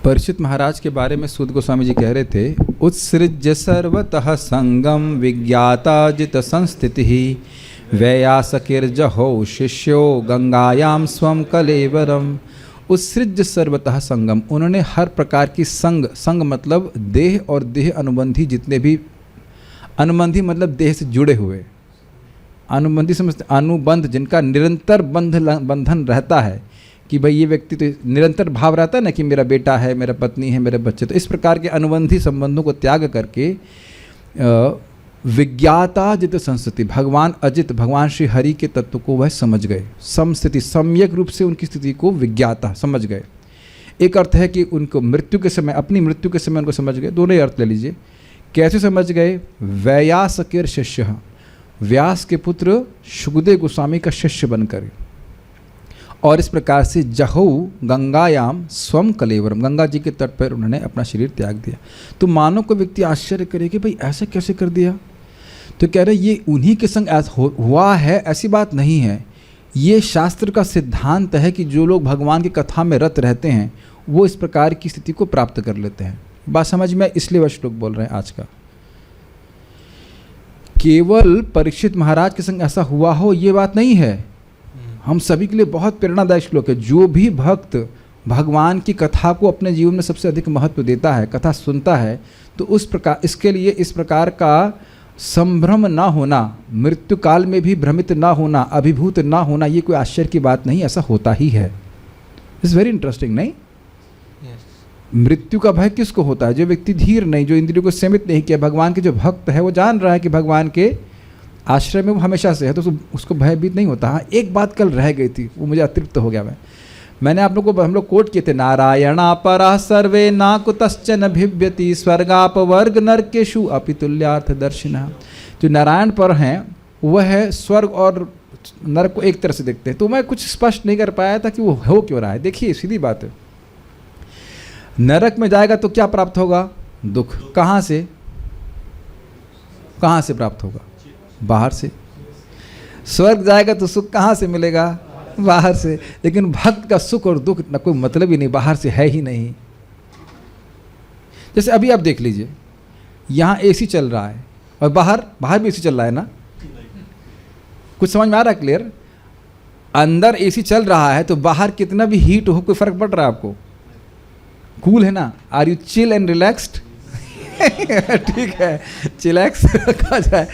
परीक्षित महाराज के बारे में सूत गोस्वामी जी कह रहे थे, उत्सृज्य सर्वतः संगम विज्ञाता जित संस्थिति वैयासकिर्जहो शिष्यो गंगायाम स्वम कलेवरम। उत्सृज्य सर्वतः संगम, उन्होंने हर प्रकार की संग मतलब देह और देह अनुबंधी जितने भी, अनुबंधी मतलब देह से जुड़े हुए, अनुबंधी समझते, अनुबंध जिनका निरंतर बंधन रहता है कि भाई ये व्यक्ति तो निरंतर भाव रहता है ना कि मेरा बेटा है, मेरा पत्नी है, मेरे बच्चे, तो इस प्रकार के अनुबंधी संबंधों को त्याग करके विज्ञाता जित संस्थिति, भगवान अजित, भगवान श्री हरि के तत्व को वह समझ गए, समस्थिति सम्यक रूप से उनकी स्थिति को विज्ञाता समझ गए। एक अर्थ है कि उनको मृत्यु के समय, अपनी मृत्यु के समय उनको समझ गए, दोनों ही अर्थ ले लीजिए। कैसे समझ गए? वैयासकिर शिष्य, व्यास के पुत्र शुकदेव गोस्वामी का शिष्य बनकर, और इस प्रकार से जहौ गंगायाम स्वम कलेवरम, गंगा जी के तट पर उन्होंने अपना शरीर त्याग दिया। तो मानव को व्यक्ति आश्चर्य करे कि भाई ऐसा कैसे कर दिया? तो कह रहे ये उन्हीं के संग हुआ है, ऐसी बात नहीं है। ये शास्त्र का सिद्धांत है कि जो लोग भगवान की कथा में रत रहते हैं वो इस प्रकार की स्थिति को प्राप्त कर लेते हैं। बात समझ में, इसलिए वह श्लोक बोल रहे हैं आज का। केवल परीक्षित महाराज के संग ऐसा हुआ हो ये बात नहीं है, हम सभी के लिए बहुत प्रेरणादायक श्लोक है। जो भी भक्त भगवान की कथा को अपने जीवन में सबसे अधिक महत्व देता है, कथा सुनता है, तो उस प्रकार, इसके लिए इस प्रकार का संभ्रम ना होना, मृत्यु काल में भी भ्रमित ना होना, अभिभूत ना होना, ये कोई आश्चर्य की बात नहीं, ऐसा होता ही है। इट्स वेरी इंटरेस्टिंग, नहीं? मृत्यु का भय किसको होता है? जो व्यक्ति धीर नहीं, जो इंद्रियों को सीमित नहीं किया, भगवान के जो भक्त है वो जान रहा है कि भगवान के आश्रय में वो हमेशा से है, तो उसको भयभीत नहीं होता। हाँ, एक बात कल रह गई थी, वो मुझे अतिरिक्त हो गया। मैंने आप लोग को, हम लोग कोट किए थे, नारायणा परा सर्वे ना कुतश्चन भिव्यति स्वर्गाप वर्ग नरकेशु अपितुल्यार्थ दर्शिना। जो नारायण पर हैं वह है स्वर्ग और नरक को एक तरह से देखते हैं। तो मैं कुछ स्पष्ट नहीं कर पाया था कि वो हो क्यों रहा है। देखिए सीधी बात है, नरक में जाएगा तो क्या प्राप्त होगा? दुख। कहाँ से प्राप्त होगा? बाहर से। स्वर्ग जाएगा तो सुख कहाँ से मिलेगा? बाहर से। लेकिन भक्त का सुख और दुख ना कोई मतलब ही नहीं, बाहर से है ही नहीं। जैसे अभी आप देख लीजिए, यहाँ एसी चल रहा है और बाहर भी एसी चल रहा है ना? कुछ समझ में आ रहा है? क्लियर? अंदर एसी चल रहा है तो बाहर कितना भी हीट हो कोई फर्क पड़ रहा है आपको? कूल है ना? Are you chill and relaxed? ठीक है, चिलैक्स कहा जाए,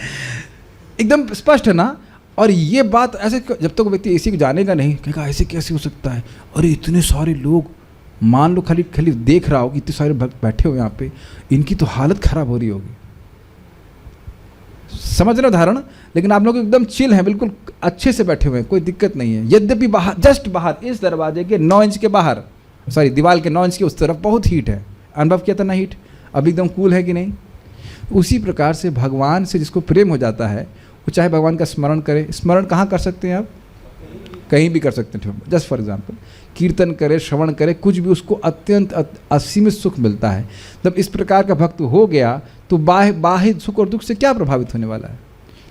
एकदम स्पष्ट है ना? और ये बात ऐसे, जब तक व्यक्ति एसी को जानेगा नहीं, कहेगा ऐसे कैसे हो सकता है? अरे इतने सारे लोग, मान लो खाली देख रहा हो कि इतने सारे भक्त बैठे हो यहाँ पे, इनकी तो हालत खराब हो रही होगी। समझ रहे हो उदाहरण? लेकिन आप लोग एकदम चिल हैं, बिल्कुल अच्छे से बैठे हुए हैं, कोई दिक्कत नहीं है। यद्यपि बाहर, जस्ट बाहर, इस दरवाजे के 9 इंच के बाहर, सॉरी दीवार के 9 इंच के उस तरफ बहुत हीट है। अनुभव किया था ना हीट? अभी एकदम कूल है कि नहीं? उसी प्रकार से भगवान से जिसको प्रेम हो जाता है वो चाहे भगवान का स्मरण करे। स्मरण कहाँ कर सकते हैं आप? कहीं भी कर सकते हैं। जस्ट फॉर एग्जांपल, कीर्तन करे, श्रवण करे, कुछ भी, उसको अत्यंत असीमित सुख मिलता है। जब इस प्रकार का भक्त हो गया तो बाह्य सुख और दुख से क्या प्रभावित होने वाला है?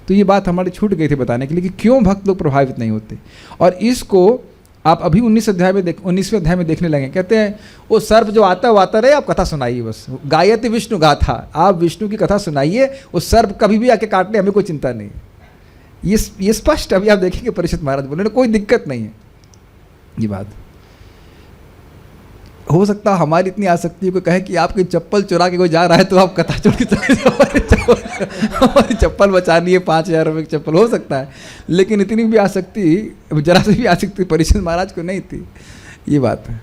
तो ये बात हमारी छूट गई थी बताने के लिए कि क्यों भक्त लोग प्रभावित नहीं होते। और इसको आप अभी 19वें अध्याय में देखने लगे। कहते हैं वो सर्प जो आता है वो आता रहे, आप कथा सुनाइए, बस गायति विष्णु गाथा, आप विष्णु की कथा सुनाइए, वो सर्प कभी भी आके काटने हमें कोई चिंता नहीं है। ये स्पष्ट अभी आप देखेंगे परीक्षित महाराज बोले, कोई दिक्कत नहीं है। ये बात हो सकता है हमारी इतनी आसक्ति है, कोई कहे कि आपकी चप्पल चुरा के कोई जा रहा है तो आप कथा छोड़ के चले जाओ, हमारी चप्पल बचानी है, 5000 रुपये की चप्पल, हो सकता है। लेकिन इतनी भी आसक्ति, जरा से भी आसक्ति परीक्षित महाराज को नहीं थी। ये बात है।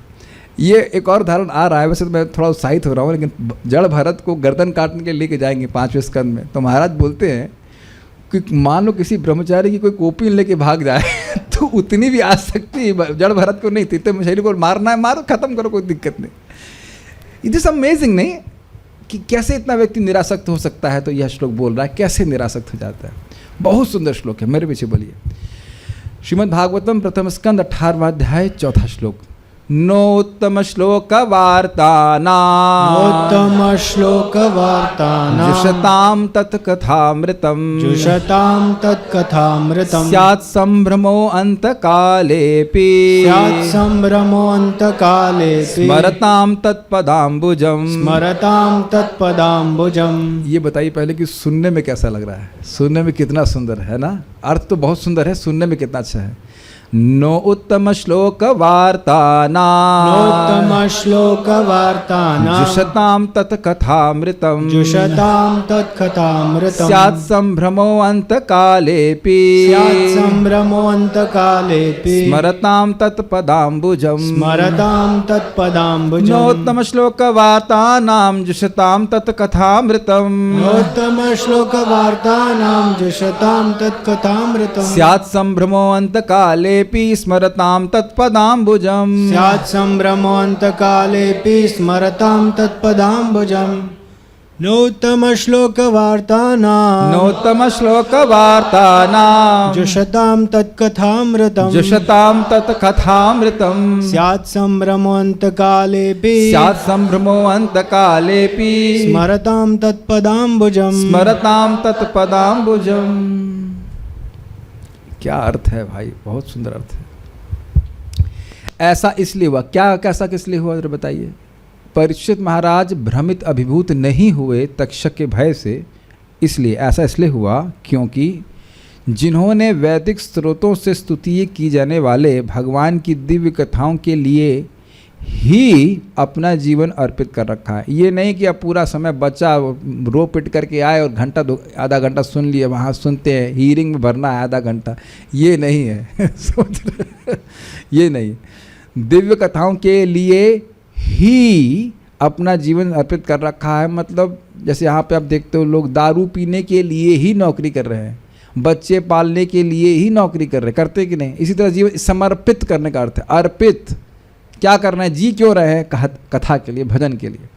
ये एक और उदाहरण आ रहा है, वैसे तो मैं थोड़ा उत्साहित हो रहा हूँ, लेकिन जड़ भरत को गर्दन काटने के लेके जाएंगे 5वें स्कंद में, तो महाराज बोलते हैं कि मान लो किसी ब्रह्मचारी की कोई कॉपी लेके भाग जाए तो उतनी भी आसक्ति जड़ भरत को नहीं थी, तो शरीर को मारना है मारो, खत्म करो, कोई दिक्कत नहीं। इट इज अमेजिंग, नहीं कि कैसे इतना व्यक्ति निरासक्त हो सकता है। तो यह श्लोक बोल रहा है कैसे निरासक्त हो जाता है। बहुत सुंदर श्लोक है, मेरे पीछे बोलिए। श्रीमद् भागवतम प्रथम स्कंद 18वां अध्याय 4था श्लोक। नोत्तम श्लोक वार्तानां नोत्तम श्लोक वार्तानां जुषतां तत्कथामृतम् जुषतां तत्कथामृतम् स्यात् सम्भ्रमो अन्तकालेऽपि स्यात् सम्भ्रमो अन्तकालेऽपि स्मरतां तत्पदाम्बुजम्। स्मरतां तत्पदाम्बुजम्। ये बताइए पहले कि सुनने में कैसा लग रहा है, सुनने में कितना सुंदर है ना, अर्थ तो बहुत सुंदर है, सुनने में कितना अच्छा है। नो उत्तम श्लोक वार्तानां नोत्तम श्लोक वार्तानां जुषतां तत्कथामृतम् जुषतां तत्कथामृतम् स्यात् सम्भ्रमो अन्तकालेऽपि स्यात् सम्भ्रमो अन्तकालेऽपि स्मरतां तत्पदाम्बुजम्। स्मरतां तत्पदाम्बुजम्। नोत्तम श्लोक वार्तानां जुषतां तत्कथामृतम् नोत्तम श्लोक वार्तानां जुषतां तत्कथामृतम् स्यात् सम्भ्रमो अन्तकालेऽपि स्मरतां तत्पदाम्बुजम्। स्यात् सम्भ्रमो अन्तकालेऽपि स्मरतां तत्पदाम्बुजम्। नोत्तम श्लोक वार्तानां नोत्तम श्लोक वार्तानां जुषतां तत्कथामृतम् जुषतां तत्कथामृतम् स्यात् सम्भ्रमो अन्तकालेऽपि स्यात् सम्भ्रमो अन्तकालेऽपि स्मरतां तत्पदाम्बुजम्। स्मरतां तत्पदाम्बुजम्। क्या अर्थ है भाई, बहुत सुंदर अर्थ है। ऐसा इसलिए हुआ, क्या कैसा किस लिए हुआ जरा बताइए। परीक्षित महाराज भ्रमित अभिभूत नहीं हुए तक्षक के भय से, इसलिए ऐसा इसलिए हुआ क्योंकि जिन्होंने वैदिक स्रोतों से स्तुति की जाने वाले भगवान की दिव्य कथाओं के लिए ही अपना जीवन अर्पित कर रखा है। ये नहीं कि अब पूरा समय बच्चा रो पिट करके आए और घंटा आधा घंटा सुन लिए, वहाँ सुनते हैं, हीयरिंग में भरना है आधा घंटा, ये नहीं है सोच रहे, ये नहीं। दिव्य कथाओं के लिए ही अपना जीवन अर्पित कर रखा है। मतलब जैसे यहाँ पे आप देखते हो लोग दारू पीने के लिए ही नौकरी कर रहे हैं, बच्चे पालने के लिए ही नौकरी कर रहे हैं, करते कि नहीं। इसी तरह जीवन समर्पित करने का अर्थ है अर्पित। क्या करना है, जी क्यों रहे हैं, कथा के लिए, भजन के लिए।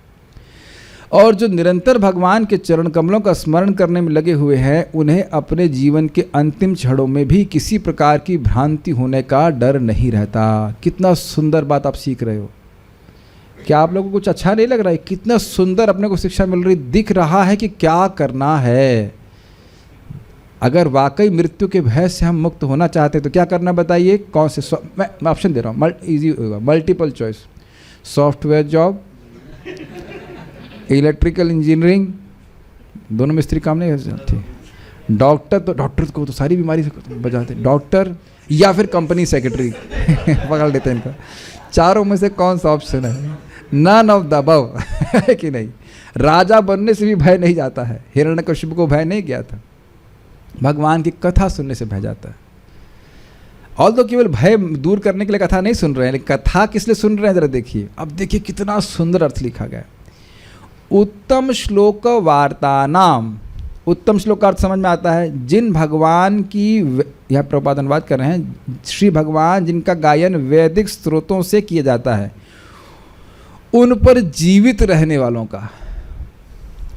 और जो निरंतर भगवान के चरण कमलों का स्मरण करने में लगे हुए हैं, उन्हें अपने जीवन के अंतिम क्षणों में भी किसी प्रकार की भ्रांति होने का डर नहीं रहता। कितना सुंदर बात आप सीख रहे हो। क्या आप लोगों को कुछ अच्छा नहीं लग रहा है? कितना सुंदर अपने को शिक्षा मिल रही, दिख रहा है कि क्या करना है। अगर वाकई मृत्यु के भय से हम मुक्त होना चाहते हैं तो क्या करना बताइए। कौन से, मैं ऑप्शन दे रहा हूँ, इजी होगा, multiple choice. Software job, electrical engineering, दोनों में स्त्री काम नहीं करती। डॉक्टर, तो डॉक्टर को तो सारी बीमारी से बचाते, डॉक्टर या फिर कंपनी सेक्रेटरी पकड़ लेते हैं इनका। चारों में से कौन सा ऑप्शन है? नन ऑफ द अबव है कि नहीं। राजा बनने से भी भय नहीं जाता है, हिरण्यकशिपु को भय नहीं गया था, भगवान की कथा सुनने से भय जाता है। और तो केवल भय दूर करने के लिए कथा नहीं सुन रहे हैं, लेकिन कथा किस लिए सुन रहे हैं जरा देखिए। अब देखिए कितना सुंदर अर्थ लिखा गया। उत्तम श्लोक वार्तानाम, उत्तम श्लोक का अर्थ समझ में आता है जिन भगवान की, यह प्रभुपाद अनुवाद कर रहे हैं, श्री भगवान जिनका गायन वैदिक स्रोतों से किया जाता है, उन पर जीवित रहने वालों का।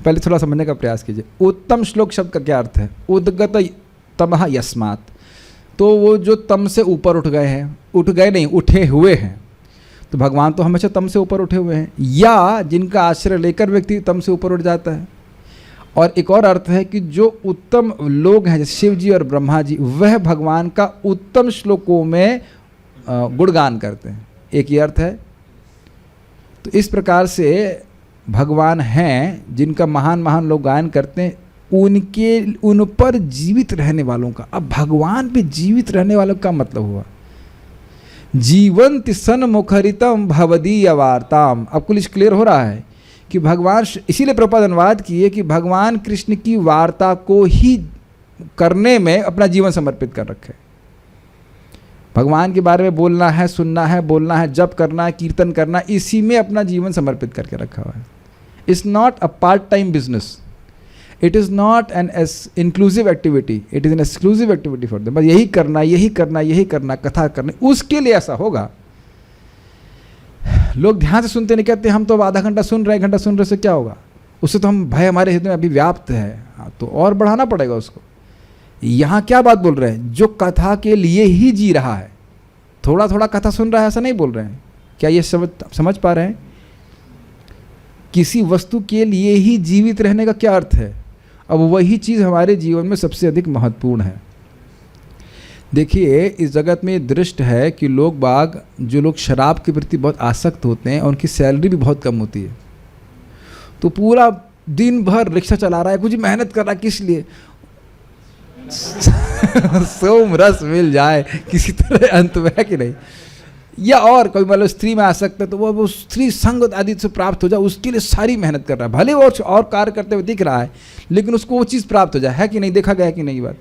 पहले थोड़ा समझने का प्रयास कीजिए। उत्तम श्लोक शब्द का क्या अर्थ है? उद्गत तमः यस्मात्, तो वो जो तम से ऊपर उठ गए हैं, उठ गए नहीं, उठे हुए हैं। तो भगवान तो हमेशा तम से ऊपर उठे हुए हैं, या जिनका आश्रय लेकर व्यक्ति तम से ऊपर उठ जाता है। और एक और अर्थ है कि जो उत्तम लोग हैं जैसे शिव जी और ब्रह्मा जी, वह भगवान का उत्तम श्लोकों में गुणगान करते हैं। एक ही अर्थ है। तो इस प्रकार से भगवान हैं जिनका महान महान लोग गायन करते हैं, उन पर जीवित रहने वालों का। अब भगवान पे जीवित रहने वालों का मतलब हुआ जीवंत सन्मुखरितम भवदीय वार्ताम। अब कुछ क्लियर हो रहा है कि भगवान, इसीलिए प्रभुपाद अनुवाद किए कि भगवान कृष्ण की वार्ता को ही करने में अपना जीवन समर्पित कर रखे। भगवान के बारे में बोलना है, सुनना है, बोलना है, जप करना है, कीर्तन करना, इसी में अपना जीवन समर्पित करके रखा हुआ है। It's not a part time business, it is not an inclusive activity, it is an exclusive activity for them. बस यही करना, यही करना, यही करना, कथा करना, उसके लिए ऐसा होगा। लोग ध्यान से सुनते नहीं, कहते हम तो आधा घंटा सुन रहे हैं, घंटा सुन रहे से क्या होगा, उससे तो हम भय हमारे हृदय में अभी व्याप्त है, तो और बढ़ाना पड़ेगा उसको। यहाँ क्या बात बोल रहे हैं? जो कथा के लिए ही जी रहा है, थोड़ा थोड़ा कथा सुन रहा है ऐसा नहीं बोल रहे हैं, क्या ये समझ पा रहे हैं? किसी वस्तु के लिए ही जीवित रहने का क्या अर्थ है? अब वही चीज़ हमारे जीवन में सबसे अधिक महत्वपूर्ण है। देखिए, इस जगत में दृष्ट है कि जो लोग शराब के प्रति बहुत आसक्त होते हैं, उनकी सैलरी भी बहुत कम होती है। तो पूरा दिन भर रिक्शा चला रहा है, कुछ मेहनत कर रहा है, किस लिए? सोम रस मिल जाए किसी तरह, अंत में, है कि नहीं? या और कोई मतलब स्त्री में आसक्त है तो वो स्त्री संग आदि से प्राप्त हो जाए, उसके लिए सारी मेहनत कर रहा है। भले वो और कार्य करते हुए दिख रहा है, लेकिन उसको वो चीज़ प्राप्त हो जाए, है कि नहीं? देखा गया है कि नहीं बात?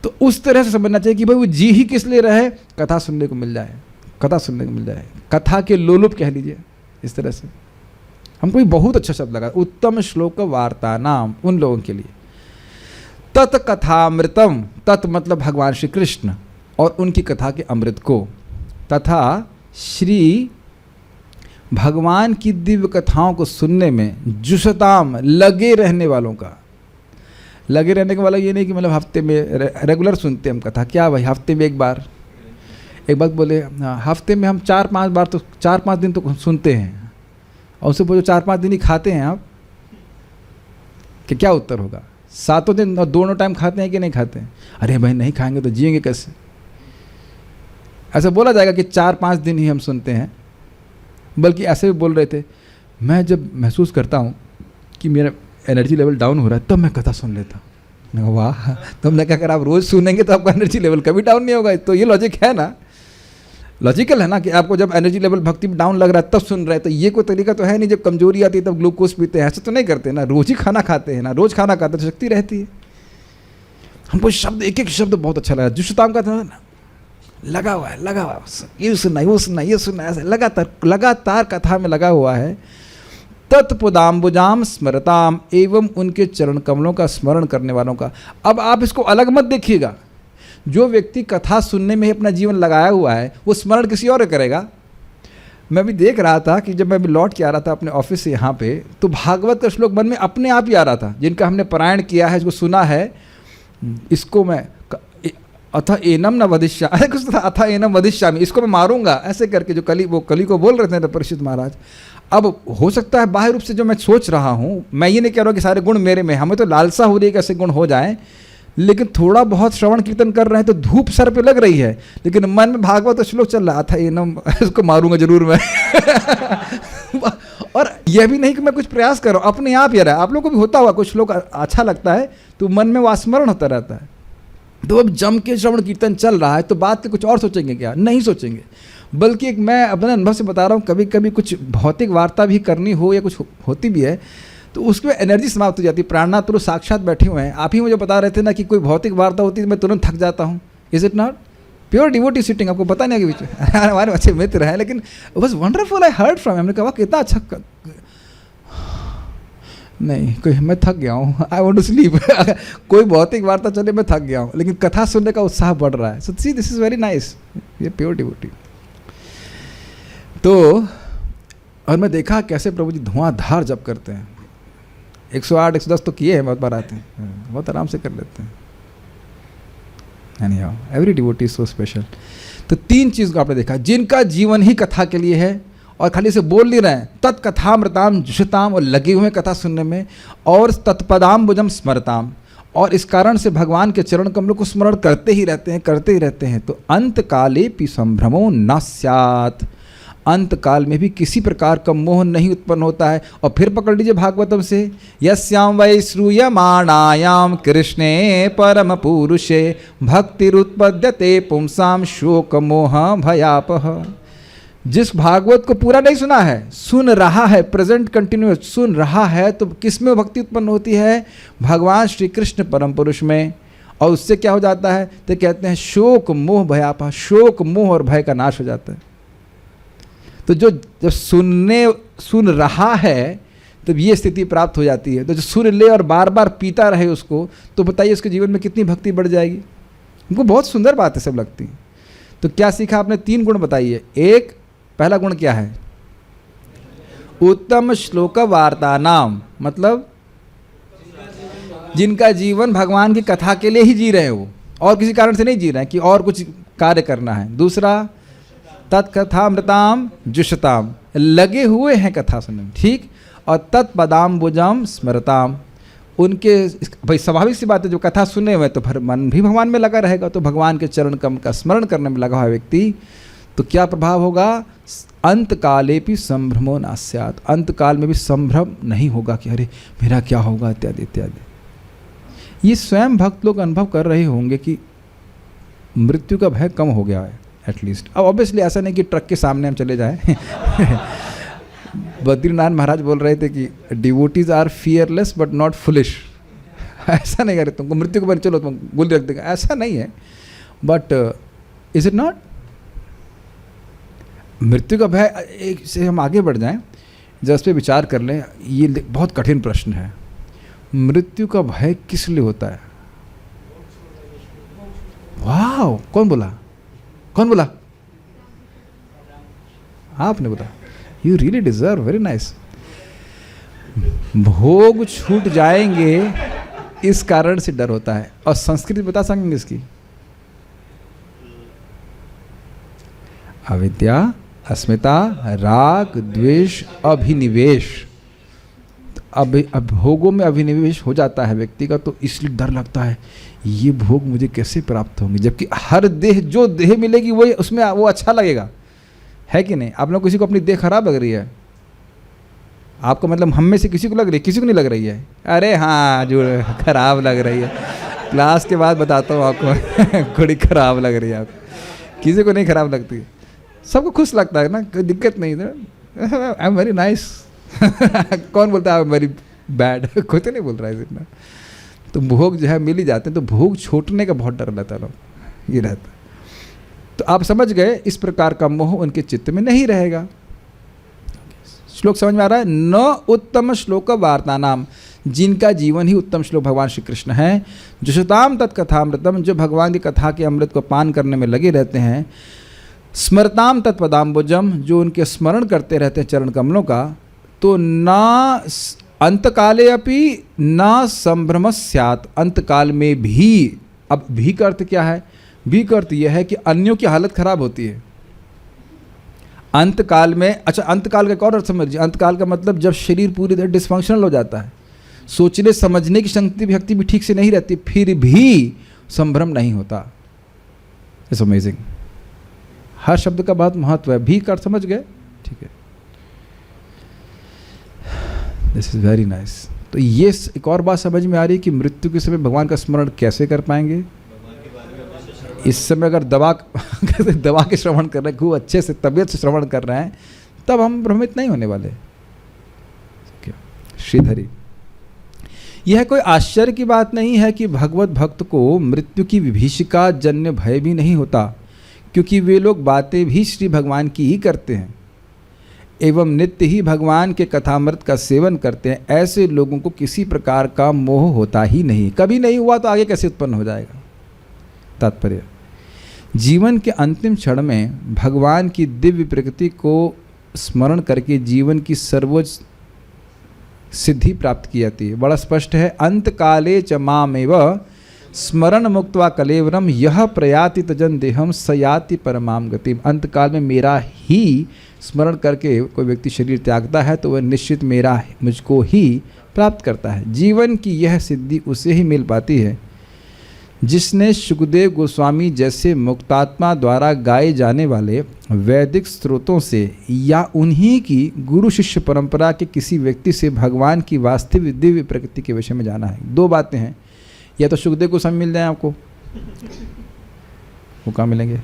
तो उस तरह से समझना चाहिए कि भाई वो जी ही किस लिए रहे? कथा सुनने को मिल जाए, कथा सुनने को मिल जाए, कथा के लोलुप कह लीजिए। इस तरह से हमको बहुत अच्छा शब्द लगा, उत्तम श्लोक वार्ता नाम, उन लोगों के लिए। तत् कथामृतम, तत् मतलब भगवान श्री कृष्ण और उनकी कथा के अमृत को, तथा श्री भगवान की दिव्य कथाओं को सुनने में जुशताम, लगे रहने वालों का। लगे रहने का वाला ये नहीं कि मतलब हफ्ते में रेगुलर सुनते हम कथा, क्या भाई हफ्ते में एक बार बोले, हफ्ते में हम 4-5 बार तो 4-5 दिन तो सुनते हैं, और उससे पूछो 4-5 दिन ही खाते हैं आप, कि क्या उत्तर होगा? 7 दिन और दोनों टाइम खाते हैं कि नहीं खाते हैं? अरे भाई नहीं खाएंगे तो जिएंगे कैसे? ऐसा बोला जाएगा कि 4-5 दिन ही हम सुनते हैं। बल्कि ऐसे भी बोल रहे थे, मैं जब महसूस करता हूँ कि मेरा एनर्जी लेवल डाउन हो रहा है तब मैं कथा सुन लेता हूँ। मैं कहा वाह, तो हमने कहा अगर आप रोज़ सुनेंगे तो आपका एनर्जी लेवल कभी डाउन नहीं होगा। तो ये लॉजिक है ना, लॉजिकल है ना, कि आपको जब एनर्जी लेवल भक्ति में डाउन लग रहा है तब सुन रहे हैं। तो ये कोई तरीका तो है नहीं, जब कमजोरी आती है तब ग्लूकोज पीते हैं, ऐसा तो नहीं करते ना। रोज ही खाना खाते हैं ना, रोज खाना खाते तो शक्ति रहती है। हमको शब्द, एक एक शब्द बहुत अच्छा लगा। जुशताम का था ना, लगा हुआ है, लगा हुआ है, ये सुनना, वो सुनना, ये सुनना, ऐसे लगातार कथा में लगा हुआ है। तत्पदाम्बुजाम स्मरताम, एवं उनके चरण कमलों का स्मरण करने वालों का। अब आप इसको अलग मत देखिएगा, जो व्यक्ति कथा सुनने में ही अपना जीवन लगाया हुआ है वो स्मरण किसी और करेगा। मैं भी देख रहा था कि जब मैं भी लौट के आ रहा था अपने ऑफिस से यहाँ पे, तो भागवत का श्लोक मन में अपने आप ही आ रहा था, जिनका हमने पारायण किया है, इसको सुना है। इसको मैं अथा एनम न वधिष्या, अरे कुछ था, अथा एनम वधिष्यामि, इसको मैं मारूंगा, ऐसे करके जो कली को बोल रहे थे परीक्षित महाराज। अब हो सकता है बाह्य रूप से जो मैं सोच रहा हूँ, मैं ये नहीं कह रहा हूँ कि सारे गुण मेरे में, हमें तो लालसा हो रही है कि ऐसे गुण हो जाएं, लेकिन थोड़ा बहुत श्रवण कीर्तन कर रहे हैं तो धूप सर पे लग रही है, लेकिन मन में भागवत श्लोक चल रहा था, एनम, इसको मारूंगा जरूर मैं। और यह भी नहीं कि मैं कुछ प्रयास कर रहा हूँ, अपने आप ही रहा है। आप लोगों को भी होता हुआ, कुछ श्लोक अच्छा लगता है तो मन में वास्मरण होता रहता है। तो अब जम के श्रवण कीर्तन चल रहा है तो बात के कुछ और सोचेंगे क्या? नहीं सोचेंगे। बल्कि एक मैं अपने अनुभव से बता रहा हूँ, कभी कभी कुछ भौतिक वार्ता भी करनी हो या कुछ होती भी है तो उसमें एनर्जी समाप्त हो जाती है। प्राणनाथ तो साक्षात बैठे हुए हैं, आप ही मुझे बता रहे थे ना कि कोई भौतिक वार्ता होती है तो मैं तुरंत थक जाता हूँ। Is it not? Pure devotee sitting, आपको पता नहीं है कि बीच में हमारे अच्छे मित्र हैं, लेकिन बस वंडरफुल, आई हर्ड फ्रॉम, हमने कहा कितना अच्छा नहीं, कोई मैं थक गया हूँ, आई वांट टू स्लीप। कोई भौतिक वार्ता चले मैं थक गया हूँ, लेकिन कथा सुनने का उत्साह बढ़ रहा है। सो सी, दिस इज़ वेरी नाइस, ये प्योर डिवोटी। तो और मैं देखा कैसे प्रभु जी धुआंधार जप करते हैं। 108 110 तो किए हैं, बहुत बार आते हैं, बहुत आराम से कर लेते हैं। Anyhow, every devotee is so special. तो 3 चीज़ को आपने देखा, जिनका जीवन ही कथा के लिए है और खाली से बोल नहीं रहे हैं, तत्कथामृताम जुषताम, और लगे हुए कथा सुनने में, और तत्पदाम्बुजम स्मरताम, और इस कारण से भगवान के चरण कमलों को स्मरण करते ही रहते हैं, करते ही रहते हैं। तो अंत काले पि संभ्रमो न स्यात्, अंत काल में भी किसी प्रकार का मोह नहीं उत्पन्न होता है। और फिर पकड़ लीजिए भागवतम से, यस्याम वै श्रूयमाणायाम कृष्णे परम पुरुषे भक्तिरुत्पद्यते पुंसाम शोक मोह भयापह। जिस भागवत को पूरा नहीं सुना है, सुन रहा है, प्रेजेंट कंटिन्यूस सुन रहा है, तो किस में भक्ति उत्पन्न होती है? भगवान श्री कृष्ण परम पुरुष में। और उससे क्या हो जाता है? तो कहते हैं शोक मोह भयापह, शोक मोह और भय का नाश हो जाता है। तो जो जब सुन रहा है तब ये स्थिति प्राप्त हो जाती है। तो जो सुन ले और बार बार पीता रहे उसको, तो बताइए उसके जीवन में कितनी भक्ति बढ़ जाएगी। उनको बहुत सुंदर बात है सब लगती है। तो क्या सीखा आपने? 3 गुण बताइए। एक, पहला गुण क्या है? उत्तम श्लोक वार्ता नाम, मतलब जिनका जीवन भगवान की कथा के लिए ही जी रहे हो, और किसी कारण से नहीं जी रहे हैं कि और कुछ कार्य करना है। दूसरा, तत्कथामृताम जुषताम, लगे हुए हैं कथा सुनने में, ठीक। और तत्पदाम्बुजम स्मरताम, उनके भाई स्वाभाविक सी बात है, जो कथा सुने हुए तो मन भी भगवान में लगा रहेगा, तो भगवान के चरण कमल का स्मरण करने में लगा हुआ व्यक्ति, तो क्या प्रभाव होगा? अंत काले भी संभ्रमो नास्यात्, अंत काल में भी संभ्रम नहीं होगा कि अरे मेरा क्या होगा इत्यादि इत्यादि। ये स्वयं भक्त लोग अनुभव कर रहे होंगे कि मृत्यु का भय कम हो गया है एटलीस्ट। अब ऑब्वियसली ऐसा नहीं कि ट्रक के सामने हम चले जाएं। बद्रीनाथ महाराज बोल रहे थे कि devotees are fearless but not foolish. ऐसा नहीं करे तुमको मृत्यु के बारे चलो तुम गोली रख देगा, ऐसा नहीं है। But is it not? मृत्यु का भय, एक से हम आगे बढ़ जाएं, जब इस पर विचार कर लें, ये बहुत कठिन प्रश्न है। मृत्यु का भय किस लिए होता है? वाह, कौन बोला? कौन बोला? आपने बोला। You really deserve, very nice. भोग छूट जाएंगे इस कारण से डर होता है। और संस्कृत बता सकेंगे इसकी? अविद्या, अस्मिता, राग, द्वेष, अभिनिवेश। अब भोगों में अभिनिवेश हो जाता है व्यक्ति का, तो इसलिए डर लगता है ये भोग मुझे कैसे प्राप्त होंगे, जबकि हर देह, जो देह मिलेगी वही उसमें वो अच्छा लगेगा, है कि नहीं? आप लोग किसी को अपनी देह खराब लग रही है, आपको मतलब हम में से किसी को लग रही है, किसी को नहीं लग रही है? अरे हाँ, जो खराब लग रही है, क्लास के बाद बताता हूँ आपको। बड़ी खराब लग रही है आपको, किसी को नहीं खराब लगती, सबको खुश लगता है ना, कोई दिक्कत नहीं है। I am very nice. कौन बोलता है आई एम वेरी बैड? कोई तो नहीं बोल रहा है इतना। तो भोग जो है मिल ही जाते हैं, तो भोग छूटने का बहुत डर रहता है लोग, ये रहता है। तो आप समझ गए, इस प्रकार का मोह उनके चित्त में नहीं रहेगा। श्लोक समझ में आ रहा है? न उत्तम श्लोक वार्ता नाम, जिनका जीवन ही उत्तम श्लोक भगवान श्री कृष्ण है। जुषताम तत्कथामृतम, जो भगवान की कथा के अमृत को पान करने में लगे रहते हैं। स्मरताम तत्पदाम्बुजम, जो उनके स्मरण करते रहते हैं चरण कमलों का। तो ना अंतकाले अपि ना संभ्रम स्यात्, अंतकाल में भी। अब भी का अर्थ क्या है? भी का अर्थ यह है कि अन्यों की हालत खराब होती है अंतकाल में। अच्छा, अंतकाल का एक और अर्थ समझिए। अंतकाल का मतलब जब शरीर पूरी तरह डिस्फंक्शनल हो जाता है, सोचने समझने की शक्ति भी ठीक से नहीं रहती, फिर भी संभ्रम नहीं होता। It's amazing. हर शब्द का बहुत महत्व है। भी का अर्थ समझ गए? ठीक है, दिस इज वेरी नाइस। तो ये एक और बात समझ में आ रही है कि मृत्यु के समय भगवान का स्मरण कैसे कर पाएंगे। इस समय अगर दवा के श्रवण कर रहे हैं, खूब अच्छे से तबीयत से श्रवण कर रहे हैं, तब हम भ्रमित नहीं होने वाले। श्रीधरी, यह कोई आश्चर्य की बात नहीं है कि भगवत भक्त को मृत्यु की विभीषिका जन्य भय भी नहीं होता, क्योंकि वे लोग बातें भी श्री भगवान की ही करते हैं एवं नित्य ही भगवान के कथामृत का सेवन करते हैं। ऐसे लोगों को किसी प्रकार का मोह होता ही नहीं। कभी नहीं हुआ तो आगे कैसे उत्पन्न हो जाएगा? तात्पर्य, जीवन के अंतिम क्षण में भगवान की दिव्य प्रकृति को स्मरण करके जीवन की सर्वोच्च सिद्धि प्राप्त की जाती है। बड़ा स्पष्ट है, अंत काले च मामेव स्मरण मुक्त्वा कलेवरम यह प्रयाति तजन देहम सयाति परमाम गतिम। अंत काल में मेरा ही स्मरण करके कोई व्यक्ति शरीर त्यागता है तो वह निश्चित मुझको ही प्राप्त करता है। जीवन की यह सिद्धि उसे ही मिल पाती है जिसने सुखदेव गोस्वामी जैसे मुक्तात्मा द्वारा गाए जाने वाले वैदिक स्रोतों से या उन्हीं की गुरु शिष्य परंपरा के किसी व्यक्ति से भगवान की वास्तविक दिव्य प्रकृति के विषय में जाना है। दो बातें हैं, या तो सुखदेव गोस्वामी मिल जाए आपको, वो कहाँ मिलेंगे,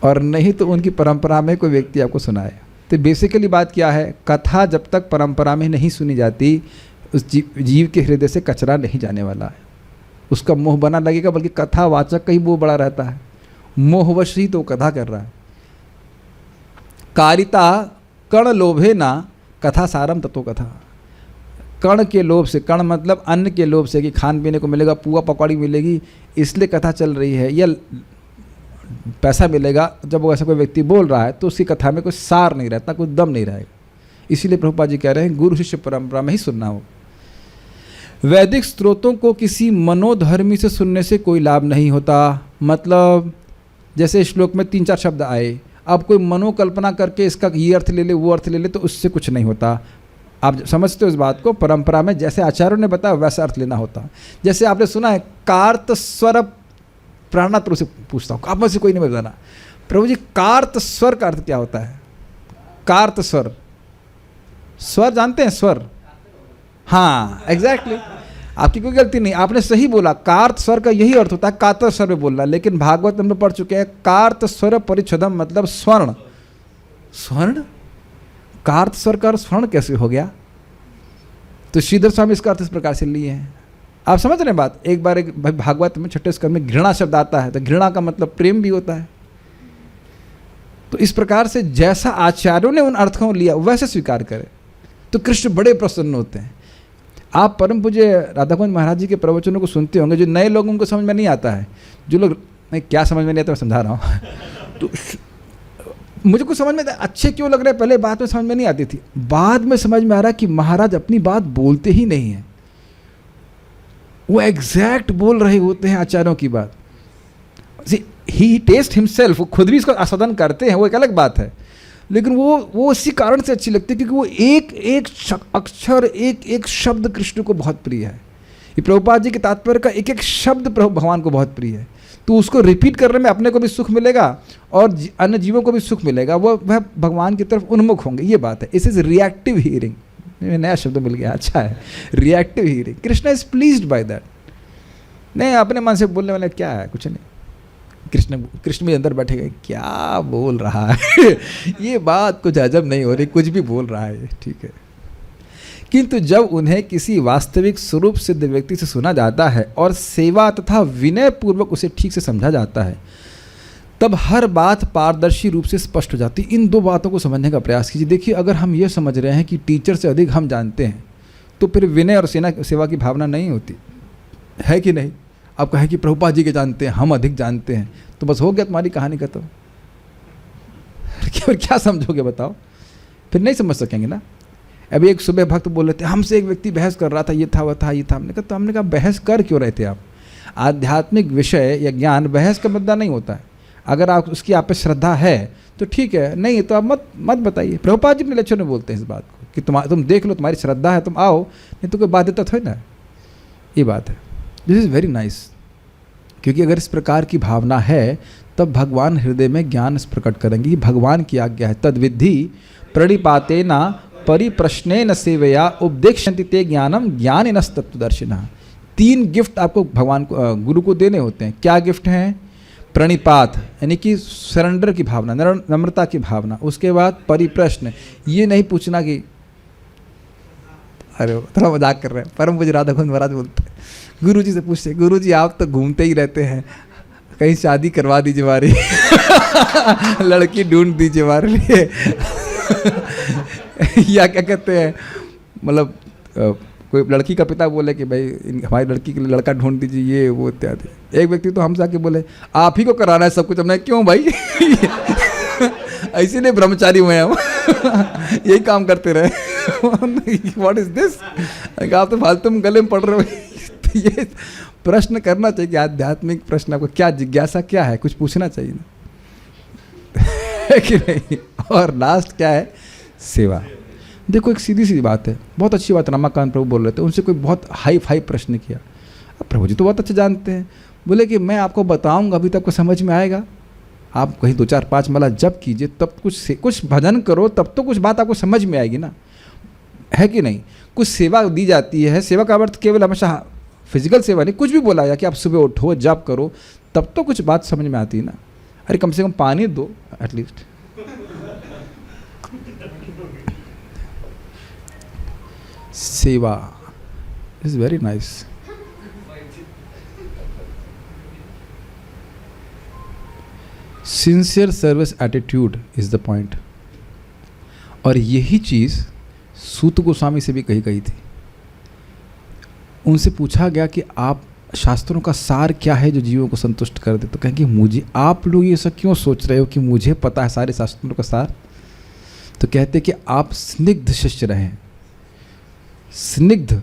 और नहीं तो उनकी परंपरा में कोई व्यक्ति आपको सुनाए। तो बेसिकली बात क्या है, कथा जब तक परंपरा में नहीं सुनी जाती, उस जीव के हृदय से कचरा नहीं जाने वाला है, उसका मोह बना लगेगा, बल्कि कथावाचक का ही मोह बड़ा रहता है। मोहवश ही तो कथा कर रहा है। कारिता कण लोभे ना कथा सारम तत्व कथा। कण के लोभ से, कण मतलब अन्न के लोभ से कि खान पीने को मिलेगा, पुआ पकौड़ी मिलेगी, इसलिए कथा चल रही है, या पैसा मिलेगा। जब वो ऐसा कोई व्यक्ति बोल रहा है तो उसकी कथा में कोई सार नहीं रहता, कोई दम नहीं रहेगा। इसीलिए प्रभुपाद जी कह रहे हैं गुरु शिष्य परंपरा में ही सुनना हो। वैदिक स्रोतों को किसी मनोधर्मी से सुनने से कोई लाभ नहीं होता। मतलब जैसे श्लोक में 3-4 शब्द आए, अब कोई मनोकल्पना करके इसका ये अर्थ ले ले वो अर्थ ले ले तो उससे कुछ नहीं होता। आप समझते हो इस बात को? परंपरा में जैसे आचार्यों ने बताया वैसा अर्थ लेना होता। जैसे आपने सुना है कार्त स्वर प्राणात्र से पूछता हूँ, आप में से कोई नहीं बताना, प्रभु जी कार्त स्वर का अर्थ क्या होता है? कार्त स्वर, स्वर जानते हैं? स्वर, हाँ एग्जैक्टली, आपकी कोई गलती नहीं, आपने सही बोला। कार्त स्वर का यही अर्थ होता है, कातर स्वर में बोलना। लेकिन भागवत हम लोग पढ़ चुके हैं कार्त स्वर परिच्छदम मतलब स्वर्ण। स्वर्ण, कार्त स्वर का अर्थ स्वर्ण कैसे हो गया? तो श्रीधर स्वामी इसका अर्थ इस प्रकार से लिए हैं। आप समझ रहे हैं बात? एक बार एक भागवत में छठे स्कंद में घृणा शब्द आता है, तो घृणा का मतलब प्रेम भी होता है। तो इस प्रकार से जैसा आचार्यों ने उन अर्थों को लिया वैसे स्वीकार करें तो कृष्ण बड़े प्रसन्न होते हैं। आप परम पूज्य राधाकुंज महाराज जी के प्रवचनों को सुनते होंगे, जो नए लोगों को समझ में नहीं आता है, जो लोग नहीं क्या समझ में नहीं आता मैं समझा रहा हूँ तो मुझे कुछ समझ में अच्छे क्यों लग रहे हैं, पहले बात में समझ में नहीं आती थी, बाद में समझ में आ रहा कि महाराज अपनी बात बोलते ही नहीं हैं, वो एग्जैक्ट बोल रहे होते हैं आचार्यों की बात। ही टेस्ट हिमसेल्फ, वो खुद भी इसको आस्वादन करते हैं, वो एक अलग बात है, लेकिन वो इसी कारण से अच्छी लगती है क्योंकि वो एक एक अक्षर एक एक शब्द कृष्ण को बहुत प्रिय है। ये प्रभुपाद जी के तात्पर्य का एक एक शब्द भगवान को बहुत प्रिय है, तो उसको रिपीट करने में अपने को भी सुख मिलेगा और अन्य जीवों को भी सुख मिलेगा, वह भगवान की तरफ उन्मुख होंगे। ये बात है, इस इज रिएक्टिव हियरिंग, नया शब्द मिल गया, अच्छा है, reactive hearing. Krishna is pleased by that. नहीं अपने मन से बोलने वाले क्या है, कुछ नहीं, कृष्ण भी अंदर बैठे गए क्या बोल रहा है ये बात कुछ अजब नहीं हो रही, कुछ भी बोल रहा है, ठीक है। किंतु जब उन्हें किसी वास्तविक स्वरूप सिद्ध व्यक्ति से सुना जाता है और सेवा तथा विनय पूर्वक उसे ठीक से समझा जाता है, तब हर बात पारदर्शी रूप से स्पष्ट हो जाती। इन दो बातों को समझने का प्रयास कीजिए। देखिए, अगर हम ये समझ रहे हैं कि टीचर से अधिक हम जानते हैं तो फिर विनय और सेवा की भावना नहीं होती है कि नहीं? आप कहें कि प्रभुपाद जी के जानते हैं, हम अधिक जानते हैं, तो बस हो गया तुम्हारी कहानी खत्म। क्या समझोगे बताओ? फिर नहीं समझ सकेंगे ना। अभी एक सुबह भक्त बोल रहे थे, हमसे एक व्यक्ति बहस कर रहा था, ये था वह था ये था। हमने कहा बहस कर क्यों रहे थे आप? आध्यात्मिक विषय या ज्ञान बहस का मुद्दा नहीं होता है। अगर आप उसकी आप पे श्रद्धा है तो ठीक है, नहीं तो आप मत बताइए। प्रभुपाद जी अपने लेक्चर में बोलते हैं इस बात को कि तुम देख लो, तुम्हारी श्रद्धा है तुम आओ, नहीं तो कोई बाध्यता थोड़ी ना। ये बात है। दिस इज़ वेरी नाइस, क्योंकि अगर इस प्रकार की भावना है तब भगवान हृदय में ज्ञान प्रकट करेंगे। भगवान की आज्ञा है, तद विद्धि प्रणिपातेन परिप्रश्नेन सेवया उपदेक्षन्ति ते ज्ञानम ज्ञानिनस्तत्त्वदर्शिनः। 3 गिफ्ट आपको भगवान को गुरु को देने होते हैं। क्या गिफ्ट हैं? प्रणिपात यानी कि सरेंडर की भावना, नम्रता की भावना। उसके बाद परिप्रश्न, ये नहीं पूछना कि अरे थोड़ा मजाक कर रहे हैं, परम पूज्य राधाकुंज महाराज बोलते हैं गुरु जी से पूछते, गुरु जी आप तो घूमते ही रहते हैं, कहीं शादी करवा दीजिए हमारी लड़की ढूंढ दीजिए हमारे लिए या क्या कहते हैं, मतलब कोई लड़की का पिता बोले कि भाई हमारी लड़की के लिए लड़का ढूंढ दीजिए, ये वो इत्यादि। एक व्यक्ति तो हमसे आके बोले आप ही को कराना है सब कुछ। हमने क्यों भाई इसीलिए ब्रह्मचारी हुए हम यही काम करते रहे व्हाट इज दिस? आप तो फालतू में गले में पड़ रहे हो ये प्रश्न करना चाहिए कि आध्यात्मिक प्रश्न आपको क्या जिज्ञासा क्या है, कुछ पूछना चाहिए ना है कि नहीं? और लास्ट क्या है? सेवा। देखो एक सीधी सी बात है, बहुत अच्छी बात रमाकांत प्रभु बोल रहे थे, उनसे कोई बहुत हाई प्रश्न किया। अब प्रभु जी तो बहुत अच्छे जानते हैं, बोले कि मैं आपको बताऊंगा अभी तो आपको समझ में आएगा, आप कहीं 2 4 5 माला जप कीजिए, तब कुछ भजन करो, तब तो कुछ बात आपको समझ में आएगी ना, है कि नहीं? कुछ सेवा दी जाती है, सेवा का अर्थ केवल हमेशा फिजिकल सेवा नहीं, कुछ भी बोला जाए कि आप सुबह उठो जप करो, तब तो कुछ बात समझ में आती है ना। अरे कम से कम पानी दो एटलीस्ट। सेवा is very nice. Sincere service attitude is the point. और यही चीज सूत गोस्वामी से भी कही गई थी। उनसे पूछा गया कि आप शास्त्रों का सार क्या है जो जीवों को संतुष्ट कर दे, तो कहेंगे मुझे, आप लोग ये सब क्यों सोच रहे हो कि मुझे पता है सारे शास्त्रों का सार? तो कहते कि आप स्निग्ध शिष्य रहें, स्निग्ध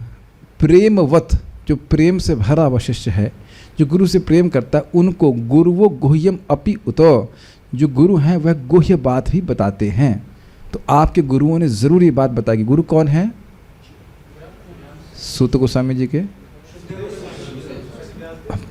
प्रेमवत, जो प्रेम से भरा हुआ शिष्य है, जो गुरु से प्रेम करता है, उनको गुरुवो गुह्यम अपि उतो, जो गुरु हैं वह गुह्य बात भी बताते हैं। तो आपके गुरुओं ने ज़रूर ये बात बताई। गुरु कौन है? सूत गोस्वामी जी के,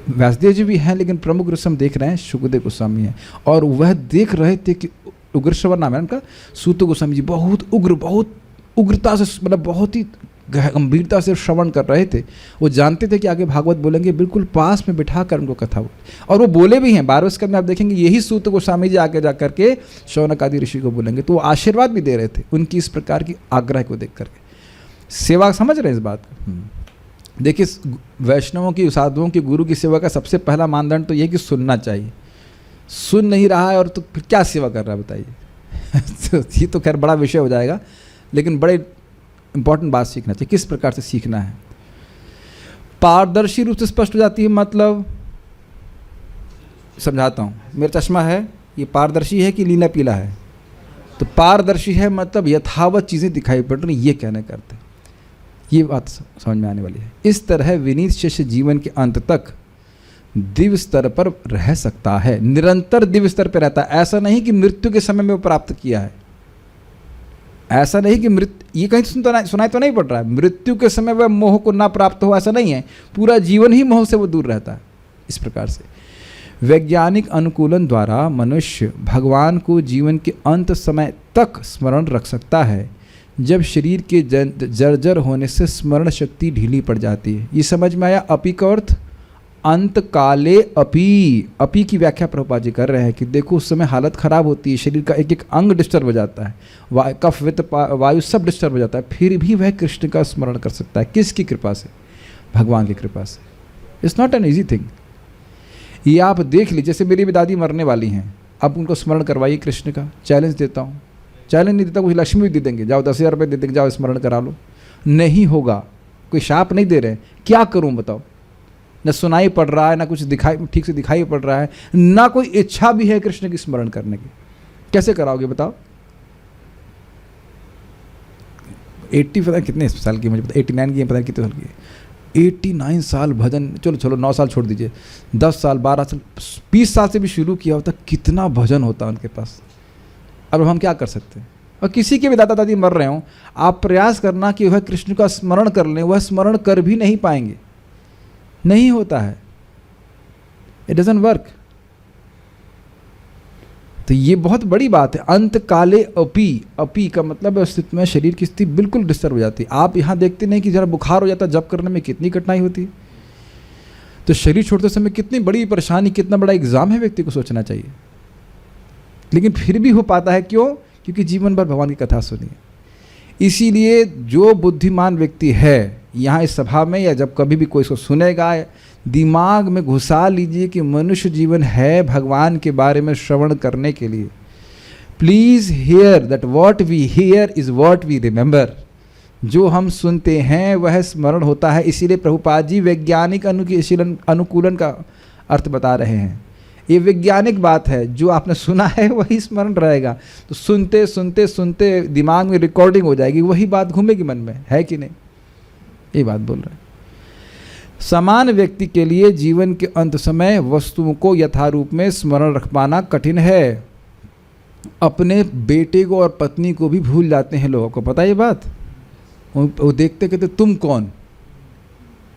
व्यासदेव जी भी हैं, लेकिन प्रमुख गुरु हम देख रहे हैं शुकदेव गोस्वामी हैं। और वह देख रहे थे कि उग्रश्रवण नाम है उनका, सूत गोस्वामी जी बहुत उग्र, बहुत उग्रता से, मतलब बहुत ही गंभीरता से श्रवण कर रहे थे। वो जानते थे कि आगे भागवत बोलेंगे, बिल्कुल पास में बिठा कर उनको कथा और वो बोले भी हैं। 12वें स्कंद में आप देखेंगे यही सूत गोस्वामी जी आगे जा करके शौनक आदि ऋषि को बोलेंगे, तो वो आशीर्वाद भी दे रहे थे उनकी इस प्रकार की आग्रह को देख करके। सेवा समझ रहे हैं इस बात को? देखिए, वैष्णवों की, साधुओं की, गुरु की सेवा का सबसे पहला मानदंड तो ये कि सुनना चाहिए। सुन नहीं रहा है और तो फिर क्या सेवा कर रहा है बताइए। ये तो खैर बड़ा विषय हो जाएगा, लेकिन बड़े इंपॉर्टेंट बात सीखना चाहिए। किस प्रकार से सीखना है? पारदर्शी रूप से स्पष्ट हो जाती है। मतलब समझाता हूँ, मेरा चश्मा है, ये पारदर्शी है कि नीला पीला है? तो पारदर्शी है मतलब यथावत चीज़ें दिखाई पड़ रही, ये कहने करते हैं। ये बात समझ में आने वाली है। इस तरह विनीत शिष्य जीवन के अंत तक दिव्य स्तर पर रह सकता है, निरंतर दिव्य स्तर पर रहता है। ऐसा नहीं कि मृत्यु के समय में वो प्राप्त किया है, ऐसा नहीं कि मृत्यु, ये कहीं सुनाई तो नहीं पड़ रहा है मृत्यु के समय वह मोह को ना प्राप्त हो, ऐसा नहीं है। पूरा जीवन ही मोह से वो दूर रहता है। इस प्रकार से वैज्ञानिक अनुकूलन द्वारा मनुष्य भगवान को जीवन के अंत समय तक स्मरण रख सकता है। जब शरीर के जर्जर होने से स्मरण शक्ति ढीली पड़ जाती है। ये समझ में आया? अपी का अर्थ अंत काले अपी। अपी की व्याख्या प्रभुपाद जी कर रहे हैं कि देखो उस समय हालत खराब होती है, शरीर का एक एक अंग डिस्टर्ब हो जाता है, कफ वित्त वायु सब डिस्टर्ब हो जाता है, फिर भी वह कृष्ण का स्मरण कर सकता है। किसकी कृपा से? भगवान की कृपा से। It's not an easy thing. ये आप देख लीजिए, जैसे मेरी भी दादी मरने वाली हैं, अब उनको स्मरण करवाइए कृष्ण का। चैलेंज देता हूँ, चैलेंज नहीं देता, कुछ लक्ष्मी भी दे देंगे, जाओ 10,000 रुपये दे देंगे, जाओ स्मरण करा लो। नहीं होगा, कोई शाप नहीं दे रहे, क्या करूँ बताओ? न सुनाई पड़ रहा है, ना कुछ दिखाई ठीक से दिखाई पड़ रहा है, ना कोई इच्छा भी है कृष्ण की स्मरण करने की। कैसे कराओगे बताओ? 80 पता कितने साल की, मुझे पता 89 की, पता कितने साल की है। 89 साल भजन, चलो 9 साल छोड़ दीजिए, 10 साल 12 साल 20 साल से भी शुरू किया होता, कितना भजन होता उनके पास। अब हम क्या कर सकते हैं? और किसी के भी दादा दादी मर रहे हों, आप प्रयास करना कि वह कृष्ण का स्मरण कर लें, वह स्मरण कर भी नहीं पाएंगे, नहीं होता है। It doesn't work. तो ये बहुत बड़ी बात है। अंत काले अपी, अपी का मतलब अस्तित्व में शरीर की स्थिति बिल्कुल डिस्टर्ब हो जाती है। आप यहाँ देखते नहीं कि जरा बुखार हो जाता है, जप करने में कितनी कठिनाई होती है। तो शरीर छोड़ते समय कितनी बड़ी परेशानी, कितना बड़ा एग्जाम है, व्यक्ति को सोचना चाहिए। लेकिन फिर भी हो पाता है, क्यों? क्योंकि जीवन भर भगवान की कथा सुनी है। इसीलिए जो बुद्धिमान व्यक्ति है, यहाँ इस सभा में या जब कभी भी कोई इसको सुनेगा, दिमाग में घुसा लीजिए कि मनुष्य जीवन है भगवान के बारे में श्रवण करने के लिए। Please hear that what we hear is what we remember. जो हम सुनते हैं वह स्मरण होता है। इसीलिए प्रभुपाद जी वैज्ञानिक अनुकूलन का अर्थ बता रहे हैं। ये वैज्ञानिक बात है, जो आपने सुना है वही स्मरण रहेगा। तो सुनते सुनते सुनते दिमाग में रिकॉर्डिंग हो जाएगी, वही बात घूमेगी मन में, है कि नहीं? ये बात बोल रहे हैं। समान व्यक्ति के लिए जीवन के अंत समय वस्तुओं को यथारूप में स्मरण रख पाना कठिन है। अपने बेटे को और पत्नी को भी भूल जाते हैं लोगों को, पता है ये बात? वो देखते कहते तुम कौन?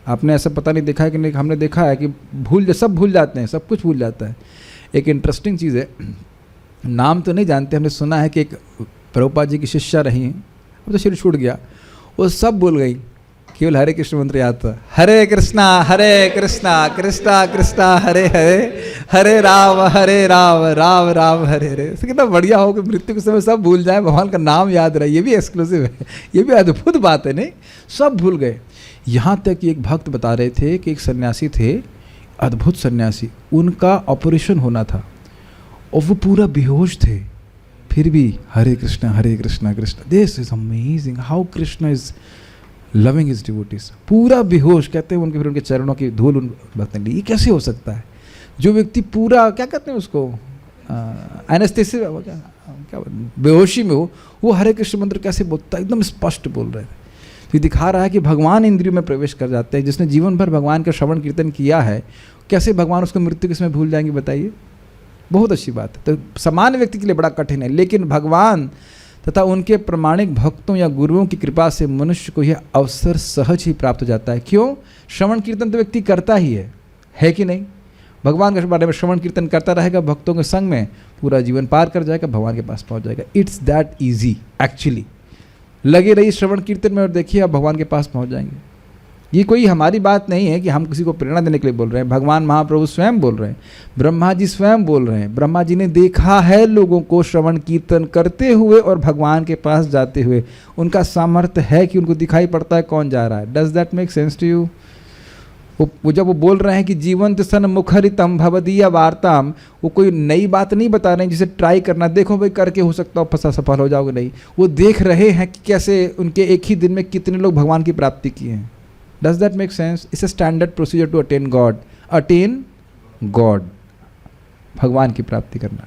आपने ऐसा पता नहीं देखा है कि नहीं? हमने देखा है कि सब भूल जाते हैं, सब कुछ भूल जाता है। एक इंटरेस्टिंग चीज़ है, नाम तो नहीं जानते, हमने सुना है कि एक प्रभुपाद जी की शिष्या रही, अब तो शरीर छूट गया, वो सब भूल गई, केवल हरे कृष्ण मंत्र याद था। हरे कृष्णा कृष्णा कृष्णा हरे हरे, हरे राम राम राम हरे हरे। तो कितना बढ़िया हो कि मृत्यु के समय सब भूल जाए, भगवान का नाम याद रहे। ये भी एक्सक्लूसिव है, ये भी अद्भुत बात है, नहीं? सब भूल गए। यहाँ तक कि एक भक्त बता रहे थे कि एक सन्यासी थे, अद्भुत सन्यासी, उनका ऑपरेशन होना था और वो पूरा बेहोश थे, फिर भी Hare Krishna Krishna. This is amazing how Krishna is loving his devotees. पूरा बेहोश, कहते हैं उनके, फिर उनके चरणों की धूल उन भक्त ने ली। ये कैसे हो सकता है? जो व्यक्ति पूरा, क्या कहते हैं उसको, एनेस्थेसिया, क्या बेहोशी में हो, वो हरे कृष्ण मंत्र कैसे बोलता है? एकदम स्पष्ट बोल रहे थे। तो ये दिखा रहा है कि भगवान इंद्रियों में प्रवेश कर जाते हैं। जिसने जीवन भर भगवान का श्रवण कीर्तन किया है, कैसे भगवान उसको मृत्यु के समय भूल जाएंगे बताइए? बहुत अच्छी बात है। तो सामान्य व्यक्ति के लिए बड़ा कठिन है, लेकिन भगवान तथा उनके प्रमाणिक भक्तों या गुरुओं की कृपा से मनुष्य को यह अवसर सहज ही प्राप्त हो जाता है। क्यों? श्रवण कीर्तन तो व्यक्ति करता ही है कि नहीं? भगवान के बारे में श्रवण कीर्तन करता रहेगा, भक्तों के संग में पूरा जीवन पार कर जाएगा, भगवान के पास पहुंच जाएगा। It's that easy actually. लगे रहिए श्रवण कीर्तन में और देखिए आप भगवान के पास पहुंच जाएंगे। ये कोई हमारी बात नहीं है कि हम किसी को प्रेरणा देने के लिए बोल रहे हैं। भगवान महाप्रभु स्वयं बोल रहे हैं, ब्रह्मा जी स्वयं बोल रहे हैं। ब्रह्मा जी ने देखा है लोगों को श्रवण कीर्तन करते हुए और भगवान के पास जाते हुए। उनका सामर्थ्य है कि उनको दिखाई पड़ता है कौन जा रहा है। Does that make sense to you? वो जब वो बोल रहे हैं कि जीवंत सन मुखरितम भवदीय वार्ताम, वो कोई नई बात नहीं बता रहे हैं जिसे ट्राई करना, देखो भाई करके हो सकता हो फंसा सफल हो जाओगे, नहीं। वो देख रहे हैं कि कैसे उनके एक ही दिन में कितने लोग भगवान की प्राप्ति किए हैं। Does that make sense? It's a standard procedure to attain God. Attain God, भगवान की प्राप्ति करना।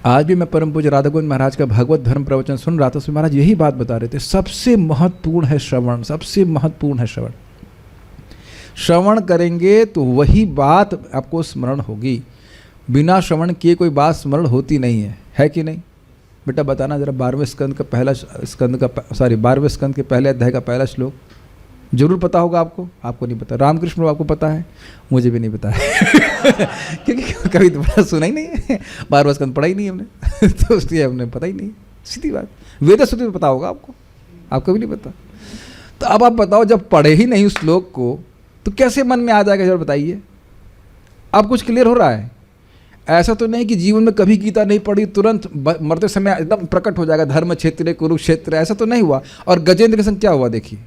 आज भी मैं परम पूज्य राधा गोविंद महाराज का भगवत धर्म प्रवचन सुन रहा था, उसमें महाराज यही बात बता रहे थे, सबसे महत्वपूर्ण है श्रवण, सबसे महत्वपूर्ण है श्रवण। श्रवण करेंगे तो वही बात आपको स्मरण होगी। बिना श्रवण किए कोई बात स्मरण होती नहीं है कि नहीं? बेटा बताना जरा 12वें स्कंद का 12वें स्कंद के पहले अध्याय का पहला श्लोक। जरूर पता होगा आपको नहीं पता। रामकृष्ण आपको पता है? मुझे भी नहीं पता है क्योंकि कभी दोबारा सुना ही नहीं है, 12वां स्कंद पढ़ा ही नहीं हमने तो इसलिए हमने पता ही नहीं। सीधी बात। वेद श्रुति में पता होगा आपको भी नहीं पता। तो अब आप बताओ, जब पढ़े ही नहीं उस श्लोक को तो कैसे मन में आ जाएगा? जरा बताइए। अब कुछ क्लियर हो रहा है? ऐसा तो नहीं कि जीवन में कभी गीता नहीं पढ़ी तुरंत मरते समय एकदम प्रकट हो जाएगा धर्म क्षेत्र कुरुक्षेत्र, ऐसा तो नहीं हुआ। और गजेंद्र के संग क्या हुआ देखिए,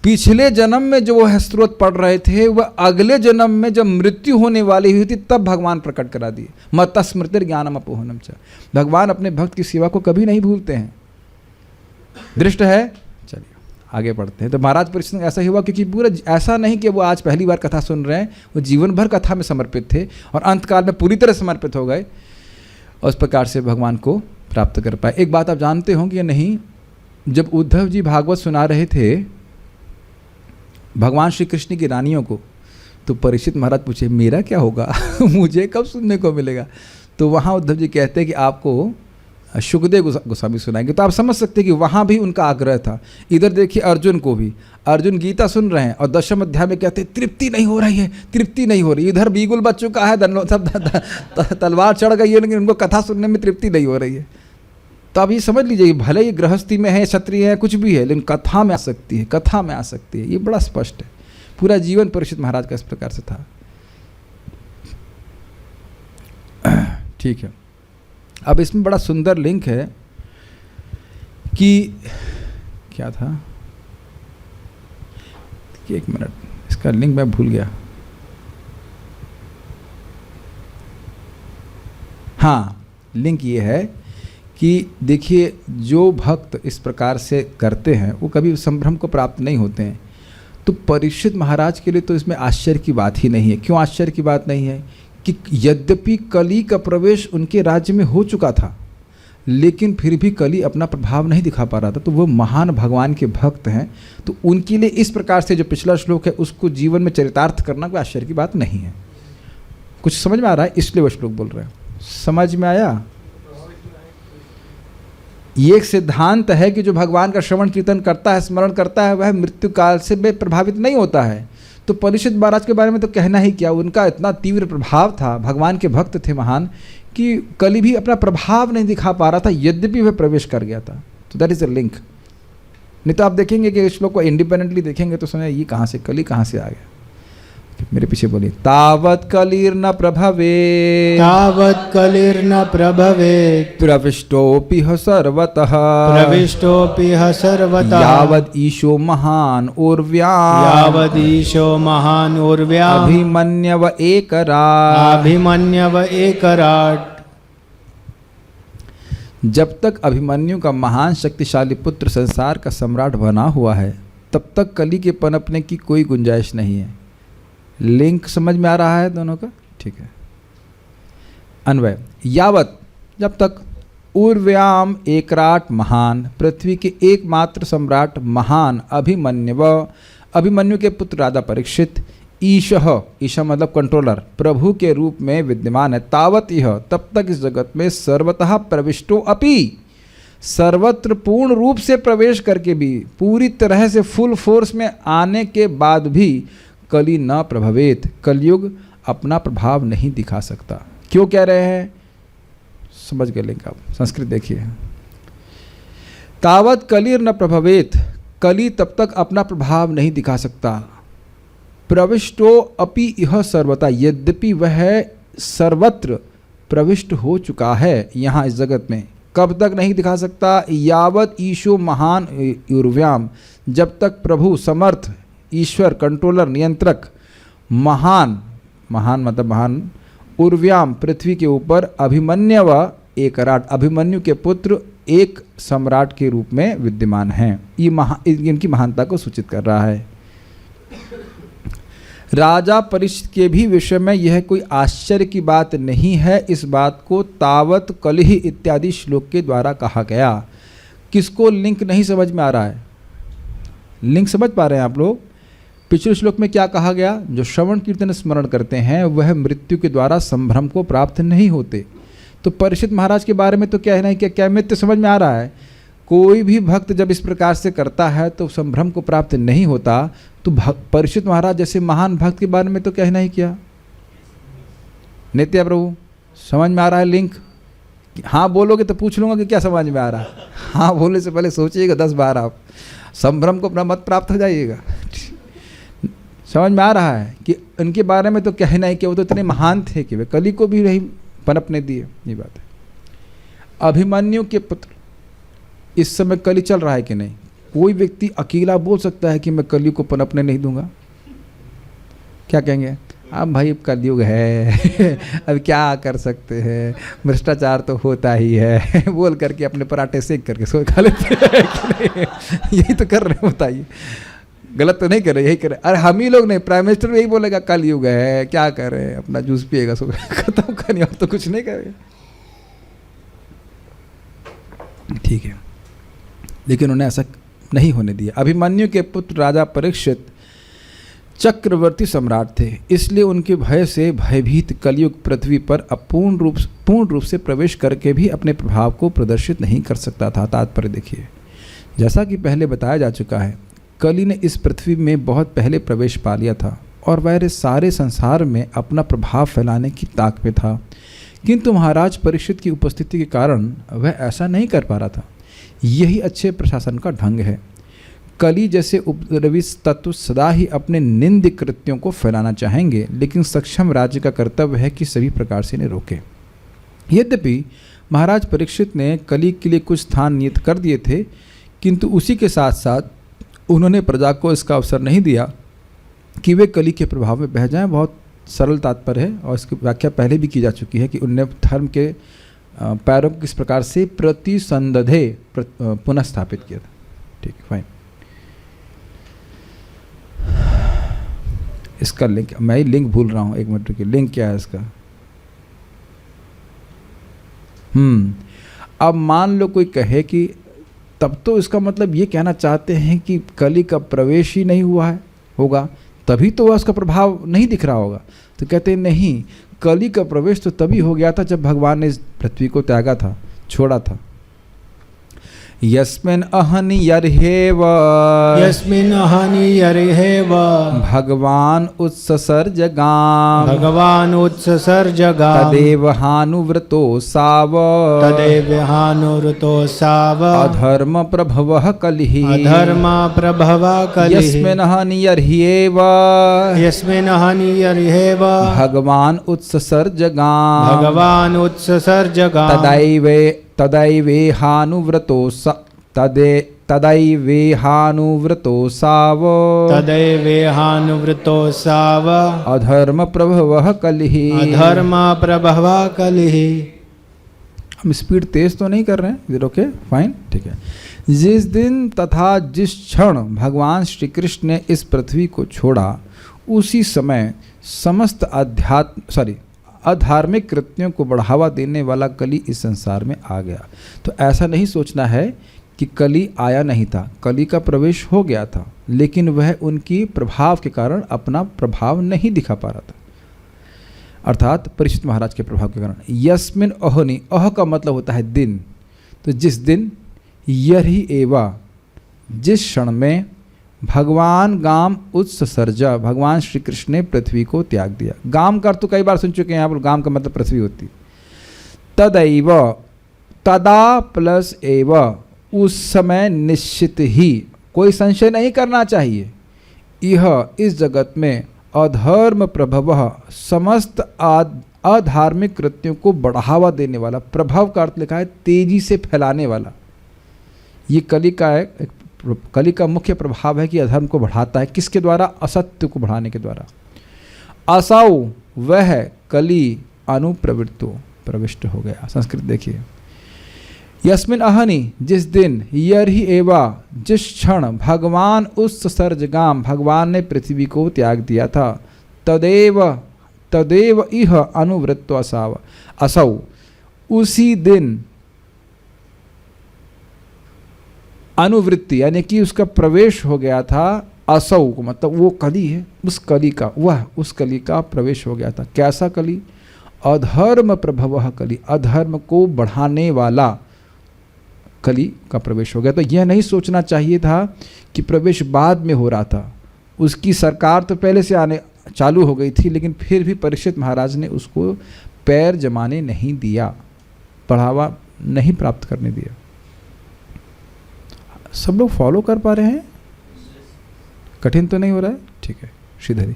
पिछले जन्म में जो वह स्त्रोत पढ़ रहे थे वह अगले जन्म में जब मृत्यु होने वाली हुई थी तब भगवान प्रकट करा दिए। मत्ता स्मृतिर ज्ञानम अपोहनम च। भगवान अपने भक्त की सेवा को कभी नहीं भूलते हैं। दृष्ट है? चलिए आगे बढ़ते हैं। तो महाराज परिषद ऐसा ही हुआ क्योंकि पूरा ऐसा नहीं कि वो आज पहली बार कथा सुन रहे हैं, वो जीवन भर कथा में समर्पित थे और अंतकाल में पूरी तरह समर्पित हो गए और उस प्रकार से भगवान को प्राप्त कर पाए। एक बात आप जानते हो कि नहीं, जब उद्धव जी भागवत सुना रहे थे भगवान श्री कृष्ण की रानियों को, तो परीक्षित महाराज पूछे मेरा क्या होगा मुझे कब सुनने को मिलेगा? तो वहाँ उद्धव जी कहते हैं कि आपको शुकदेव गोस्वामी सुनाएंगे। तो आप समझ सकते हैं कि वहाँ भी उनका आग्रह था। इधर देखिए अर्जुन को भी, अर्जुन गीता सुन रहे हैं और 10वें अध्याय में कहते हैं तृप्ति नहीं हो रही है, तृप्ति नहीं हो रही। इधर बीगुल बच चुका है, तलवार चढ़ गई है, लेकिन उनको कथा सुनने में तृप्ति नहीं हो रही है। तो आप ये समझ लीजिए, भले ही गृहस्थी में है, क्षत्रिय है, कुछ भी है, लेकिन कथा में आ सकती है, कथा में आ सकती है। ये बड़ा स्पष्ट है। पूरा जीवन परीक्षित महाराज का इस प्रकार से था। ठीक है, अब इसमें बड़ा सुंदर लिंक है कि क्या था, एक मिनट, इसका लिंक मैं भूल गया। हाँ, लिंक ये है कि देखिए जो भक्त इस प्रकार से करते हैं वो कभी संभ्रम को प्राप्त नहीं होते हैं। तो परीक्षित महाराज के लिए तो इसमें आश्चर्य की बात ही नहीं है। क्यों आश्चर्य की बात नहीं है? कि यद्यपि कली का प्रवेश उनके राज्य में हो चुका था, लेकिन फिर भी कली अपना प्रभाव नहीं दिखा पा रहा था। तो वो महान भगवान के भक्त हैं, तो उनके लिए इस प्रकार से जो पिछला श्लोक है उसको जीवन में चरितार्थ करना कोई आश्चर्य की बात नहीं है। कुछ समझ में आ रहा है? इसलिए वो श्लोक बोल रहे हैं। समझ में आया? ये एक सिद्धांत है कि जो भगवान का श्रवण कीर्तन करता है, स्मरण करता है, वह मृत्यु काल से प्रभावित नहीं होता है। तो परीक्षित महाराज के बारे में तो कहना ही क्या, उनका इतना तीव्र प्रभाव था, भगवान के भक्त थे महान, कि कली भी अपना प्रभाव नहीं दिखा पा रहा था, यद्यपि वह प्रवेश कर गया था। तो दैट इज अ लिंक। नहीं तो आप देखेंगे कि श्लोक को इंडिपेंडेंटली देखेंगे तो समझे ये कहाँ से, कली कहाँ से आ गया। मेरे पीछे बोलिए, तावत कलिर्न प्रभवे, तावत् कलिर्न प्रभवेत्, प्रविष्टोऽपि ह सर्वतः, प्रविष्टोऽपि ह सर्वतः, यावद् ईशो महान उर्व्याम्, यावदीशो महान् उर्व्याम्, अभिमन्यव एकराट्, अभिमन्यव एकराट्। जब तक अभिमन्यु का महान शक्तिशाली पुत्र संसार का सम्राट बना हुआ है, तब तक कली के पनपने की कोई गुंजाइश नहीं है। लिंक समझ में आ रहा है दोनों का? ठीक है। अन्वय, यावत जब तक, उर्व्याम एकराट महान, पृथ्वी के एकमात्र सम्राट महान अभिमन्यु, अभिमन्यु के पुत्र राजा परीक्षित, ईशः, ईशा मतलब कंट्रोलर, प्रभु के रूप में विद्यमान है, तावत यह, तब तक इस जगत में सर्वतः प्रविष्टो अपि, सर्वत्र पूर्ण रूप से प्रवेश करके भी, पूरी तरह से फुल फोर्स में आने के बाद भी कली न प्रभवेत, कलयुग अपना प्रभाव नहीं दिखा सकता। क्यों कह रहे हैं, समझ गए लेंगे आप, संस्कृत देखिए। तावत कलिर न प्रभवेत, कली तब तक अपना प्रभाव नहीं दिखा सकता। प्रविष्टो अपि यह सर्वता, यद्यपि वह सर्वत्र प्रविष्ट हो चुका है यहाँ इस जगत में, कब तक नहीं दिखा सकता, यावत ईशो महान यूर्व्याम, जब तक प्रभु समर्थ, ईश्वर, कंट्रोलर, नियंत्रक, महान, महान मतलब महान, उर्व्याम पृथ्वी के ऊपर, अभिमन्यव एकराट, अभिमन्यु के पुत्र एक सम्राट के रूप में विद्यमान हैं। ये इनकी महानता को सूचित कर रहा है। राजा परीक्षित के भी विषय में यह कोई आश्चर्य की बात नहीं है। इस बात को तावत कलिह इत्यादि श्लोक के द्वारा कहा गया। किसको लिंक नहीं समझ में आ रहा है? लिंक समझ पा रहे हैं आप लोग? पिछले श्लोक में क्या कहा गया? जो श्रवण कीर्तन स्मरण करते हैं वह मृत्यु के द्वारा संभ्रम को प्राप्त नहीं होते। तो परीक्षित महाराज के बारे में तो क्या है ना, क्या मित्र समझ में आ रहा है? कोई भी भक्त जब इस प्रकार से करता है तो संभ्रम को प्राप्त नहीं होता। तो परीक्षित महाराज जैसे महान भक्त के बारे में तो कहना ही क्या। नित्य प्रभु समझ में आ रहा है लिंक? हाँ बोलोगे तो पूछ लूंगा कि क्या समझ में आ रहा है। हाँ बोलने से पहले सोचिएगा 10 बार, आप संभ्रम को अपना मत प्राप्त हो जाइएगा। समझ में आ रहा है कि उनके बारे में तो कहना ही कि वो तो इतने महान थे कि वे कली को भी नहीं पनपने दिए। ये बात है। अभिमन्यु के पुत्र, इस समय कली चल रहा है कि नहीं? कोई व्यक्ति अकेला बोल सकता है कि मैं कली को पनपने नहीं दूंगा? क्या कहेंगे? अब भाई कलयुग है अब क्या कर सकते हैं, भ्रष्टाचार तो होता ही है बोल करके अपने पराठे सेक करके सो खा लेते हैं। यही तो कर रहे हैं, बताइए गलत तो नहीं कर रहे, यही कर रहे। अरे हम ही लोग नहीं, प्राइम मिनिस्टर भी यही बोलेगा कलयुग है, क्या कर रहे हैं, अपना जूस पिएगा सो खत्म करनी, और तो कुछ नहीं करेगा। ठीक है, लेकिन उन्हें ऐसा नहीं होने दिया। अभिमन्यु के पुत्र राजा परीक्षित चक्रवर्ती सम्राट थे, इसलिए उनके भय से भयभीत कलयुग पृथ्वी पर पूर्ण रूप से प्रवेश करके भी अपने प्रभाव को प्रदर्शित नहीं कर सकता था। तात्पर्य देखिए, जैसा कि पहले बताया जा चुका है, कली ने इस पृथ्वी में बहुत पहले प्रवेश पा लिया था और वह सारे संसार में अपना प्रभाव फैलाने की ताक में था, किंतु महाराज परीक्षित की उपस्थिति के कारण वह ऐसा नहीं कर पा रहा था। यही अच्छे प्रशासन का ढंग है। कली जैसे उपद्रवित तत्व सदा ही अपने निंद कृत्यों को फैलाना चाहेंगे, लेकिन सक्षम राज्य का कर्तव्य है कि सभी प्रकार से इन्हें रोके। यद्यपि महाराज परीक्षित ने कली के लिए कुछ स्थान नियत कर दिए थे, किंतु उसी के साथ साथ उन्होंने प्रजा को इसका अवसर नहीं दिया कि वे कली के प्रभाव में बह जाएं। बहुत सरल तात्पर्य है और इसकी व्याख्या पहले भी की जा चुकी है कि उन्हें धर्म के पैरों को किस प्रकार से प्रतिसंदधे पुनः स्थापित किया था। ठीक है, फाइन। इसका लिंक, मैं ही लिंक भूल रहा हूँ, एक मिनट की लिंक क्या है इसका? अब मान लो कोई कहे कि तब तो इसका मतलब ये कहना चाहते हैं कि कली का प्रवेश ही नहीं हुआ है, होगा तभी तो उसका प्रभाव नहीं दिख रहा होगा। तो कहते हैं नहीं, कली का प्रवेश तो तभी हो गया था जब भगवान ने इस पृथ्वी को त्यागा था, छोड़ा था। यस्मिन् अहनि यर्हेव भगवान उत्ससर्जगाम तदेव हानुव्रतो साव अधर्म प्रभवः कलिः यस्मिन् अहनि यर्हेव भगवान उत्ससर्जगाम तदैवेहानुव्रतो साव अधर्म प्रभवः कलिः। हम स्पीड तेज तो नहीं कर रहे हैं, इधर ओके फाइन, ठीक है। जिस दिन तथा जिस क्षण भगवान श्री कृष्ण ने इस पृथ्वी को छोड़ा, उसी समय समस्त अधार्मिक कृत्यों को बढ़ावा देने वाला कली इस संसार में आ गया। तो ऐसा नहीं सोचना है कि कली आया नहीं था, कली का प्रवेश हो गया था। लेकिन वह उनकी प्रभाव के कारण अपना प्रभाव नहीं दिखा पा रहा था, अर्थात परीक्षित महाराज के प्रभाव के कारण। यस्मिन अहोनि, अह का मतलब होता है दिन, तो जिस दिन, यही एवा, जिस क्षण में, भगवान गाम उत्सर्जा, भगवान श्री कृष्ण ने पृथ्वी को त्याग दिया। गाम का अर्थ तो कई बार सुन चुके हैं यहाँ पर, गाम का मतलब पृथ्वी होती। तदैव, तदा प्लस एव, उस समय निश्चित ही, कोई संशय नहीं करना चाहिए, यह इस जगत में अधर्म प्रभव, समस्त अधार्मिक कृत्यों को बढ़ावा देने वाला, प्रभाव का अर्थ लिखा है तेजी से फैलाने वाला। ये कली का मुख्य प्रभाव है कि अधर्म को बढ़ाता है। किसके द्वारा? असत्य को बढ़ाने के द्वारा। असौ, वह कली अनुप्रवृत्तो, प्रविष्ट हो गया। संस्कृत देखिए, यस्मिन अहनि, जिस दिन, यर्हि एवा, जिस क्षण, भगवान उत्सर्जगाम, भगवान ने पृथ्वी को त्याग दिया था, तदेव इह अनुवृत्तो असाव, असौ, उसी दिन, अनुवृत्ति यानी कि उसका प्रवेश हो गया था। असौ को मतलब वो कली है, उस कली का, वह उस कली का प्रवेश हो गया था। कैसा कली? अधर्म प्रभव कली, अधर्म को बढ़ाने वाला कली का प्रवेश हो गया। तो यह नहीं सोचना चाहिए था कि प्रवेश बाद में हो रहा था, उसकी सरकार तो पहले से आने चालू हो गई थी, लेकिन फिर भी परीक्षित महाराज ने उसको पैर जमाने नहीं दिया, बढ़ावा नहीं प्राप्त करने दिया। सब लोग फॉलो कर पा रहे हैं? कठिन तो नहीं हो रहा है? ठीक है, श्रीधरी।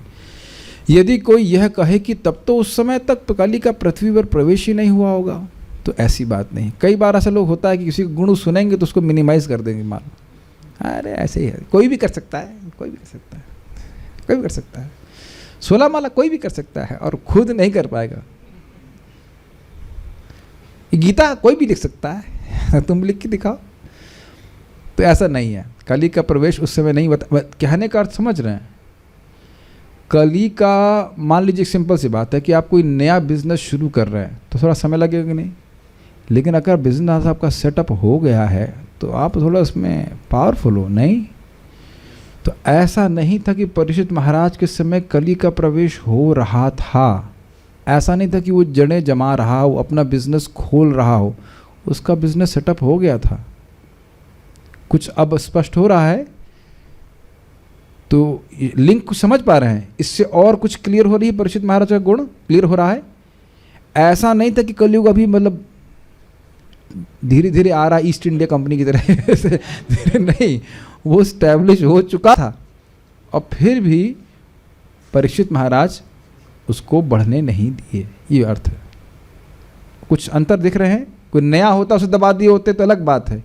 यदि कोई यह कहे कि तब तो उस समय तक कली का पृथ्वी पर प्रवेश ही नहीं हुआ होगा, तो ऐसी बात नहीं। कई बार ऐसा लोग होता है कि किसी गुण सुनेंगे तो उसको मिनिमाइज कर देंगे, मान, अरे ऐसे ही है, कोई भी कर सकता है, कोई भी कर सकता है, कोई भी कर सकता है, 16 माला कोई भी कर सकता है और खुद नहीं कर पाएगा। गीता कोई भी लिख सकता है, तुम लिख के दिखाओ। तो ऐसा नहीं है, कली का प्रवेश उस समय नहीं बता। कहने का अर्थ समझ रहे हैं? कली का, मान लीजिए सिंपल सी बात है कि आप कोई नया बिजनेस शुरू कर रहे हैं तो थोड़ा समय लगेगा कि नहीं, लेकिन अगर बिजनेस आपका सेटअप हो गया है तो आप थोड़ा उसमें पावरफुल हो, नहीं? तो ऐसा नहीं था कि परीक्षित महाराज के समय कली का प्रवेश हो रहा था, ऐसा नहीं था कि वो जड़ें जमा रहा हो, अपना बिजनेस खोल रहा हो, उसका बिजनेस सेटअप हो गया था। कुछ अब स्पष्ट हो रहा है? तो लिंक कुछ समझ पा रहे हैं? इससे और कुछ क्लियर हो रही है, परीक्षित महाराज का गुण क्लियर हो रहा है। ऐसा नहीं था कि कलयुग अभी मतलब धीरे धीरे आ रहा ईस्ट इंडिया कंपनी की तरह नहीं, वो स्टैब्लिश हो चुका था और फिर भी परीक्षित महाराज उसको बढ़ने नहीं दिए, ये अर्थ है। कुछ अंतर दिख रहे हैं? कोई नया होता उसे दबा दिए होते तो अलग बात है।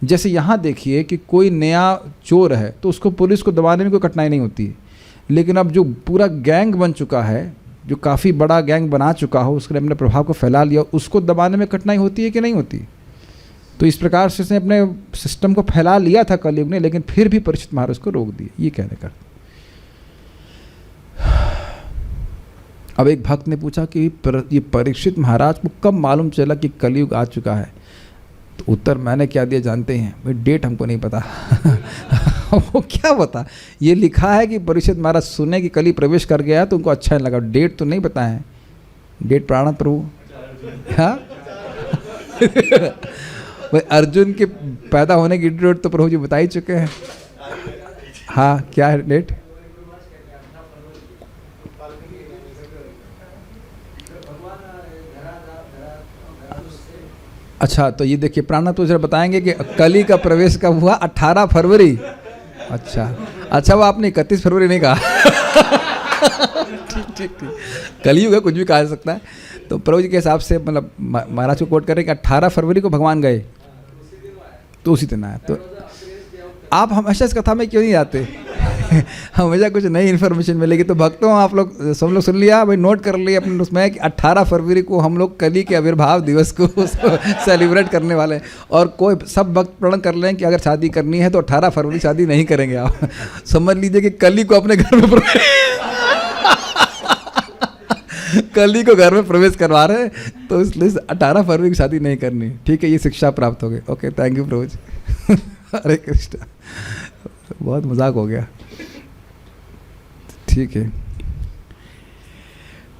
जैसे यहाँ देखिए कि कोई नया चोर है तो उसको पुलिस को दबाने में कोई कठिनाई नहीं होती है, लेकिन अब जो पूरा गैंग बन चुका है, जो काफ़ी बड़ा गैंग बना चुका हो, उसने अपने प्रभाव को फैला लिया, उसको दबाने में कठिनाई होती है कि नहीं होती? तो इस प्रकार से उसने अपने सिस्टम को फैला लिया था कलयुग ने, लेकिन फिर भी परीक्षित महाराज को रोक दिया, ये कहने का। अब एक भक्त ने पूछा कि ये परीक्षित महाराज को कब मालूम चला कि कलयुग आ चुका है? तो उत्तर मैंने क्या दिया जानते हैं? भाई डेट हमको नहीं पता। वो क्या बता, ये लिखा है कि परीक्षित महाराज सुने कि कली प्रवेश कर गया तो उनको अच्छा नहीं लगा, डेट तो नहीं बताए। डेट प्राण प्रभु, हाँ भाई अर्जुन के पैदा होने की डेट तो प्रभु जी बता ही चुके हैं। हाँ, क्या है डेट? अच्छा, तो ये देखिए प्राणा तो जरा बताएंगे कि कली का प्रवेश कब हुआ? 18 फरवरी। अच्छा, वो आपने 31 फरवरी नहीं कहा। ठीक, कलयुग है, कुछ भी कहा जा सकता है। तो प्रभु जी के हिसाब से मतलब महाराज को कोट कर रहे हैं कि 18 फरवरी को भगवान गए, तो उसी दिन आया। तो आप हमेशा इस कथा में क्यों नहीं आते? हमेशा कुछ नई इन्फॉर्मेशन मिलेगी। तो भक्तों, आप लोग सब लोग सुन लिया भाई, नोट कर लिया अपने उसमें कि 18 फरवरी को हम लोग कली के आविर्भाव दिवस को सेलिब्रेट करने वाले हैं। और कोई सब भक्त प्रण कर लें कि अगर शादी करनी है तो 18 फरवरी शादी नहीं करेंगे। आप समझ लीजिए कि कली को अपने घर में कली को घर में प्रवेश करवा रहे हैं, तो इसलिए 18 फरवरी की शादी नहीं करनी। ठीक है, ये शिक्षा प्राप्त हो गई। ओके, थैंक यू प्रभु जी। हरे कृष्ण। बहुत मजाक हो गया, ठीक है।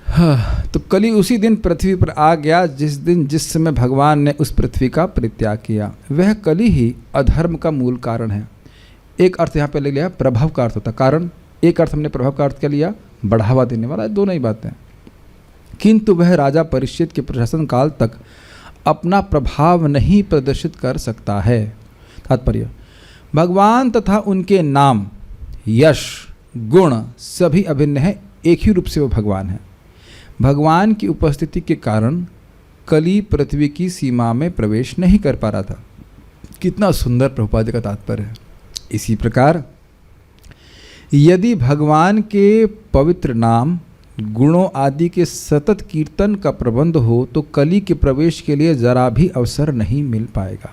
हाँ, तो कली उसी दिन पृथ्वी पर आ गया जिस समय भगवान ने उस पृथ्वी का परित्याग किया। वह कली ही अधर्म का मूल कारण है। एक अर्थ यहाँ पे ले लिया, प्रभाव का अर्थ होता है कारण, एक अर्थ हमने प्रभाव का अर्थ क्या लिया, बढ़ावा देने वाला, दोनों ही बातें। किंतु वह राजा परीक्षित के प्रशासन काल तक अपना प्रभाव नहीं प्रदर्शित कर सकता है। तात्पर्य, भगवान तथा उनके नाम, यश, गुण सभी अभिन्न है, एक ही रूप से वो भगवान है। भगवान की उपस्थिति के कारण कली पृथ्वी की सीमा में प्रवेश नहीं कर पा रहा था। कितना सुंदर प्रभुपाद का तात्पर्य है। इसी प्रकार यदि भगवान के पवित्र नाम, गुणों आदि के सतत कीर्तन का प्रबंध हो तो कली के प्रवेश के लिए जरा भी अवसर नहीं मिल पाएगा।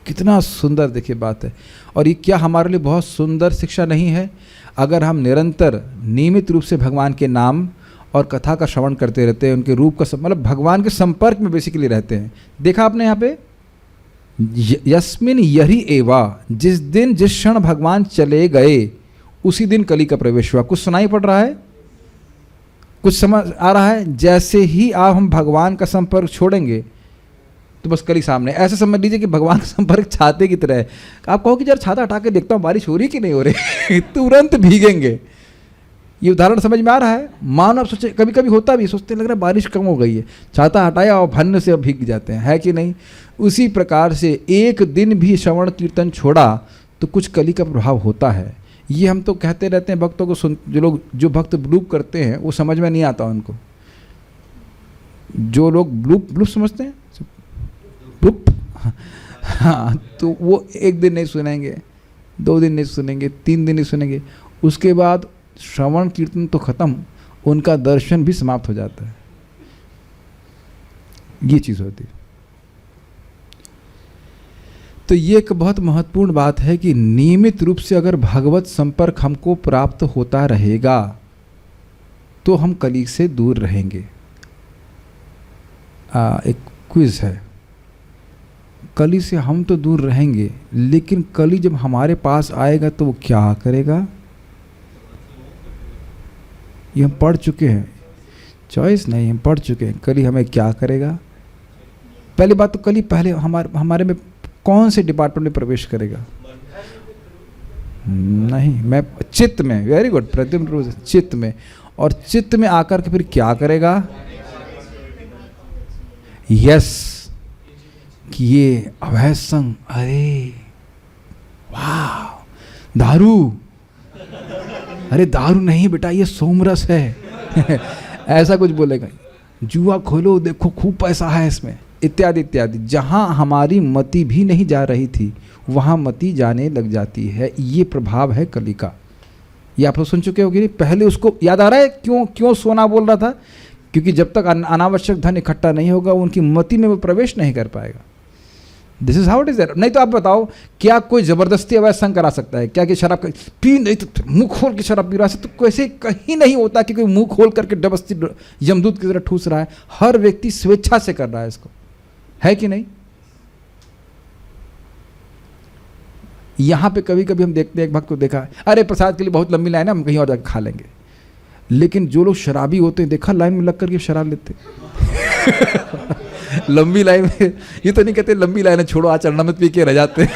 कितना सुंदर देखिए बात है। और ये क्या हमारे लिए बहुत सुंदर शिक्षा नहीं है? अगर हम निरंतर नियमित रूप से भगवान के नाम और कथा का श्रवण करते रहते हैं, उनके रूप का मतलब भगवान के संपर्क में बेसिकली रहते हैं। देखा आपने यहाँ पे, यस्मिन यही एवा, जिस दिन जिस क्षण भगवान चले गए उसी दिन कली का प्रवेश हुआ। कुछ सुनाई पड़ रहा है, कुछ समझ आ रहा है? जैसे ही आप हम भगवान का संपर्क छोड़ेंगे तो बस कली सामने। ऐसे समझ लीजिए कि भगवान का संपर्क छाते की तरह है। आप कहो कि जरा छाता हटा के देखता हूँ बारिश हो रही कि नहीं हो रही तुरंत भीगेंगे। ये उदाहरण समझ में आ रहा है? मानो आप सोचे, कभी कभी होता भी, सोचते लग रहा है बारिश कम हो गई है, छाता हटाया और भन्न से भीग जाते हैं, है कि नहीं? उसी प्रकार से एक दिन भी श्रवण कीर्तन छोड़ा तो कुछ कली का प्रभाव होता है। ये हम तो कहते रहते हैं भक्तों को, सुन जो भक्त ब्लूप करते हैं वो समझ में नहीं आता उनको। जो लोग ब्लूप समझते हैं, ब्लूप, हाँ, तो वो एक दिन नहीं सुनेंगे, 2 दिन नहीं सुनेंगे, 3 दिन नहीं सुनेंगे, उसके बाद श्रवण कीर्तन तो खत्म, उनका दर्शन भी समाप्त हो जाता है। ये चीज होती है। तो ये एक बहुत महत्वपूर्ण बात है कि नियमित रूप से अगर भगवत संपर्क हमको प्राप्त होता रहेगा तो हम कली से दूर रहेंगे। एक क्विज है, कली से हम तो दूर रहेंगे, लेकिन कली जब हमारे पास आएगा तो वो क्या करेगा? ये हम पढ़ चुके हैं, चॉइस नहीं, हम पढ़ चुके हैं। कली हमें क्या करेगा? पहली बात तो कली पहले हमारे में कौन से डिपार्टमेंट में प्रवेश करेगा? नहीं, मैं चित्त में, वेरी गुड प्रद्युम्न रोज, चित्त में। और चित्त में आकर के फिर क्या करेगा? यस, कि ये अवैध संग, अरे वाह, दारू, अरे दारू नहीं बेटा ये सोमरस है ऐसा कुछ बोलेगा। जुआ खोलो देखो खूब पैसा है इसमें, इत्यादि इत्यादि। जहाँ हमारी मति भी नहीं जा रही थी वहाँ मति जाने लग जाती है। ये प्रभाव है कली का। ये आप लोग सुन चुके होंगे। पहले उसको याद आ रहा है क्यों सोना बोल रहा था? क्योंकि जब तक अनावश्यक धन इकट्ठा नहीं होगा उनकी मति में वो प्रवेश नहीं कर पाएगा। This is how it is. नहीं तो आप बताओ, क्या कोई जबरदस्ती अवैध संग करा सकता है क्या? कि शराब पी नहीं तो मुंह खोल के शराब पी रहा है, तो कैसे कहीं नहीं होता कि कोई मुंह खोल करके जबरदस्ती यमदूत की तरह ठूस रहा है। हर व्यक्ति स्वेच्छा से कर रहा है इसको, है कि नहीं? यहां पे कभी कभी हम देखते हैं, एक भक्त को देखा, अरे प्रसाद के लिए बहुत लंबी लाइन है, हम कहीं और जाकर खा लेंगे। लेकिन जो लोग शराबी होते हैं, देखा लाइन में लग करके शराब लेते लंबी लाइन में, ये तो नहीं कहते लंबी लाइन है छोड़ो आज चढ़ना मत, पी के रह जाते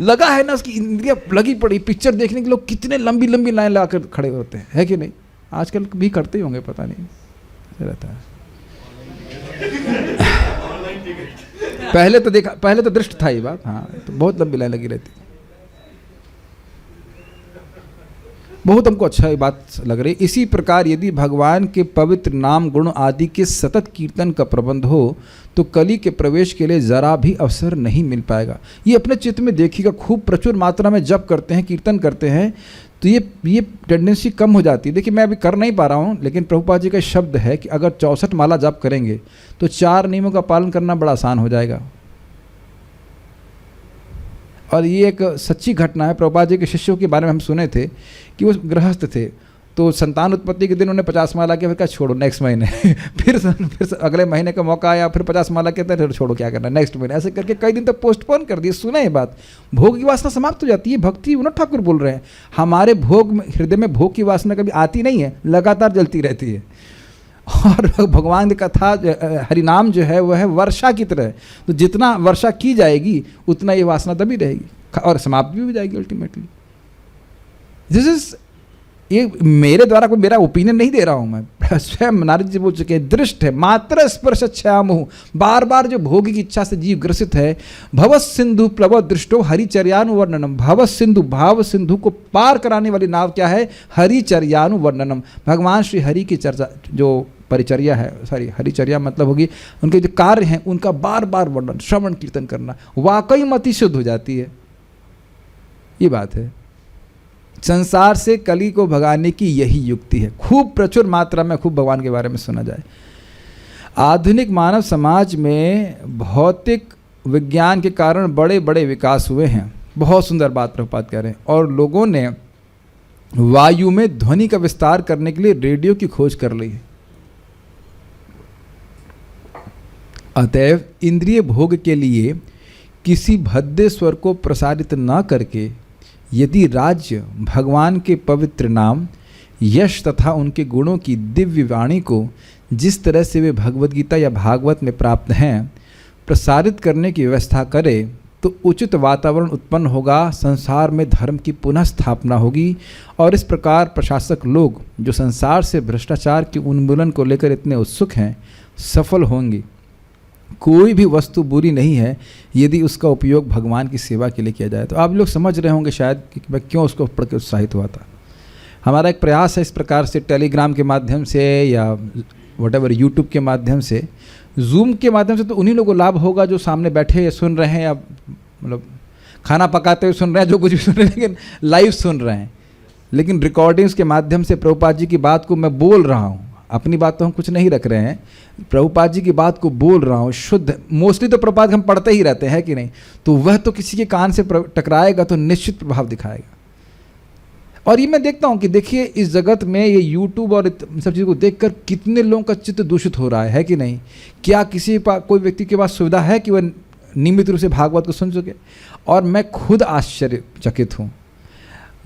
लगा है ना, उसकी इंद्रिया लगी पड़ी। पिक्चर देखने के लोग कितने लंबी लंबी लाइन लगा कर खड़े होते हैं, है कि नहीं? आजकल भी करते ही होंगे, पता नहीं रहता है। पहले तो दृष्ट था ये बात, हाँ, तो बहुत लंबी लाइन लगी रहती। बहुत हमको अच्छा ये बात लग रही। इसी प्रकार यदि भगवान के पवित्र नाम गुण आदि के सतत कीर्तन का प्रबंध हो तो कली के प्रवेश के लिए जरा भी अवसर नहीं मिल पाएगा। ये अपने चित्त में देखिएगा, खूब प्रचुर मात्रा में जप करते हैं, कीर्तन करते हैं, तो ये टेंडेंसी कम हो जाती है। देखिए मैं अभी कर नहीं पा रहा हूँ, लेकिन प्रभुपाद जी का शब्द है कि अगर 64 माला जप करेंगे तो 4 नियमों का पालन करना बड़ा आसान हो जाएगा। और ये एक सच्ची घटना है। प्रभुपाद जी के शिष्यों के बारे में हम सुने थे कि वो गृहस्थ थे, तो संतान उत्पत्ति के दिन उन्हें 50 माला के, फिर कहा छोड़ो नेक्स्ट महीने फिर अगले महीने का मौका आया, फिर 50 माला के फिर छोड़ो क्या करना नेक्स्ट महीने, ऐसे करके कई दिन तक पोस्टपोन कर दिए। सुना ये बात, भोग की वासना समाप्त हो जाती है। भक्ति विनोद ठाकुर बोल रहे हैं, हमारे भोग में, हृदय में भोग की वासना कभी आती नहीं है, लगातार जलती रहती है। और भगवान की कथा हरिनाम जो है वह है वर्षा की तरह, तो जितना वर्षा की जाएगी उतना ये वासना तभी रहेगी और समाप्त भी हो जाएगी अल्टीमेटली। दिस इज, ये मेरे द्वारा कोई मेरा ओपिनियन नहीं दे रहा हूं मैं, स्वयं नारद जी बोल चुके हैं, दृष्ट है मात्र स्पर्श छायामुह, बार बार जो भोगी की इच्छा से जीव ग्रसित है। भव सिंधु प्लव दृष्टो हरिचर्यानुवर्णनम, भव सिंधु, भाव सिंधु को पार कराने वाली नाव क्या है, हरिचर्यानुवर्णनम, भगवान श्री हरि की चर्चा, जो परिचर्या है, सॉरी हरिचर्या मतलब होगी उनके जो कार्य हैं उनका बार बार वर्णन, श्रवण कीर्तन करना, वाकई मति शुद्ध हो जाती है। ये बात है, संसार से कली को भगाने की यही युक्ति है, खूब प्रचुर मात्रा में खूब भगवान के बारे में सुना जाए। आधुनिक मानव समाज में भौतिक विज्ञान के कारण बड़े बड़े विकास हुए हैं, बहुत सुंदर बात प्रभुपाद कह रहे हैं, और लोगों ने वायु में ध्वनि का विस्तार करने के लिए रेडियो की खोज कर ली है। अतएव इंद्रिय भोग के लिए किसी भद्दे स्वर को प्रसारित न करके यदि राज्य भगवान के पवित्र नाम, यश तथा उनके गुणों की दिव्य वाणी को जिस तरह से वे भगवद गीता या भागवत में प्राप्त हैं प्रसारित करने की व्यवस्था करे तो उचित वातावरण उत्पन्न होगा, संसार में धर्म की पुनः स्थापना होगी, और इस प्रकार प्रशासक लोग जो संसार से भ्रष्टाचार के उन्मूलन को लेकर इतने उत्सुक हैं सफल होंगे। कोई भी वस्तु बुरी नहीं है यदि उसका उपयोग भगवान की सेवा के लिए किया जाए। तो आप लोग समझ रहे होंगे शायद कि मैं क्यों उसको पढ़ के उत्साहित हुआ था। हमारा एक प्रयास है इस प्रकार से टेलीग्राम के माध्यम से या व्हाटएवर यूट्यूब के माध्यम से, जूम के माध्यम से तो उन्हीं लोगों को लाभ होगा जो सामने बैठे या सुन रहे हैं, या मतलब खाना पकाते हुए सुन रहे हैं, जो कुछ भी सुन रहे हैं, लेकिन लाइव सुन रहे हैं। लेकिन रिकॉर्डिंग्स के माध्यम से प्रभुपाद जी की बात को मैं बोल रहा हूँ, अपनी बात तो हम कुछ नहीं रख रहे हैं, प्रभुपाद जी की बात को बोल रहा हूँ शुद्ध। मोस्टली तो प्रभुपाद हम पढ़ते ही रहते हैं कि नहीं, तो वह तो किसी के कान से टकराएगा तो निश्चित प्रभाव दिखाएगा। और ये मैं देखता हूँ कि देखिए इस जगत में ये यूट्यूब और सब चीज़ों को देखकर कितने लोगों का चित्त दूषित हो रहा है कि नहीं। क्या किसी कोई व्यक्ति के पास सुविधा है कि वह नियमित रूप से भागवत को सुन सके? और मैं खुद आश्चर्यचकित हूँ,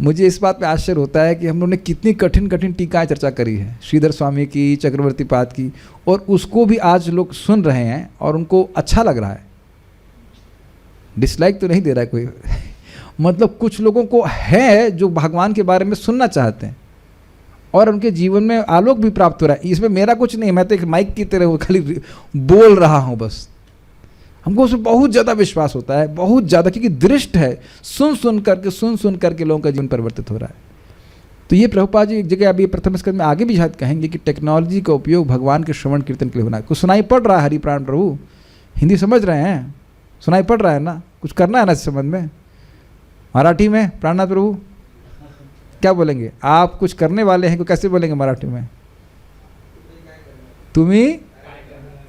मुझे इस बात पे आश्चर्य होता है कि हम लोगों ने कितनी कठिन कठिन टीकाएं चर्चा करी है, श्रीधर स्वामी की, चक्रवर्ती पाद की, और उसको भी आज लोग सुन रहे हैं और उनको अच्छा लग रहा है। डिसलाइक तो नहीं दे रहा है कोई मतलब कुछ लोगों को है जो भगवान के बारे में सुनना चाहते हैं और उनके जीवन में आलोक भी प्राप्त हो रहा है। इसमें मेरा कुछ नहीं, मैं तो एक माइक की तरह खाली बोल रहा हूँ बस। हमको उसमें बहुत ज़्यादा विश्वास होता है, बहुत ज़्यादा, क्योंकि दृष्ट है, सुन सुन करके लोगों का जीवन परिवर्तित हो रहा है। तो ये प्रभुपाद जी एक जगह अभी प्रथम स्कंद में आगे भी शायद कहेंगे कि टेक्नोलॉजी का उपयोग भगवान के श्रवण कीर्तन के लिए होना है। कुछ सुनाई पड़ रहा है हरि प्राण प्रभु, हिंदी समझ रहे हैं, सुनाई पड़ रहा है ना, कुछ करना है ना इस संबंध में। मराठी में प्राणनाथ प्रभु क्या बोलेंगे? आप कुछ करने वाले हैं, कैसे बोलेंगे मराठी में?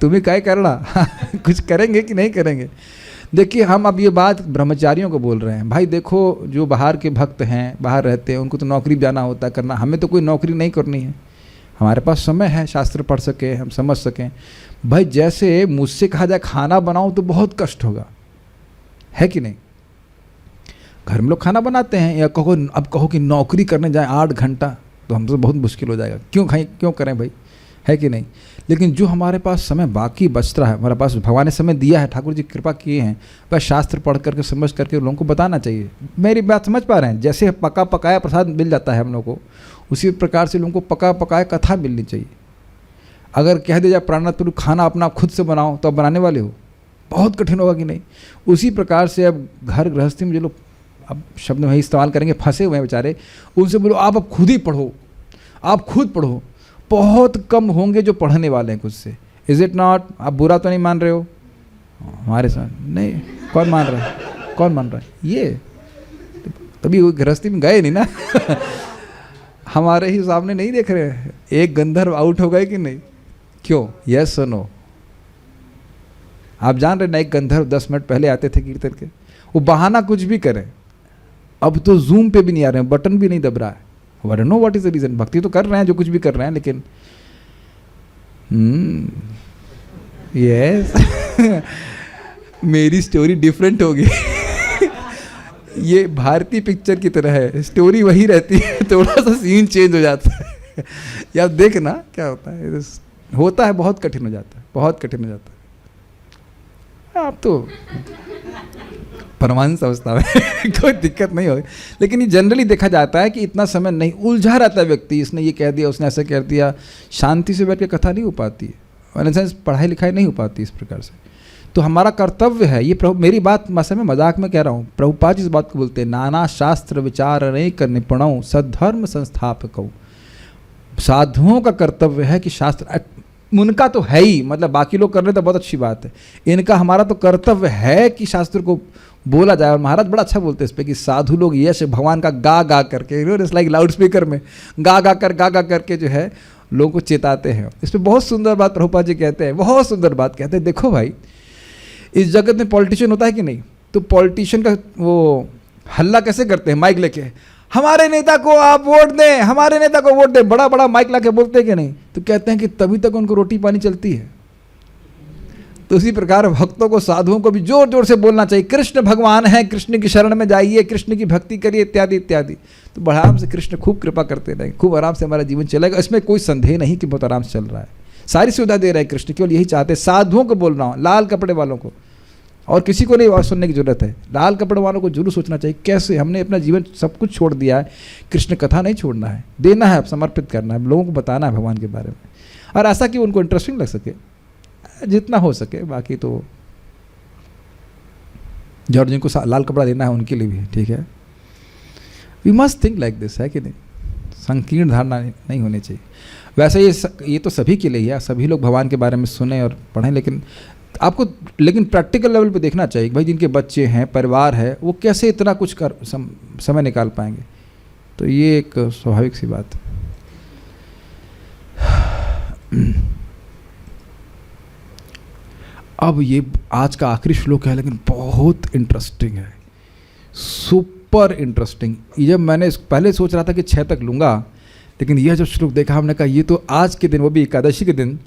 तुम्ही काय करना कुछ करेंगे कि नहीं करेंगे? देखिए हम अब ये बात ब्रह्मचारियों को बोल रहे हैं। भाई देखो, जो बाहर के भक्त हैं, बाहर रहते हैं, उनको तो नौकरी जाना होता है, करना। हमें तो कोई नौकरी नहीं करनी है, हमारे पास समय है, शास्त्र पढ़ सके, हम समझ सकें। भाई जैसे मुझसे कहा जाए खाना बनाओ तो बहुत कष्ट होगा, है कि नहीं? घर में लोग खाना बनाते हैं, या कहो कि नौकरी करने जाए 8 घंटा, तो हमसे बहुत मुश्किल हो जाएगा। क्यों करें भाई, है कि नहीं? लेकिन जो हमारे पास समय बाकी बचता है, हमारे पास भगवान ने समय दिया है, ठाकुर जी कृपा किए हैं, वह शास्त्र पढ़ करके समझ करके लोगों को बताना चाहिए। मेरी बात समझ पा रहे हैं? जैसे पका पकाया प्रसाद मिल जाता है हम लोग को, उसी प्रकार से लोगों को पका पकाया कथा मिलनी चाहिए। अगर कह दिया जाए प्राणनाथ प्रभु खाना अपना खुद से बनाओ, तो आप बनाने वाले हो? बहुत कठिन होगा कि नहीं? उसी प्रकार से अब घर गृहस्थी में जो लोग, अब शब्द वही इस्तेमाल करेंगे, फंसे हुए हैं बेचारे, उनसे बोलो आप अब खुद ही पढ़ो, आप खुद पढ़ो। बहुत कम होंगे जो पढ़ने वाले हैं खुद से। Is it not? आप बुरा तो नहीं मान रहे हो हमारे साथ? नहीं, कौन मान रहा है? कौन मान रहा है? ये तभी वो गृहस्थी में गए नहीं ना हमारे ही सामने नहीं देख रहे हैं। एक गंधर्व आउट हो गए कि नहीं? क्यों? यस और नो? आप जान रहे ना, एक गंधर्व 10 मिनट पहले आते थे कीर्तन के, वो बहाना कुछ भी करें, अब तो जूम पे भी नहीं आ रहे हैं, बटन भी नहीं दब रहा है, I don't know what is the reason. भक्ति तो कर रहे हैं, जो कुछ भी कर रहे हैं, लेकिन यस मेरी स्टोरी डिफरेंट होगी ये भारतीय पिक्चर की तरह है, स्टोरी वही रहती है, थोड़ा सा सीन चेंज हो जाता है या देखना क्या होता है, होता है बहुत कठिन हो जाता है, बहुत कठिन हो जाता है। आप तो परमानंद अवस्था में कोई दिक्कत नहीं होगी, लेकिन ये जनरली देखा जाता है कि इतना समय नहीं, उलझा रहता है व्यक्ति, इसने ये कह दिया, उसने ऐसा कह दिया, शांति से बैठ के कथा नहीं हो पाती है, इन सेंस पढ़ाई लिखाई नहीं हो पाती इस प्रकार से। तो हमारा कर्तव्य है ये, प्रभु मेरी बात मैं मजाक में कह रहा हूँ, प्रभुपाद इस बात को बोलते हैं, नाना शास्त्र विचार अनेक निपुणों सद्धर्म संस्थापक। साधुओं का कर्तव्य है कि शास्त्र, उनका तो है ही, मतलब बाकी लोग कर रहे हैं तो बहुत अच्छी बात है, इनका हमारा तो कर्तव्य है कि शास्त्र को बोला जाए। और महाराज बड़ा अच्छा बोलते हैं इस पर कि साधु लोग यश भगवान का गा गा करके, इट्स लाइक लाउड स्पीकर में गा गा करके जो है लोगों को चेताते हैं। इस पर बहुत सुंदर बात प्रभुपाद जी कहते हैं, बहुत सुंदर बात कहते हैं, देखो भाई इस जगत में पॉलिटिशियन होता है कि नहीं, तो पॉलिटिशियन का वो हल्ला कैसे करते हैं, माइक लेके, हमारे नेता को आप वोट दें, हमारे नेता को वोट दें, बड़ा बड़ा माइक लाके बोलते हैं कि नहीं, तो कहते हैं कि तभी तक उनको रोटी पानी चलती है। तो उसी प्रकार भक्तों को, साधुओं को भी जोर जोर से बोलना चाहिए, कृष्ण भगवान है, कृष्ण की शरण में जाइए, कृष्ण की भक्ति करिए, इत्यादि इत्यादि। तो आराम से कृष्ण खूब कृपा करते रहेंगे, खूब आराम से हमारा जीवन चलेगा, इसमें कोई संदेह नहीं कि बहुत आराम से चल रहा है, सारी सुविधा दे रहे हैं कृष्ण, केवल यही चाहते हैं साधुओं को बोल रहा हूँ, लाल कपड़े वालों को, और किसी को नहीं और सुनने की जरूरत है। लाल कपड़े वालों को जरूर सोचना चाहिए, कैसे हमने अपना जीवन सब कुछ छोड़ दिया है, कृष्ण कथा नहीं छोड़ना है, देना है, समर्पित करना है, लोगों को बताना है भगवान के बारे में, और ऐसा कि उनको इंटरेस्टिंग लग सके जितना हो सके। बाकी तो जो जिनको लाल कपड़ा देना है उनके लिए भी ठीक है। We must think like this, है कि नहीं, संकीर्ण धारणा नहीं होनी चाहिए। वैसे ये तो सभी के लिए है, सभी लोग भगवान के बारे में सुने और पढ़ें, लेकिन आपको प्रैक्टिकल लेवल पे देखना चाहिए भाई, जिनके बच्चे हैं, परिवार है, वो कैसे इतना कुछ कर समय निकाल पाएंगे। तो ये एक स्वाभाविक सी बात है। अब ये आज का आखिरी श्लोक है, लेकिन बहुत इंटरेस्टिंग है, सुपर इंटरेस्टिंग। ये जब मैंने पहले सोच रहा था कि 6 तक लूँगा, लेकिन यह जब श्लोक देखा हमने कहा ये तो आज के दिन, वो भी एकादशी के दिन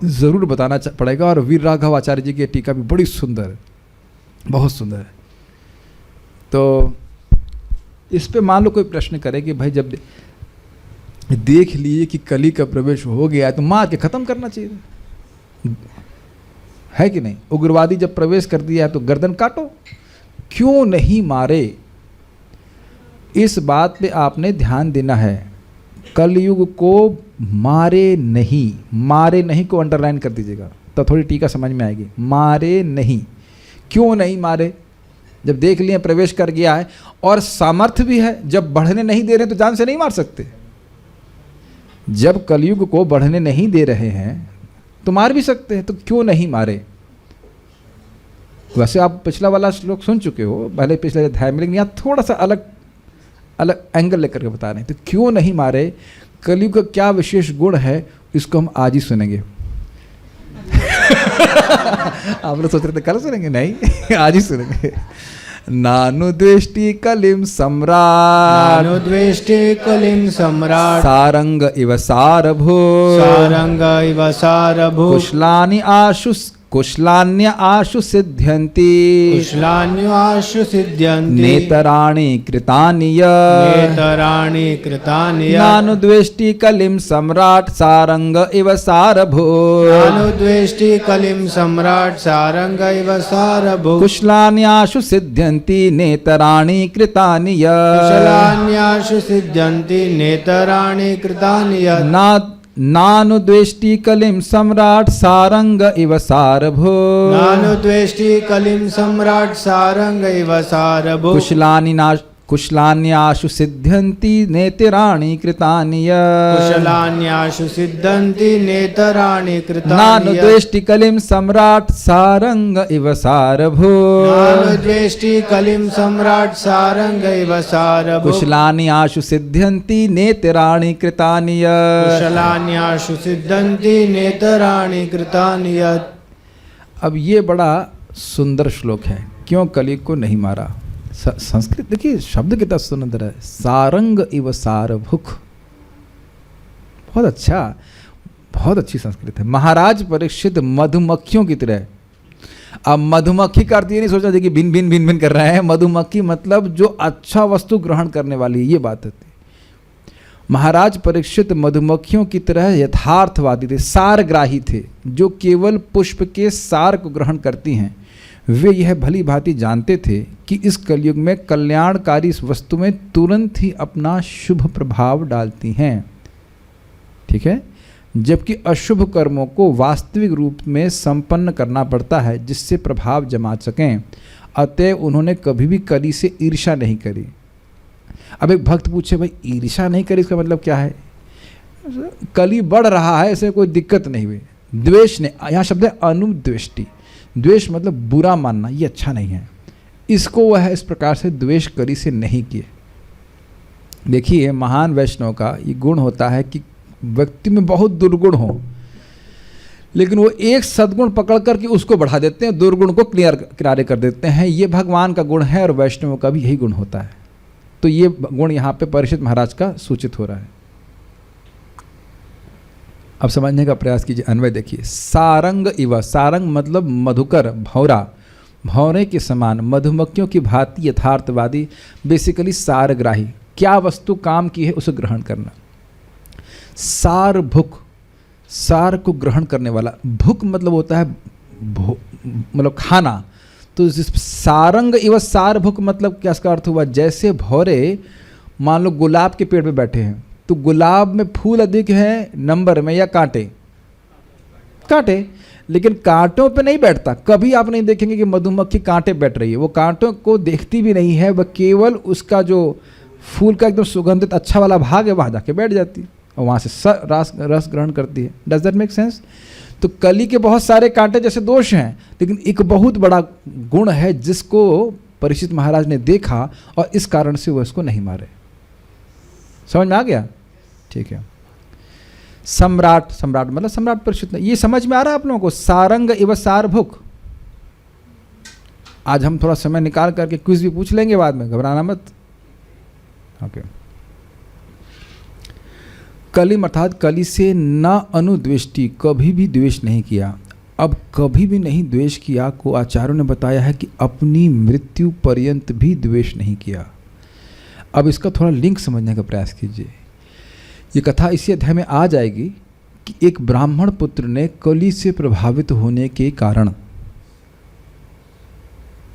ज़रूर बताना पड़ेगा। और वीर राघव आचार्य जी की टीका भी बड़ी सुंदर है, बहुत सुंदर है। तो इस पे मान लो कोई प्रश्न करे कि भाई जब देख लिए कि कली का प्रवेश हो गया तो मार के ख़त्म करना चाहिए, है कि नहीं। उग्रवादी जब प्रवेश कर दिया है तो गर्दन काटो, क्यों नहीं मारे, इस बात पे आपने ध्यान देना है। कलयुग को मारे नहीं को अंडरलाइन कर दीजिएगा, तो थोड़ी टीका समझ में आएगी। मारे नहीं, क्यों नहीं मारे, जब देख लिए प्रवेश कर गया है और सामर्थ्य भी है, जब बढ़ने नहीं दे रहे तो जान से नहीं मार सकते। जब कलयुग को बढ़ने नहीं दे रहे हैं तो मार भी सकते हैं, तो क्यों नहीं मारे। वैसे आप पिछला वाला श्लोक सुन चुके हो, भले पिछले अध्याय में, लेकिन यहाँ थोड़ा सा अलग एंगल लेकर के बता रहे हैं। तो क्यों नहीं मारे, कलयुग का क्या विशेष गुण है, इसको हम आज ही सुनेंगे। आप लोग सोच रहे थे कल सुनेंगे, नहीं आज ही सुनेंगे। नानु दृष्टि कलिम सम्राट, नानु दृष्टि कलिम सम्राट, सारंग इव सारभूत, सारंग इव सारभूत, कुशलान्य आशु सिद्ध्यन्ति, कुशलान्याशु सिद्ध्यन्ति, नेतराणि कृतानि नेतराणि कृतानि नानु द्वेष्टि कलिम सम्राट सारंग इव सारभूत, नानु द्वेष्टि कलिम सम्राट सारंग इव सारभूत, कुशलान्याशु सिद्ध्यन्ति नेतराणि कृतानि कुशलान्याशु सिद्ध्यन्ति नेतराणि कृतानि नानु द्वेष्टि कलिम सम्राट सारंग इव सारभूत, नानु द्वेष्टि कलिम सम्राट सारंग इव सारभूत, कुशलान्याशु सिद्ध्यन्ति नेतराणि कृतानि कुशलान्याशु सिद्ध्यन्ति नेतराणि कृतानि नानु द्वेष्टि कलिम सम्राट सारंग इव सारभूत, नानु द्वेष्टि कलिम सम्राट सारंग इव सारभूत, कुशलान्याशु सिद्ध्यन्ति नेतराणि कृतानि कुशलान्याशु सिद्ध्यन्ति नेतराणि कृतानि। अब ये बड़ा सुंदर श्लोक है, क्यों कलयुग को नहीं मारा। संस्कृत देखिए शब्द कितना सुंदर है, सारंग इव सारभुक, बहुत अच्छा, बहुत अच्छी संस्कृत है। महाराज परीक्षित मधुमक्खियों की तरह। अब मधुमक्खी का अर्थ ये नहीं सोचा कि भिन भिन भिन भिन कर रहे हैं, मधुमक्खी मतलब जो अच्छा वस्तु ग्रहण करने वाली, ये बात होती है। महाराज परीक्षित मधुमक्खियों की तरह यथार्थवादी थे, सारग्राही थे, जो केवल पुष्प के सार को ग्रहण करती हैं। वे यह भली भांति जानते थे कि इस कलयुग में कल्याणकारी इस वस्तु में तुरंत ही अपना शुभ प्रभाव डालती हैं, ठीक है, जबकि अशुभ कर्मों को वास्तविक रूप में संपन्न करना पड़ता है जिससे प्रभाव जमा सकें। अतः उन्होंने कभी भी कली से ईर्ष्या नहीं करी। अब एक भक्त पूछे भाई ईर्ष्या नहीं करी इसका मतलब क्या है? कली बढ़ रहा है ऐसे कोई दिक्कत नहीं हुई। द्वेष ने, यहाँ शब्द है अनुद्वेष्टि, द्वेष मतलब बुरा मानना, ये अच्छा नहीं है। इसको वह इस प्रकार से द्वेष कली से नहीं किए। देखिए महान वैष्णव का ये गुण होता है कि व्यक्ति में बहुत दुर्गुण हो, लेकिन वो एक सद्गुण पकड़ करके उसको बढ़ा देते हैं, दुर्गुण को किनारे कर देते हैं। ये भगवान का गुण है और वैष्णव का भी यही गुण होता है। तो ये गुण यहाँ पे परीक्षित महाराज का सूचित हो रहा है। अब समझने का प्रयास कीजिए, अन्वय देखिए। सारंग इव, सारंग मतलब मधुकर, भौरा, भौरे के समान, मधुमक्खियों की भांति यथार्थवादी, बेसिकली सारग्राही, क्या वस्तु काम की है उसे ग्रहण करना। सार भुक, सार को ग्रहण करने वाला, भुक मतलब होता है मतलब खाना। तो सारंग इव सार भुक मतलब क्या इसका अर्थ हुआ? जैसे भौरे मान लो गुलाब के पेड़ पे बैठे हैं, तो गुलाब में फूल अधिक है नंबर में या कांटे? कांटे, लेकिन कांटों पे नहीं बैठता। कभी आप नहीं देखेंगे कि मधुमक्खी कांटे बैठ रही है, वो कांटों को देखती भी नहीं है, वह केवल उसका जो फूल का एकदम सुगंधित अच्छा वाला भाग है वहाँ जाके बैठ जाती है और वहाँ से रस ग्रहण करती है। Does that make sense? तो कली के बहुत सारे कांटे जैसे दोष हैं, लेकिन एक बहुत बड़ा गुण है जिसको परीक्षित महाराज ने देखा और इस कारण से वो इसको नहीं मारे। समझ में आ गया? ठीक है। सम्राट, सम्राट मतलब सम्राट परीक्षित, ये समझ में आ रहा है आप लोगों को? सारंग इव सारभुक। आज हम थोड़ा समय निकाल करके क्विज भी पूछ लेंगे बाद में, घबराना मत। ओके। कली अर्थात कली से न अनुद्वेष्टि, कभी भी द्वेष नहीं किया। अब कभी भी नहीं द्वेष किया को आचार्यों ने बताया है कि अपनी मृत्यु पर्यंत भी द्वेष नहीं किया। अब इसका थोड़ा लिंक समझने का प्रयास कीजिए। ये कथा इसी अध्याय में आ जाएगी कि एक ब्राह्मण पुत्र ने कली से प्रभावित होने के कारण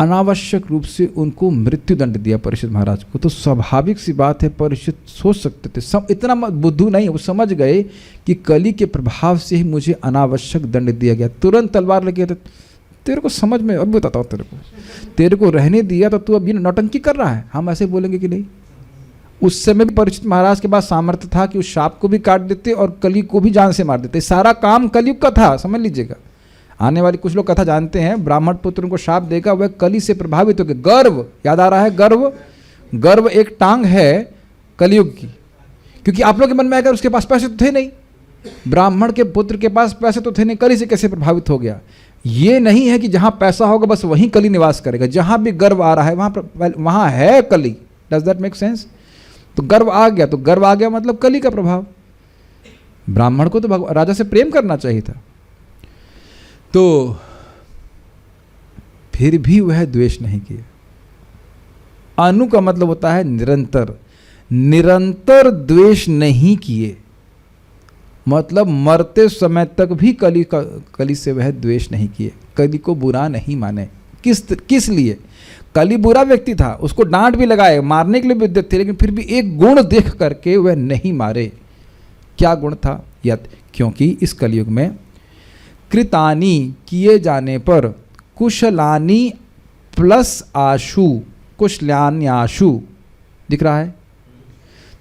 अनावश्यक रूप से उनको मृत्यु दंड दिया परीक्षित महाराज को। तो स्वाभाविक सी बात है, परीक्षित सोच सकते थे, इतना बुद्धू नहीं, वो समझ गए कि कली के प्रभाव से ही मुझे अनावश्यक दंड दिया गया। तुरंत तलवार लेके, तेरे को समझ में, अब बताता हूँ तेरे को रहने दिया तो तू अब ये नौटंकी कर रहा है, हम ऐसे बोलेंगे कि नहीं? उस समय भी परीक्षित महाराज के पास सामर्थ्य था कि उस सांप को भी काट देते और कली को भी जान से मार देते। सारा काम कलयुग का था, समझ लीजिएगा। आने वाली कुछ लोग कथा जानते हैं, ब्राह्मण पुत्र को शाप देगा, वह कली से प्रभावित हो गए। गर्व, याद आ रहा है? गर्व, गर्व एक टांग है कलयुग की। क्योंकि आप लोग के मन में आएगा उसके पास पैसे तो थे नहीं, ब्राह्मण के पुत्र के पास पैसे तो थे नहीं, कली से कैसे प्रभावित हो गया? ये नहीं है कि जहां पैसा होगा बस वहीं कली निवास करेगा। जहां भी गर्व आ रहा है वहां है कली। Does that make sense? तो गर्व आ गया, तो गर्व आ गया मतलब कली का प्रभाव। ब्राह्मण को तो राजा से प्रेम करना चाहिए था, तो फिर भी वह द्वेष नहीं किया। अनु का मतलब होता है निरंतर, निरंतर द्वेष नहीं किए, मतलब मरते समय तक भी कली से वह द्वेष नहीं किए, कली को बुरा नहीं माने। किस लिए? कली बुरा व्यक्ति था, उसको डांट भी लगाए, मारने के लिए भी उद्यत थे, लेकिन फिर भी एक गुण देख करके वह नहीं मारे। क्या गुण था? यत, क्योंकि इस कलयुग में कृतानि किए जाने पर कुशलानि प्लस आशु, कुशलान्याशु दिख रहा है?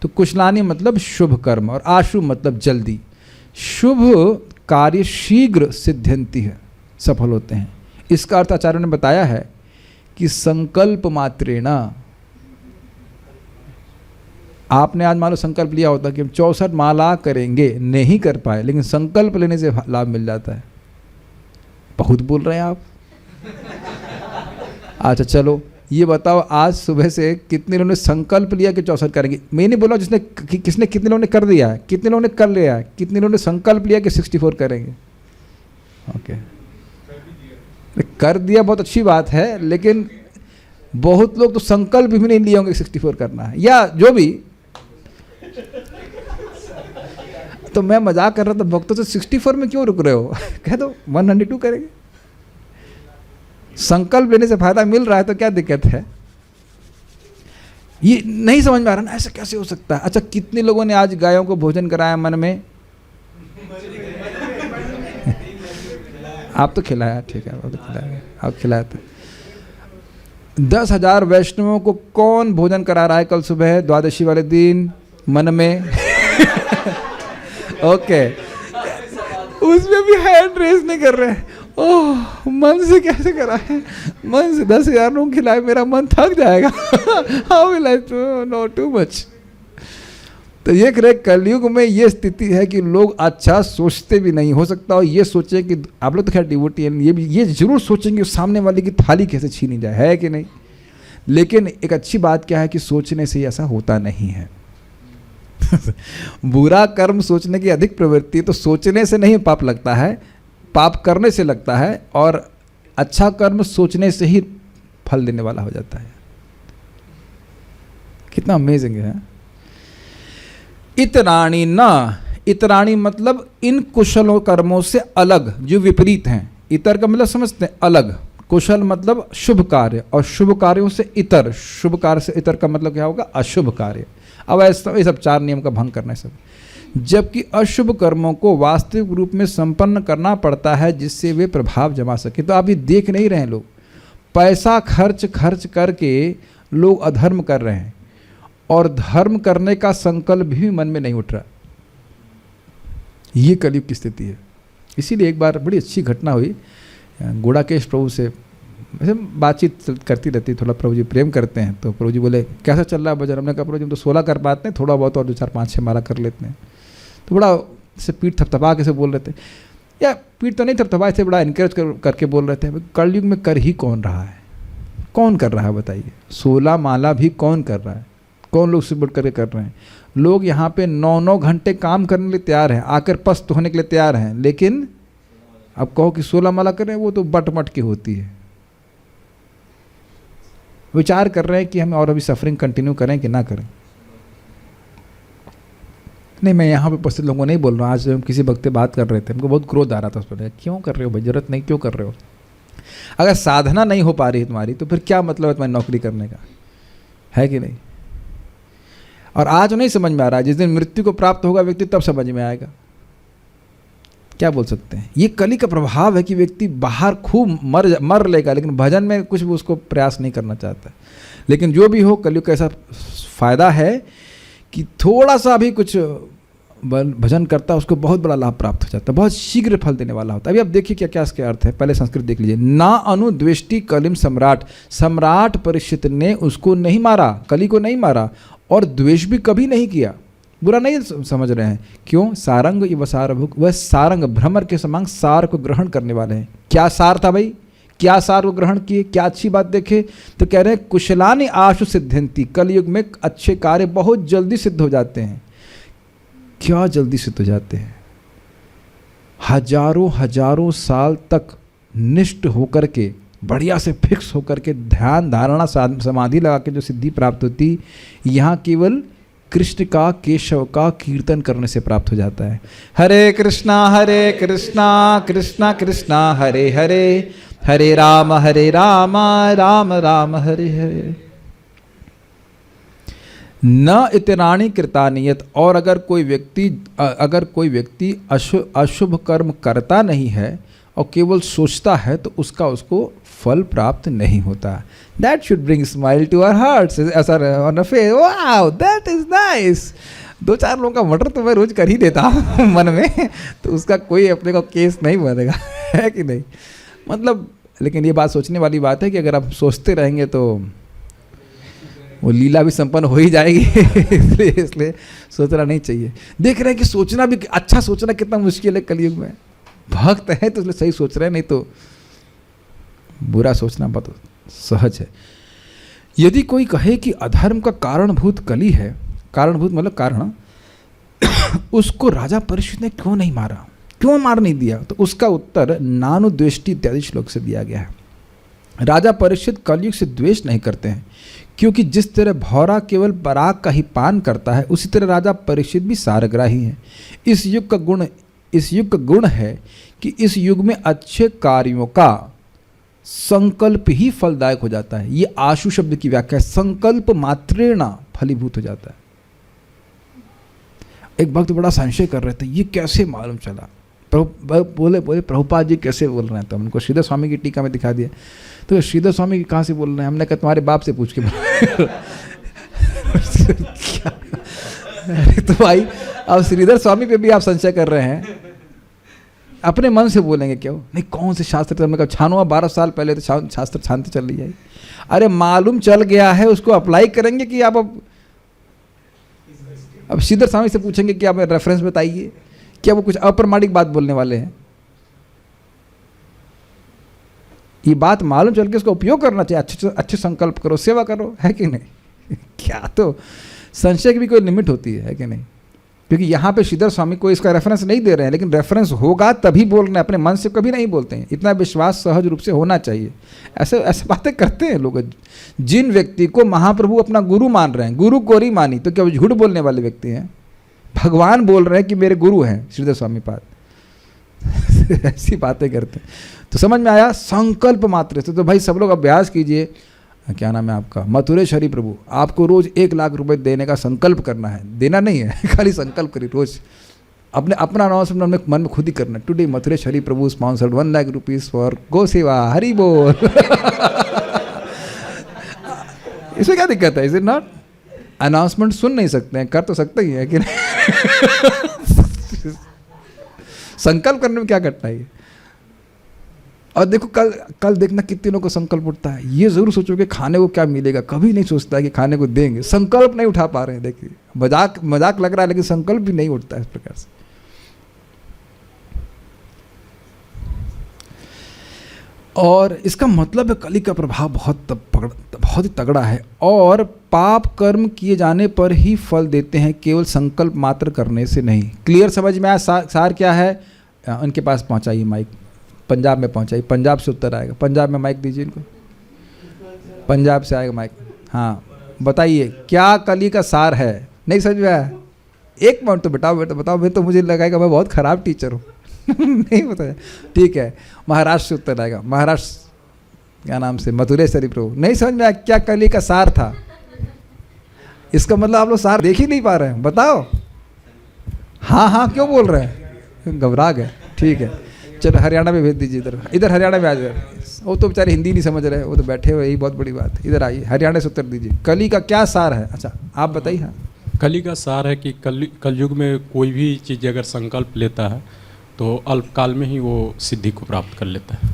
तो कुशलानि मतलब शुभ कर्म और आशु मतलब जल्दी। शुभ कार्य शीघ्र सिद्ध्यंति है, सफल होते हैं। इसका अर्थ आचार्यों ने बताया है कि संकल्प मात्रेण, आपने आज मान लो संकल्प लिया होता कि हम 64 माला करेंगे, नहीं कर पाए, लेकिन संकल्प लेने से लाभ मिल जाता है। बहुत बोल रहे हैं आप। अच्छा चलो, ये बताओ आज सुबह से कितने लोगों ने संकल्प लिया कि 64 करेंगे? मैं नहीं बोल रहा जिसने किसने, कितने लोगों ने कर दिया है, कितने लोगों ने कर लिया है, कितने लोगों ने संकल्प लिया कि 64 करेंगे? ओके, कर दिया बहुत अच्छी बात है, लेकिन बहुत लोग तो संकल्प भी नहीं लिए होंगे 64 करना है, या जो भी। तो मैं मजाक कर रहा था भक्तों से, 64 में क्यों रुक रहे हो? कह दो 192 करेंगे। संकल्प लेने से फायदा मिल रहा है तो क्या दिक्कत है? ये नहीं समझ में आ रहा ना, ऐसा कैसे हो सकता है? अच्छा, कितने लोगों ने आज गायों को भोजन कराया मन में? आप तो खिलाया, ठीक है, आप तो खिलाया, आप खिलाया था। 10,000 वैष्णवों को कौन भोजन करा रहा है कल सुबह द्वादशी वाले दिन मन में? ओके, उसमें भी हैंड रेस नहीं कर रहे हैं। ओह, मन से कैसे करा है? मन से 10,000 लोग खिलाए, मेरा मन थक जाएगा। How will I know too much. तो ये करे कलयुग में ये स्थिति है कि लोग अच्छा सोचते भी नहीं। हो सकता हो ये सोचे कि आप लोग तो खैर डिवोटी हैं, ये जरूर सोचेंगे सामने वाले की थाली कैसे छीनी जाए, है कि नहीं? लेकिन एक अच्छी बात क्या है कि सोचने से ऐसा होता नहीं है। बुरा कर्म सोचने की अधिक प्रवृत्ति, तो सोचने से नहीं पाप लगता है, पाप करने से लगता है, और अच्छा कर्म सोचने से ही फल देने वाला हो जाता है। कितना अमेजिंग है। इतराणी न, इतराणी मतलब इन कुशल कर्मों से अलग, जो विपरीत हैं। इतर का मतलब समझते हैं, अलग। कुशल मतलब शुभ कार्य, और शुभ कार्यों से इतर, शुभ कार्य से इतर का मतलब क्या होगा? अशुभ कार्य। अब ऐसा ये सब 4 नियम का भंग करना है सब। जबकि अशुभ कर्मों को वास्तविक रूप में संपन्न करना पड़ता है जिससे वे प्रभाव जमा सके। तो आप ये देख नहीं रहे हैं, लोग पैसा खर्च करके लोग अधर्म कर रहे हैं, और धर्म करने का संकल्प भी मन में नहीं उठ रहा। ये कलयुग की स्थिति है। इसीलिए एक बार बड़ी अच्छी घटना हुई, गुड़ाकेश प्रभु से वैसे बातचीत करती रहती, थोड़ा प्रभु जी प्रेम करते हैं, तो प्रभु जी बोले कैसा चल रहा है भजन? हमने कहा प्रभु जी हम तो 16 कर पाते हैं, थोड़ा बहुत और 2 4 5 6 माला कर लेते हैं। तो बड़ा से पीठ थपथपा के से बोल रहे थे, या पीठ तो नहीं थपथपाए थे, बड़ा इनकरेज करके बोल रहे थे, कलयुग में कर ही कौन रहा है? कौन कर रहा है बताइए? 16 माला भी कौन कर रहा है? कौन लोग से बढ़ करके कर रहे हैं? लोग यहाँ पे 9-9 घंटे काम करने के लिए तैयार हैं, आकर पस्त होने के लिए तैयार हैं, लेकिन अब कहो कि 16 माला करें, वो तो बट की होती है। विचार कर रहे हैं कि हम और अभी सफरिंग कंटिन्यू करें कि ना करें। नहीं, मैं यहाँ पे उपस्थित लोगों को नहीं बोल रहा हूँ। आज हम किसी वक्त बात कर रहे थे, हमको बहुत क्रोध आ रहा था उस पर, क्यों कर रहे हो भाई, जरूरत नहीं, क्यों कर रहे हो? अगर साधना नहीं हो पा रही तुम्हारी, तो फिर क्या मतलब है तुम्हारी नौकरी करने का, है कि नहीं? और आज नहीं समझ में आ रहा है, जिस दिन मृत्यु को प्राप्त होगा व्यक्ति तब समझ में आएगा। क्या बोल सकते हैं? ये कली का प्रभाव है कि व्यक्ति बाहर खूब मर लेगा, लेकिन भजन में कुछ भी उसको प्रयास नहीं करना चाहता। लेकिन जो भी हो, कलयुग का ऐसा फायदा है कि थोड़ा सा भी कुछ भजन करता है उसको बहुत बड़ा लाभ प्राप्त हो जाता है, बहुत शीघ्र फल देने वाला होता है। अभी आप देखिए क्या क्या इसके अर्थ है। पहले संस्कृत देख लीजिए। ना अनुद्वेष्टि कलिम सम्राट, सम्राट परीक्षित ने उसको नहीं मारा, कली को नहीं मारा, और द्वेष भी कभी नहीं किया। बुरा नहीं समझ रहे हैं, क्यों? सारंग व सारभुक, वह सारंग भ्रमर के समान सार को ग्रहण करने वाले हैं। क्या सार था भाई? क्या सार को ग्रहण किए? क्या अच्छी बात देखे? तो कह रहे हैं कुशलानि आशु सिद्ध्यंति, कलयुग में अच्छे कार्य बहुत जल्दी सिद्ध हो जाते हैं। क्या जल्दी सिद्ध हो जाते हैं? हजारों साल तक निष्ठ होकर के, बढ़िया से फिक्स होकर के, ध्यान धारणा समाधि लगा के जो सिद्धि प्राप्त होती, यहाँ केवल कृष्ण का, केशव का कीर्तन करने से प्राप्त हो जाता है। हरे कृष्णा कृष्णा कृष्णा हरे हरे, हरे राम राम राम हरे हरे। न इतराणी कृतानियत, और अगर कोई व्यक्ति अशुभ कर्म करता नहीं है और केवल सोचता है, तो उसको फल प्राप्त नहीं होता। That should bring smile to our hearts, ऐसा on a face, wow, that is nice। 2-4 लोगों का मटर तो मैं रोज कर ही देता हूँ मन में, तो उसका कोई अपने को केस नहीं बनेगा, है कि नहीं? मतलब, लेकिन ये बात सोचने वाली बात है कि अगर आप सोचते रहेंगे तो वो लीला भी संपन्न हो ही जाएगी। इसलिए सोचना नहीं चाहिए। देख रहे हैं कि सोचना भी, अच्छा सोचना कितना मुश्किल है कलयुग में। भक्त है तो इसलिए सही सोच रहे हैं, नहीं तो बुरा सोचना बहुत सहज है। यदि कोई कहे कि अधर्म का कारणभूत कली है, कारणभूत मतलब कारण, उसको राजा परीक्षित ने क्यों नहीं मारा, क्यों मार नहीं दिया, तो उसका उत्तर नानुद्वेष्टि इत्यादि श्लोक से दिया गया है। राजा परीक्षित कलयुग से द्वेष नहीं करते हैं, क्योंकि जिस तरह भौरा केवल पराग का ही पान करता है, उसी तरह राजा परीक्षित भी सारग्राही हैं। इस युग का गुण है कि इस युग में अच्छे कार्यों का संकल्प ही फलदायक हो जाता है। ये आशु शब्द की व्याख्या है, संकल्प मात्रेण फलीभूत हो जाता है। एक भक्त बड़ा संशय कर रहे थे, ये कैसे मालूम चला, बोले प्रभुपाद जी कैसे बोल रहे हैं, तो हमको श्रीधर स्वामी की टीका में दिखा दिया। तो श्रीधर स्वामी की कहाँ से बोल रहे हैं, हमने कहा तुम्हारे बाप से पूछ के अरे तो भाई अब श्रीधर स्वामी पे भी आप संशय कर रहे हैं, अपने मन से बोलेंगे क्यों, नहीं कौन से शास्त्र, हमने कहा छानो 12 साल पहले तो शास्त्र छानते चल रही है। अरे मालूम चल गया है, उसको अप्लाई करेंगे कि आप अब श्रीधर स्वामी से पूछेंगे कि आप रेफरेंस बताइए, क्या वो कुछ अप्रमाणिक बात बोलने वाले हैं। ये बात मालूम चल के उसका उपयोग करना चाहिए, अच्छे संकल्प करो, सेवा करो, है कि नहीं क्या, तो संशय की भी कोई लिमिट होती है कि नहीं। क्योंकि यहाँ पे श्रीधर स्वामी को इसका रेफरेंस नहीं दे रहे हैं, लेकिन रेफरेंस होगा तभी बोल रहे हैं, अपने मन से कभी नहीं बोलते हैं। इतना विश्वास सहज रूप से होना चाहिए। ऐसे बातें करते हैं लोग। जिन व्यक्ति को महाप्रभु अपना गुरु मान रहे हैं, गुरु कोरी मानी, तो क्या वो झूठ बोलने वाले व्यक्ति हैं? भगवान बोल रहे हैं कि मेरे गुरु हैं श्रीधर स्वामी पाद ऐसी बातें करते हैं। तो समझ में आया, संकल्प मात्र से। तो भाई सब लोग अभ्यास कीजिए। क्या नाम है आपका, मथुरेश हरि प्रभु, आपको रोज 1 लाख रुपए देने का संकल्प करना है, देना नहीं है खाली संकल्प करिए रोज। अपना अनाउंसमेंट मन में खुद ही करना, today Mathuresh Hari Prabhu sponsored 1 lakh rupees for गो सेवा, हरि बोल इसमें क्या दिक्कत है? Is it not? अनाउंसमेंट सुन नहीं सकते हैं, कर तो सकते ही है कि नहीं संकल्प करने में क्या कठिनाई है? और देखो कल देखना कितनों को संकल्प उठता है। ये जरूर सोचो कि खाने को क्या मिलेगा, कभी नहीं सोचता है कि खाने को देंगे। संकल्प नहीं उठा पा रहे हैं। देखिए मजाक लग रहा है, लेकिन संकल्प भी नहीं उठता है इस प्रकार से। और इसका मतलब है कली का प्रभाव बहुत ही तगड़ा है, और पाप कर्म किए जाने पर ही फल देते हैं, केवल संकल्प मात्र करने से नहीं। क्लियर समझ में आया? सार क्या है? उनके पास पहुंचाइए माइक, पंजाब में पहुंचाइए, पंजाब से उत्तर आएगा। पंजाब में माइक दीजिए इनको, पंजाब से आएगा माइक। हाँ बताइए क्या कली का सार है? नहीं समझ में आया? एक मिनट तो बताओ। मैं तो मुझे लगाएगा मैं बहुत खराब टीचर हूँ नहीं बताया, ठीक है। महाराष्ट्र से उत्तर आएगा। महाराष्ट्र क्या नाम से, मथुरेश हरि प्रभु। नहीं समझ में आया क्या कली का सार था? इसका मतलब आप लोग सार देख ही नहीं पा रहे हैं। बताओ। हाँ क्यों बोल रहे हैं? घबरा गए। ठीक है चलो हरियाणा में भेज दीजिए। इधर हरियाणा में आ जाए। वो तो बेचारे हिंदी नहीं समझ रहे, वो तो बैठे हुए, यही बहुत बड़ी बात है। इधर आइए, हरियाणा से उत्तर दीजिए। कली का क्या सार है? अच्छा आप बताइए। हाँ कली का सार है कि कलयुग में कोई भी चीज़ अगर संकल्प लेता है तो अल्पकाल में ही वो सिद्धि को प्राप्त कर लेता है।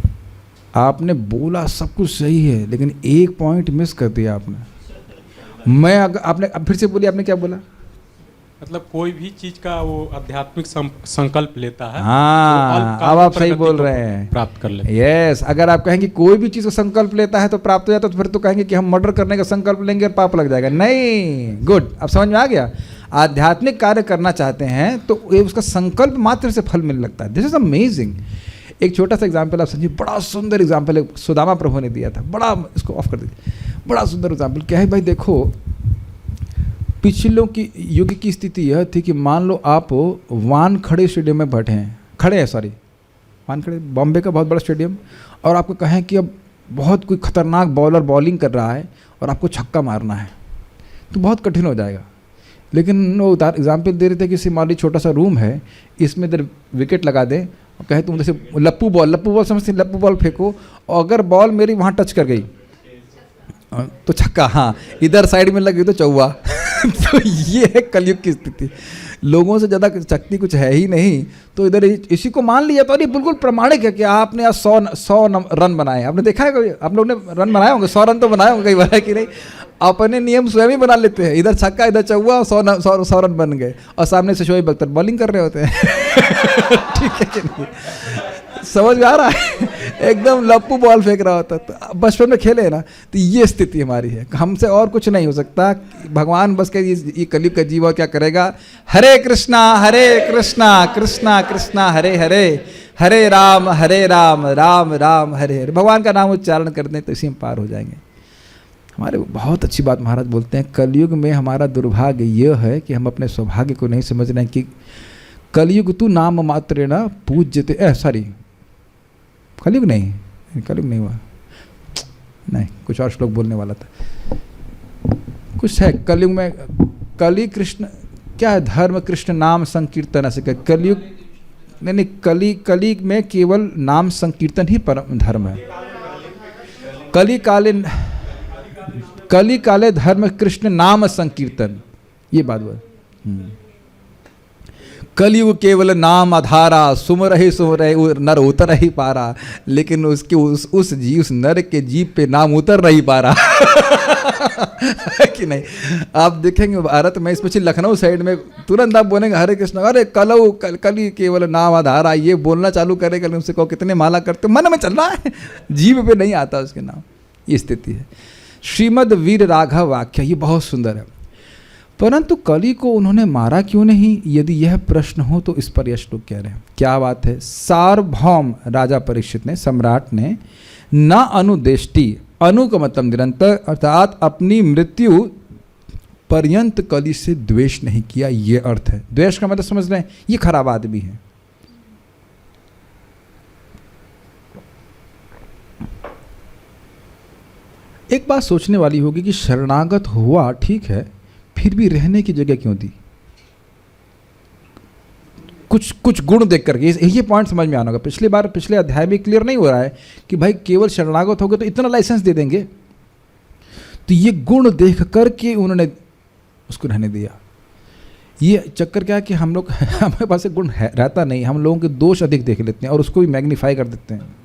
आपने बोला सब कुछ सही है, लेकिन एक पॉइंट मिस कर दिया आपने। आपने अब फिर से बोलिए, आपने क्या बोला? मतलब कोई भी चीज का वो आध्यात्मिक संकल्प लेता है। हाँ तो अब आप सही बोल रहे हैं, प्राप्त कर लेते हैं। यस, अगर आप कहेंगे कोई भी चीज़ का संकल्प लेता है तो प्राप्त हो जाता है, तो फिर तो कहेंगे कि हम मर्डर करने का संकल्प लेंगे और पाप लग जाएगा। नहीं, गुड, अब समझ में आ गया। आध्यात्मिक कार्य करना चाहते हैं तो उसका संकल्प मात्र से फल मिलने लगता है। This is amazing. एक छोटा सा एग्जाम्पल आप समझिए, बड़ा सुंदर एग्जाम्पल सुदामा प्रभु ने दिया था। बड़ा, इसको ऑफ कर दीजिए। बड़ा सुंदर एग्जाम्पल क्या है भाई? देखो पिछलों की युग की स्थिति यह थी कि मान लो आप वानखड़े स्टेडियम में बैठे हैं, वानखड़े बॉम्बे का बहुत बड़ा स्टेडियम, और आपको कहें कि अब बहुत कोई खतरनाक बॉलर बॉलिंग कर रहा है और आपको छक्का मारना है, तो बहुत कठिन हो जाएगा। लेकिन वो एग्जाम्पल दे रहे थे कि मान ली छोटा सा रूम है, इसमें इधर विकेट लगा दें और कहें तुम जैसे लप्पू बॉल समझते, लप्पू बॉल फेंको और अगर बॉल मेरी वहाँ टच कर गई तो छक्का, हाँ इधर साइड में लगी तो चौवा तो ये है कलयुग की स्थिति। लोगों से ज़्यादा शक्ति कुछ है ही नहीं, तो इधर इसी को मान लिया। तो ये बिल्कुल प्रमाणिक है कि आपने आज 100 रन बनाए। आपने देखा है कभी? आप लोग ने रन बनाए होंगे, 100 रन तो बनाए होंगे कई बार, है कि नहीं? अपने नियम स्वयं ही बना लेते हैं। इधर छक्का इधर चौवा, 100 रन बन गए, और सामने से शोएब अख्तर बॉलिंग कर रहे होते हैं ठीक है कि नहीं? समझ में आ रहा है? एकदम लप्पू बॉल फेंक रहा होता। तो बचपन में खेले ना, तो ये स्थिति हमारी है, हमसे और कुछ नहीं हो सकता। भगवान बस के ये कलयुग का जीवा क्या करेगा, हरे कृष्णा कृष्णा कृष्णा हरे हरे, हरे राम राम राम हरे हरे। भगवान का नाम उच्चारण कर दें तो इसी में पार हो जाएंगे। हमारे बहुत अच्छी बात महाराज बोलते हैं, कलयुग में हमारा दुर्भाग्य यह है कि हम अपने सौभाग्य को नहीं समझ रहे हैं कि कलयुग तू नाम मात्र ना पूज्यते, सॉरी कलयुग नहीं हुआ, नहीं कुछ और श्लोक बोलने वाला था, कुछ है कलयुग में, कली कृष्ण क्या है, धर्म कृष्ण नाम संकीर्तन ऐसे कलयुग नहीं, कली में केवल नाम संकीर्तन ही परम धर्म है। कली काले धर्म कृष्ण नाम संकीर्तन, ये बात बोल। कलयुग केवल नाम आधारा, सुमरहि नर उतर ही पा रहा, लेकिन उसके उस नर के जीव पे नाम उतर नहीं पा रहा कि नहीं। आप देखेंगे भारत में, स्पेशली लखनऊ साइड में, तुरंत आप बोलेंगे हरे कृष्ण, अरे कली केवल नाम आधारा, ये बोलना चालू करेगा, उनसे कहो कितने माला करते, मन में चल रहा है, जीव पे नहीं आता उसके नाम। ये स्थिति है। श्रीमद वीर राघव वाक्य, ये बहुत सुंदर है। परंतु कली को उन्होंने मारा क्यों नहीं, यदि यह प्रश्न हो तो इस पर यह श्लोक कह रहे हैं। क्या बात है, सार्वभौम राजा परीक्षित ने, सम्राट ने, न अनुदेष्टि, अनु का मतलब निरंतर, अर्थात अपनी मृत्यु पर्यंत कली से द्वेष नहीं किया, ये अर्थ है। द्वेष का मतलब समझ रहे हैं, ये खराब आदमी है। एक बात सोचने वाली होगी कि शरणागत हुआ ठीक है, फिर भी रहने की जगह क्यों दी? कुछ गुण देख करके ये पॉइंट समझ में आना होगा। पिछले अध्याय में क्लियर नहीं हो रहा है कि भाई केवल शरणागत हो गए तो इतना लाइसेंस दे देंगे, तो ये गुण देख करके उन्होंने उसको रहने दिया। ये चक्कर क्या है कि हम लोग हमारे पास एक गुण रहता नहीं, हम लोगों के दोष अधिक देख लेते हैं और उसको भी मैग्नीफाई कर देते हैं।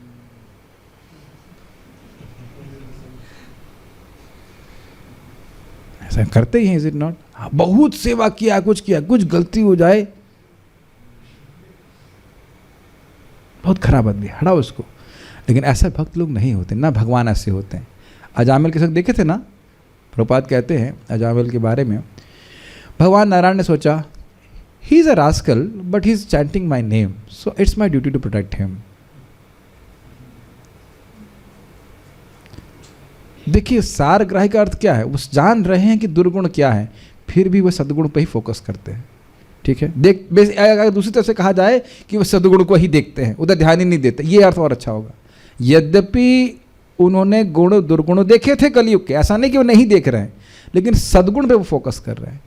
ऐसा करते ही हैं, इज इट नॉट? बहुत सेवा किया, कुछ गलती हो जाए, बहुत खराब आदमी, हटाओ उसको। लेकिन ऐसे भक्त लोग नहीं होते ना, भगवान ऐसे होते हैं। अजामिल के साथ देखे थे ना, प्रभुपाद कहते हैं अजामिल के बारे में, भगवान नारायण ने सोचा he is a rascal but he is chanting my name, so it's my duty to protect him. देखिए सारग्राही का अर्थ क्या है, वो जान रहे हैं कि दुर्गुण क्या है, फिर भी वह सद्गुण पर ही फोकस करते हैं। ठीक है, अगर दूसरी तरफ से कहा जाए कि वो सद्गुण को ही देखते हैं, उधर ध्यान ही नहीं देते, ये अर्थ और अच्छा होगा। यद्यपि उन्होंने गुण दुर्गुण देखे थे कलयुग के, ऐसा नहीं कि वो नहीं देख रहे हैं, लेकिन सद्गुण पे वो फोकस कर रहे हैं।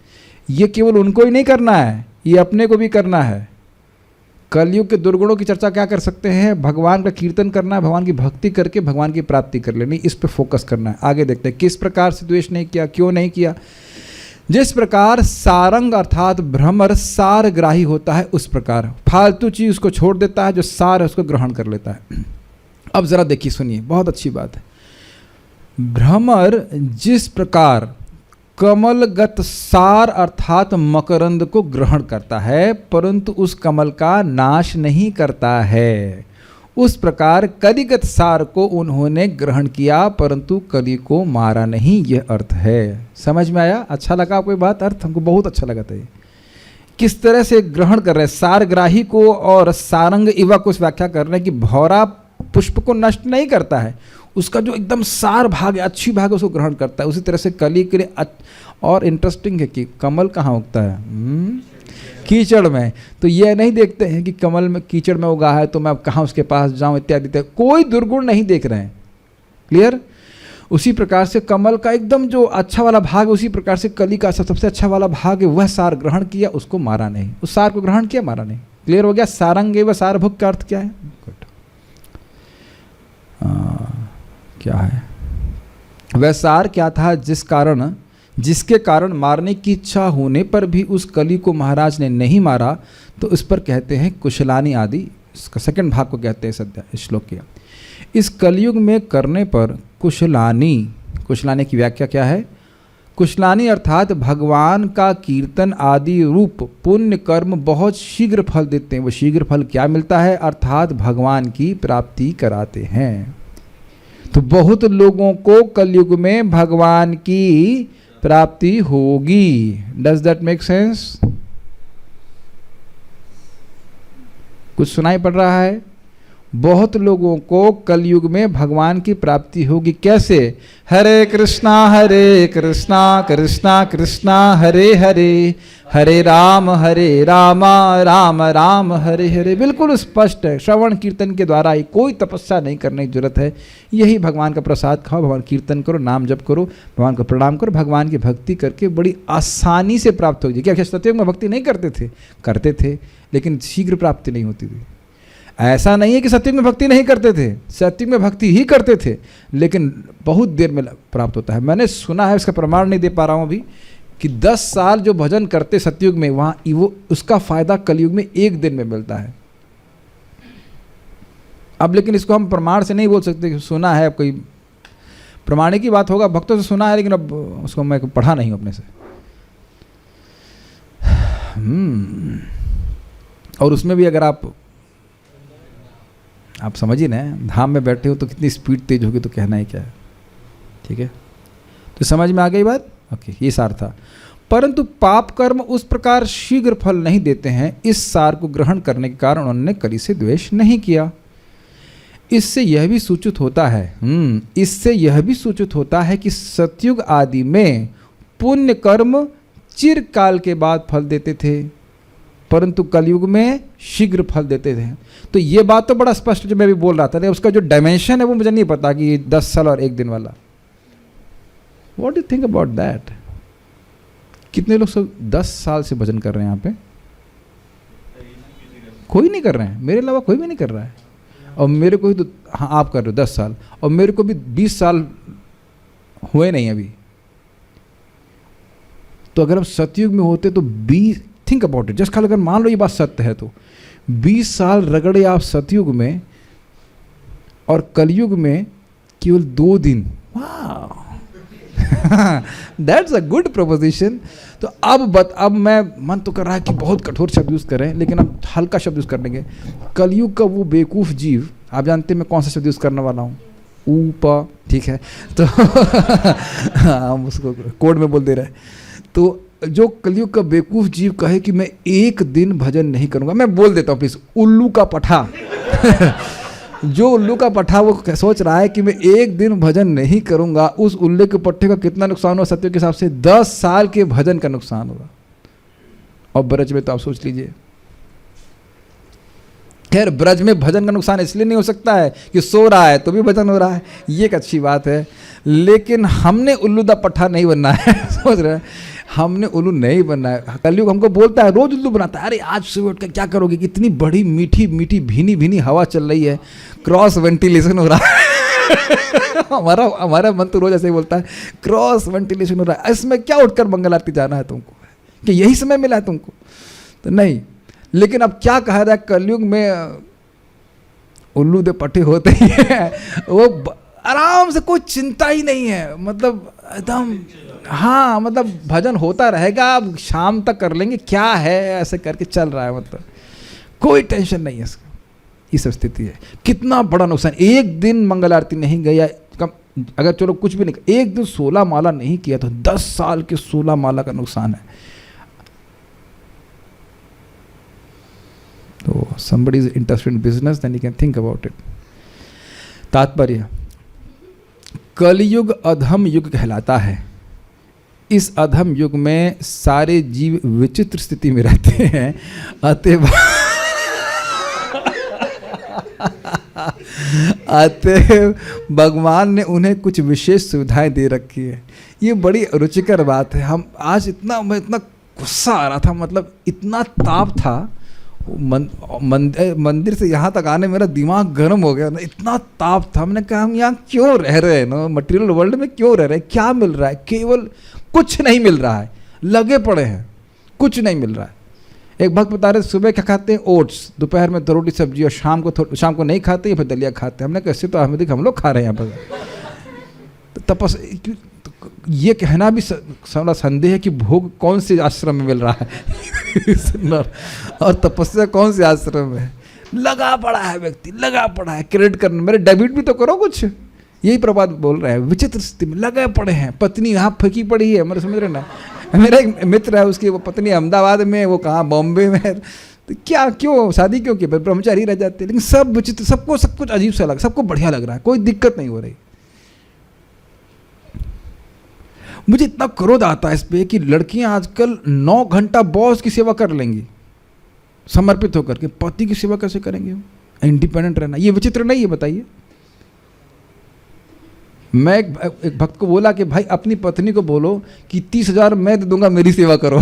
ये केवल उनको ही नहीं करना है, ये अपने को भी करना है। कलयुग के दुर्गुणों की चर्चा क्या कर सकते हैं, भगवान का कीर्तन करना है, भगवान की भक्ति करके भगवान की प्राप्ति कर लेनी, इस पे फोकस करना है। आगे देखते हैं किस प्रकार से द्वेष नहीं किया, क्यों नहीं किया। जिस प्रकार सारंग अर्थात भ्रमर सारग्राही होता है, उस प्रकार फालतू चीज उसको छोड़ देता है, जो सार है उसको ग्रहण कर लेता है। अब जरा देखिए, सुनिए, बहुत अच्छी बात है। भ्रमर जिस प्रकार कमलगत सार अर्थात मकरंद को ग्रहण करता है, परंतु उस कमल का नाश नहीं करता है, उस प्रकार कलिगत सार को उन्होंने ग्रहण किया, परंतु कली को मारा नहीं। यह अर्थ है। समझ में आया? अच्छा लगा आपको ये बात? अर्थ हमको बहुत अच्छा लगा था। ये किस तरह से ग्रहण कर रहे हैं सारग्राही को, और सारंग इवा को व्याख्या कर रहे हैं कि भौरा पुष्प को नष्ट नहीं करता है, उसका जो एकदम सार भाग है, अच्छी भाग है, उसको ग्रहण करता है। उसी तरह से कली के लिए और इंटरेस्टिंग है कि कमल कहाँ उगता है, कीचड़ में। तो ये नहीं देखते हैं कि कमल में कीचड़ में उगा है तो मैं अब कहाँ उसके पास जाऊँ इत्यादि, कोई दुर्गुण नहीं देख रहे हैं। क्लियर? उसी प्रकार से कमल का एकदम जो अच्छा वाला भाग, उसी प्रकार से कली का सबसे अच्छा वाला भाग है, वह सार ग्रहण किया, उसको मारा नहीं। उस सार को ग्रहण किया, मारा नहीं। क्लियर हो गया? सारंग व सारभुक का अर्थ क्या है? क्या है वह सार? क्या था जिसके कारण मारने की इच्छा होने पर भी उस कली को महाराज ने नहीं मारा, तो इस पर कहते हैं कुशलानी आदि। इसका सेकंड भाग को कहते हैं सद्या इस श्लोक के। इस कलयुग में करने पर कुशलानी की व्याख्या क्या है? कुशलानी अर्थात भगवान का कीर्तन आदि रूप पुण्य कर्म बहुत शीघ्र फल देते हैं। वो शीघ्र फल क्या मिलता है? अर्थात भगवान की प्राप्ति कराते हैं। तो बहुत लोगों को कलयुग में भगवान की प्राप्ति होगी। Does that make sense? कुछ सुनाई पड़ रहा है? बहुत लोगों को कलयुग में भगवान की प्राप्ति होगी। कैसे? हरे कृष्णा कृष्णा कृष्णा हरे हरे, हरे राम राम राम हरे हरे। बिल्कुल स्पष्ट है। श्रवण कीर्तन के द्वारा ही, कोई तपस्या नहीं करने की जरूरत है। यही भगवान का प्रसाद खाओ, भगवान कीर्तन करो, नाम जप करो, भगवान को प्रणाम करो, भगवान की भक्ति करके बड़ी आसानी से प्राप्त होगी। क्या सत्ययुग में भक्ति नहीं करते थे? करते थे, लेकिन शीघ्र प्राप्ति नहीं होती थी। ऐसा नहीं है कि सत्ययुग में भक्ति नहीं करते थे, सत्ययुग में भक्ति ही करते थे, लेकिन बहुत देर में प्राप्त होता है। मैंने सुना है, इसका प्रमाण नहीं दे पा रहा हूँ अभी, कि 10 साल जो भजन करते सत्ययुग में, वहाँ वो उसका फायदा कलयुग में 1 दिन में मिलता है। अब लेकिन इसको हम प्रमाण से नहीं बोल सकते कि सुना है, कोई प्रमाणिक की बात होगा, भक्तों से सुना है, लेकिन अब उसको मैं पढ़ा नहीं हूँ अपने से। और उसमें भी अगर आप समझ ही ना, धाम में बैठे हो तो कितनी स्पीड तेज होगी तो कहना ही क्या है। ठीक है, तो समझ में आ गई बात? ओके, ये सार था। परंतु पाप कर्म उस प्रकार शीघ्र फल नहीं देते हैं। इस सार को ग्रहण करने के कारण उन्होंने कली से द्वेष नहीं किया। इससे यह भी सूचित होता है कि सतयुग आदि में पुण्य कर्म चिरकाल के बाद फल देते थे, परंतु कलयुग में शीघ्र फल देते थे। तो ये बात तो बड़ा स्पष्ट जो मैं भी बोल रहा था, उसका जो डायमेंशन है वो मुझे नहीं पता कि 10 साल और 1 दिन वाला। What do you think about that? कितने लोग सब 10 साल से भजन कर रहे हैं यहाँ पे? कोई नहीं कर रहे हैं, मेरे अलावा कोई भी नहीं कर रहा है। और मेरे को ही तो, हाँ आप कर रहे हो 10 साल, और मेरे को भी 20 साल हुए नहीं अभी। तो अगर हम सतयुग में होते तो 20, थिंक अबाउट इट, जस्ट खाली अगर मान लो ये बात सत्य है तो 20 साल रगड़े आप सतयुग में, और कलयुग में केवल 2 दिन। वाह, दैट्स अ गुड प्रोपोजिशन। तो अब मैं मन तो कर रहा है कि बहुत कठोर शब्द यूज करें, लेकिन अब हल्का शब्द यूज कर लेंगे। कलयुग का वो बेवकूफ जीव, आप जानते हैं मैं कौन सा शब्द यूज करने वाला हूँ? ऊपर, ठीक है, तो हम उसको कोड में बोल दे रहे हैं। तो जो कलयुग का बेवकूफ जीव कहे कि मैं 1 दिन भजन नहीं करूंगा, मैं बोल देता हूँ प्लीज, उल्लू का पठा जो उल्लू का पठा वो सोच रहा है कि मैं 1 दिन भजन नहीं करूंगा, उस उल्लू के पट्टे का कितना नुकसान होगा सत्य के हिसाब से? 10 साल के भजन का नुकसान होगा। और ब्रज में तो आप सोच लीजिए। खैर, ब्रज में भजन का नुकसान इसलिए नहीं हो सकता है कि सो रहा है तो भी भजन हो रहा है, ये एक अच्छी बात है। लेकिन हमने उल्लू दा पट्टा नहीं बनना है समझ रहे हैं, हमने उल्लू नहीं बनना है। कलयुग हमको बोलता है, रोज उल्लू बनाता है, अरे आज सुबह उठ कर क्या करोगे, कितनी बड़ी मीठी मीठी भीनी भीनी हवा चल रही है, क्रॉस वेंटिलेशन हो रहा है हमारा मन तो रोज ऐसे ही बोलता है, क्रॉस वेंटिलेशन हो रहा है, इसमें क्या उठकर मंगल आरती जाना है तुमको, कि यही समय मिला है तुमको? तो नहीं। लेकिन अब क्या कहा जाए, कलयुग में उल्लू दे पट्टे होते ही है, वो आराम से, कोई चिंता ही नहीं है, मतलब एकदम, हाँ, मतलब भजन होता रहेगा, अब शाम तक कर लेंगे, क्या है, ऐसे करके चल रहा है, मतलब कोई टेंशन नहीं है इसका। ये सब स्थिति है। कितना बड़ा नुकसान, 1 दिन मंगल आरती नहीं गया, अगर चलो कुछ भी नहीं, 1 दिन 16 माला नहीं किया तो 10 साल के 16 माला का नुकसान है। तो somebody is interested in business, then you can think about it. तात्पर्य, कलयुग अधम युग कहलाता है। इस अधम युग में सारे जीव विचित्र स्थिति में रहते हैं, अतः भगवान ने उन्हें कुछ विशेष सुविधाएं दे रखी है। ये बड़ी रुचिकर बात है। हम आज मैं इतना गुस्सा आ रहा था, मतलब इतना ताप था, मंदिर से यहाँ तक आने मेरा दिमाग गर्म हो गया ना, इतना ताप था। हमने कहा हम यहाँ क्यों रह रहे हैं ना, मटेरियल वर्ल्ड में क्यों रह रहे हैं, क्या मिल रहा है? केवल कुछ नहीं मिल रहा है, लगे पड़े हैं, कुछ नहीं मिल रहा है। एक भक्त बता रहे, सुबह क्या खाते हैं? ओट्स, दोपहर में रोटी सब्जी, और शाम को नहीं खाते, फिर दलिया खाते हैं। हमने कैसे, तो अहमदी हम लोग खा रहे हैं यहाँ पर। तपस ये कहना भी थोड़ा संदेह है कि भोग कौन से आश्रम में मिल रहा है और तपस्या कौन से आश्रम में है। लगा पड़ा है व्यक्ति, लगा पड़ा है क्रेडिट करने, मेरे डेबिट भी तो करो कुछ। यही प्रभात बोल रहे हैं, विचित्र स्थिति में लगे पड़े हैं। पत्नी यहाँ फंकी पड़ी है, मेरे समझ रहे ना। मेरा एक मित्र है, उसकी वो पत्नी अहमदाबाद में, वो कहाँ बॉम्बे में है। तो क्या, क्यों शादी क्यों की, ब्रह्मचारी रह जाते हैं। लेकिन सब विचित्र, सबको सब कुछ अजीब सा लग, सबको बढ़िया लग रहा है, कोई दिक्कत नहीं हो रही। मुझे इतना क्रोध आता है इस पे कि लड़कियां आजकल 9 घंटा बॉस की सेवा कर लेंगी समर्पित होकर के, पति की सेवा कैसे करेंगे? इंडिपेंडेंट रहना ये विचित्र नहीं है? बताइए। मैं एक भक्त को बोला कि भाई अपनी पत्नी को बोलो कि 30,000 मैं दे दूंगा, मेरी सेवा करो।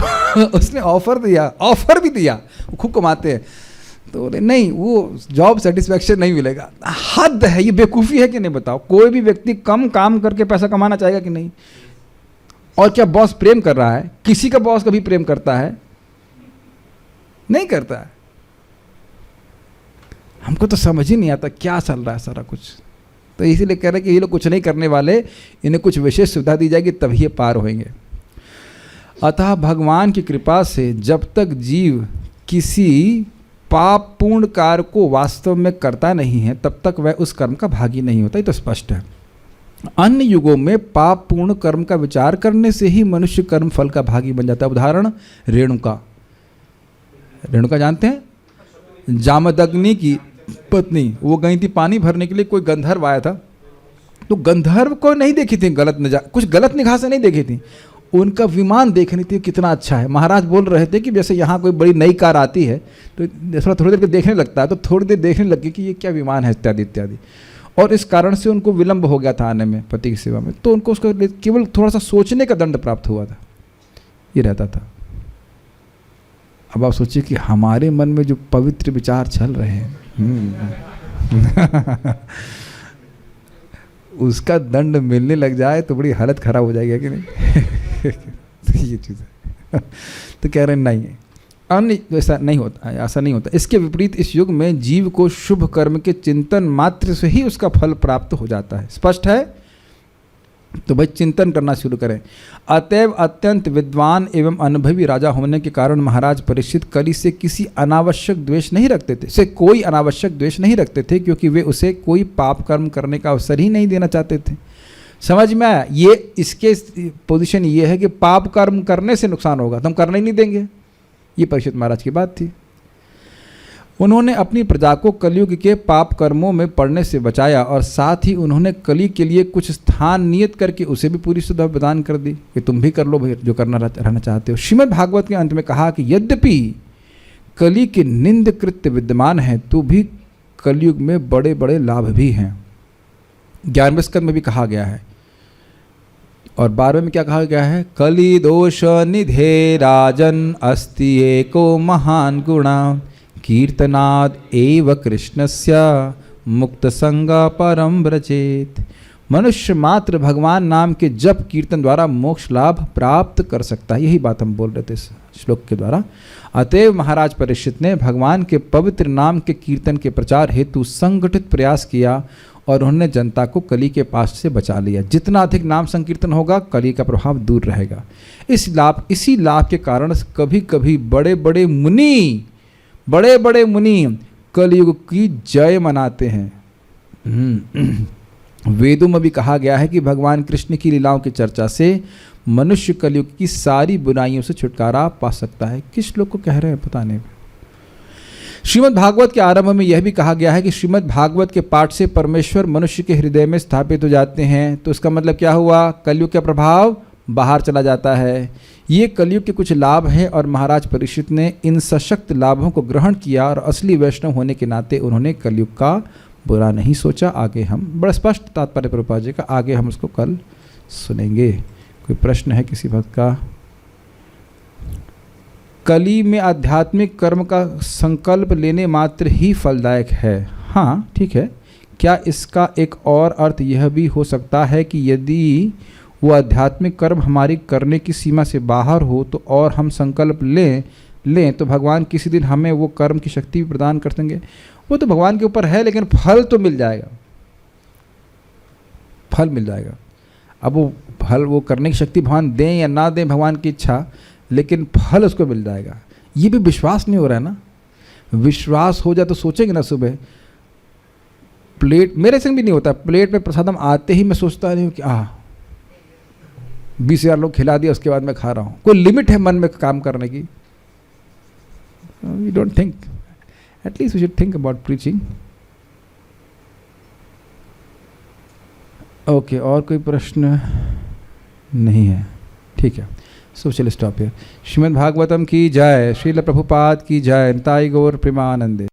उसने ऑफर दिया, ऑफर भी दिया, वो खूब कमाते हैं। तो बोले नहीं, वो जॉब सेटिस्फैक्शन नहीं मिलेगा। हद है, ये बेवकूफ़ी है कि नहीं बताओ? कोई भी व्यक्ति कम काम करके पैसा कमाना चाहेगा कि नहीं? और क्या बॉस प्रेम कर रहा है? किसी का बॉस कभी प्रेम करता है? नहीं करता है। हमको तो समझ ही नहीं आता क्या चल रहा है सारा कुछ। तो इसीलिए कह रहे हैं कि ये लोग कुछ नहीं करने वाले, इन्हें कुछ विशेष सुविधा दी जाएगी तभी ये पार होंगे। अतः भगवान की कृपा से जब तक जीव किसी पाप पूर्ण कार्य को वास्तव में करता नहीं है तब तक वह उस कर्म का भागी नहीं होता। ये तो स्पष्ट है। अन्य युगों में पाप पूर्ण कर्म का विचार करने से ही मनुष्य कर्म फल का भागी बन जाता है। उदाहरण रेणुका। रेणुका जानते हैं? जामदग्नि की पत्नी, वो गई थी पानी भरने के लिए, कोई गंधर्व आया था। तो गंधर्व को नहीं देखी थी कुछ गलत निगाह से नहीं देखी थी, उनका विमान देखनी थी कितना अच्छा है। महाराज बोल रहे थे कि जैसे यहाँ कोई बड़ी नई कार आती है तो थोड़ा थोड़ी देर के देखने लगता है, तो थोड़ी देर देखने लगी कि ये क्या विमान है इत्यादि इत्यादि। और इस कारण से उनको विलंब हो गया था आने में पति की सेवा में, तो उनको उसका केवल थोड़ा सा सोचने का दंड प्राप्त हुआ था, ये रहता था। अब आप सोचिए कि हमारे मन में जो पवित्र विचार चल रहे हैं उसका दंड मिलने लग जाए तो बड़ी हालत खराब हो जाएगी कि नहीं? तो ये चीज़ है। तो कह रहे हैं नहीं, अन्य ऐसा नहीं होता, ऐसा नहीं होता। इसके विपरीत इस युग में जीव को शुभ कर्म के चिंतन मात्र से ही उसका फल प्राप्त हो जाता है। स्पष्ट है? तो भाई चिंतन करना शुरू करें। अतएव अत्यंत विद्वान एवं अनुभवी राजा होने के कारण महाराज परीक्षित कलि से किसी अनावश्यक द्वेष नहीं रखते थे, से कोई अनावश्यक द्वेष नहीं रखते थे, क्योंकि वे उसे कोई पाप कर्म करने का अवसर ही नहीं देना चाहते थे। समझ में आया? ये इसके पोजीशन ये है कि पाप कर्म करने से नुकसान होगा तो हम करने ही नहीं देंगे। ये परीक्षित महाराज की बात थी। उन्होंने अपनी प्रजा को कलयुग के पाप कर्मों में पड़ने से बचाया और साथ ही उन्होंने कली के लिए कुछ स्थान नियत करके उसे भी पूरी सुविधा प्रदान कर दी कि तुम भी कर लो भाई जो करना रहना चाहते हो। श्रीमद् भागवत के अंत में कहा कि यद्यपि कली के निंद कृत्य विद्यमान है तो भी कलयुग में बड़े बड़े लाभ भी हैं। 11वें स्कंद में भी कहा गया है और 12वें में क्या कहा गया है? कली दोष निधे राजन अस्ति एको महान गुणा कीर्तनाद एव कृष्णस्य मुक्त संगा परम व्रजेत। मनुष्य मात्र भगवान नाम के जप कीर्तन द्वारा मोक्ष लाभ प्राप्त कर सकता है। यही बात हम बोल रहे थे इस श्लोक के द्वारा। अतएव महाराज परीक्षित ने भगवान के पवित्र नाम के कीर्तन के प्रचार हेतु संगठित प्रयास किया और उन्होंने जनता को कली के पास से बचा लिया। जितना अधिक नाम संकीर्तन होगा कली का प्रभाव दूर रहेगा। इसी लाभ के कारण कभी कभी बड़े बड़े मुनि कलयुग की जय मनाते हैं। वेदों में भी कहा गया है कि भगवान कृष्ण की लीलाओं की चर्चा से मनुष्य कलयुग की सारी बुराइयों से छुटकारा पा सकता है। किस लोग को कह रहे हैं पता नहीं। श्रीमद् भागवत के आरंभ में यह भी कहा गया है कि श्रीमद् भागवत के पाठ से परमेश्वर मनुष्य के हृदय में स्थापित हो जाते हैं। तो इसका मतलब क्या हुआ? कलयुग का प्रभाव बाहर चला जाता है। ये कलयुग के कुछ लाभ हैं और महाराज परीक्षित ने इन सशक्त लाभों को ग्रहण किया और असली वैष्णव होने के नाते उन्होंने कलयुग का बुरा नहीं सोचा। आगे हम बड़ा स्पष्ट तात्पर्य प्रभुपाद जी का, आगे हम उसको कल सुनेंगे। कोई प्रश्न है किसी बात का? कली में आध्यात्मिक कर्म का संकल्प लेने मात्र ही फलदायक है। हाँ ठीक है। क्या इसका एक और अर्थ यह भी हो सकता है कि यदि वो आध्यात्मिक कर्म हमारी करने की सीमा से बाहर हो तो और हम संकल्प लें तो भगवान किसी दिन हमें वो कर्म की शक्ति भी प्रदान कर देंगे? वो तो भगवान के ऊपर है, लेकिन फल तो मिल जाएगा, फल मिल जाएगा। अब वो फल वो करने की शक्ति भगवान दें या ना दें, भगवान की इच्छा, लेकिन फल उसको मिल जाएगा। ये भी विश्वास नहीं हो रहा है ना। विश्वास हो जाए तो सोचेंगे ना, सुबह प्लेट, मेरे संग भी नहीं होता, प्लेट में प्रसादम आते ही मैं सोचता नहीं हूँ कि 20,000 लोग खिला दिया उसके बाद मैं खा रहा हूँ। कोई लिमिट है मन में काम करने की। We don't think, at least we should think about preaching. Okay, और कोई प्रश्न नहीं है, ठीक है। सो चलिए स्टॉप हियर। श्रीमद् भागवतम की जय, श्रील प्रभुपाद की जय, निताई गौर प्रेमानंदे।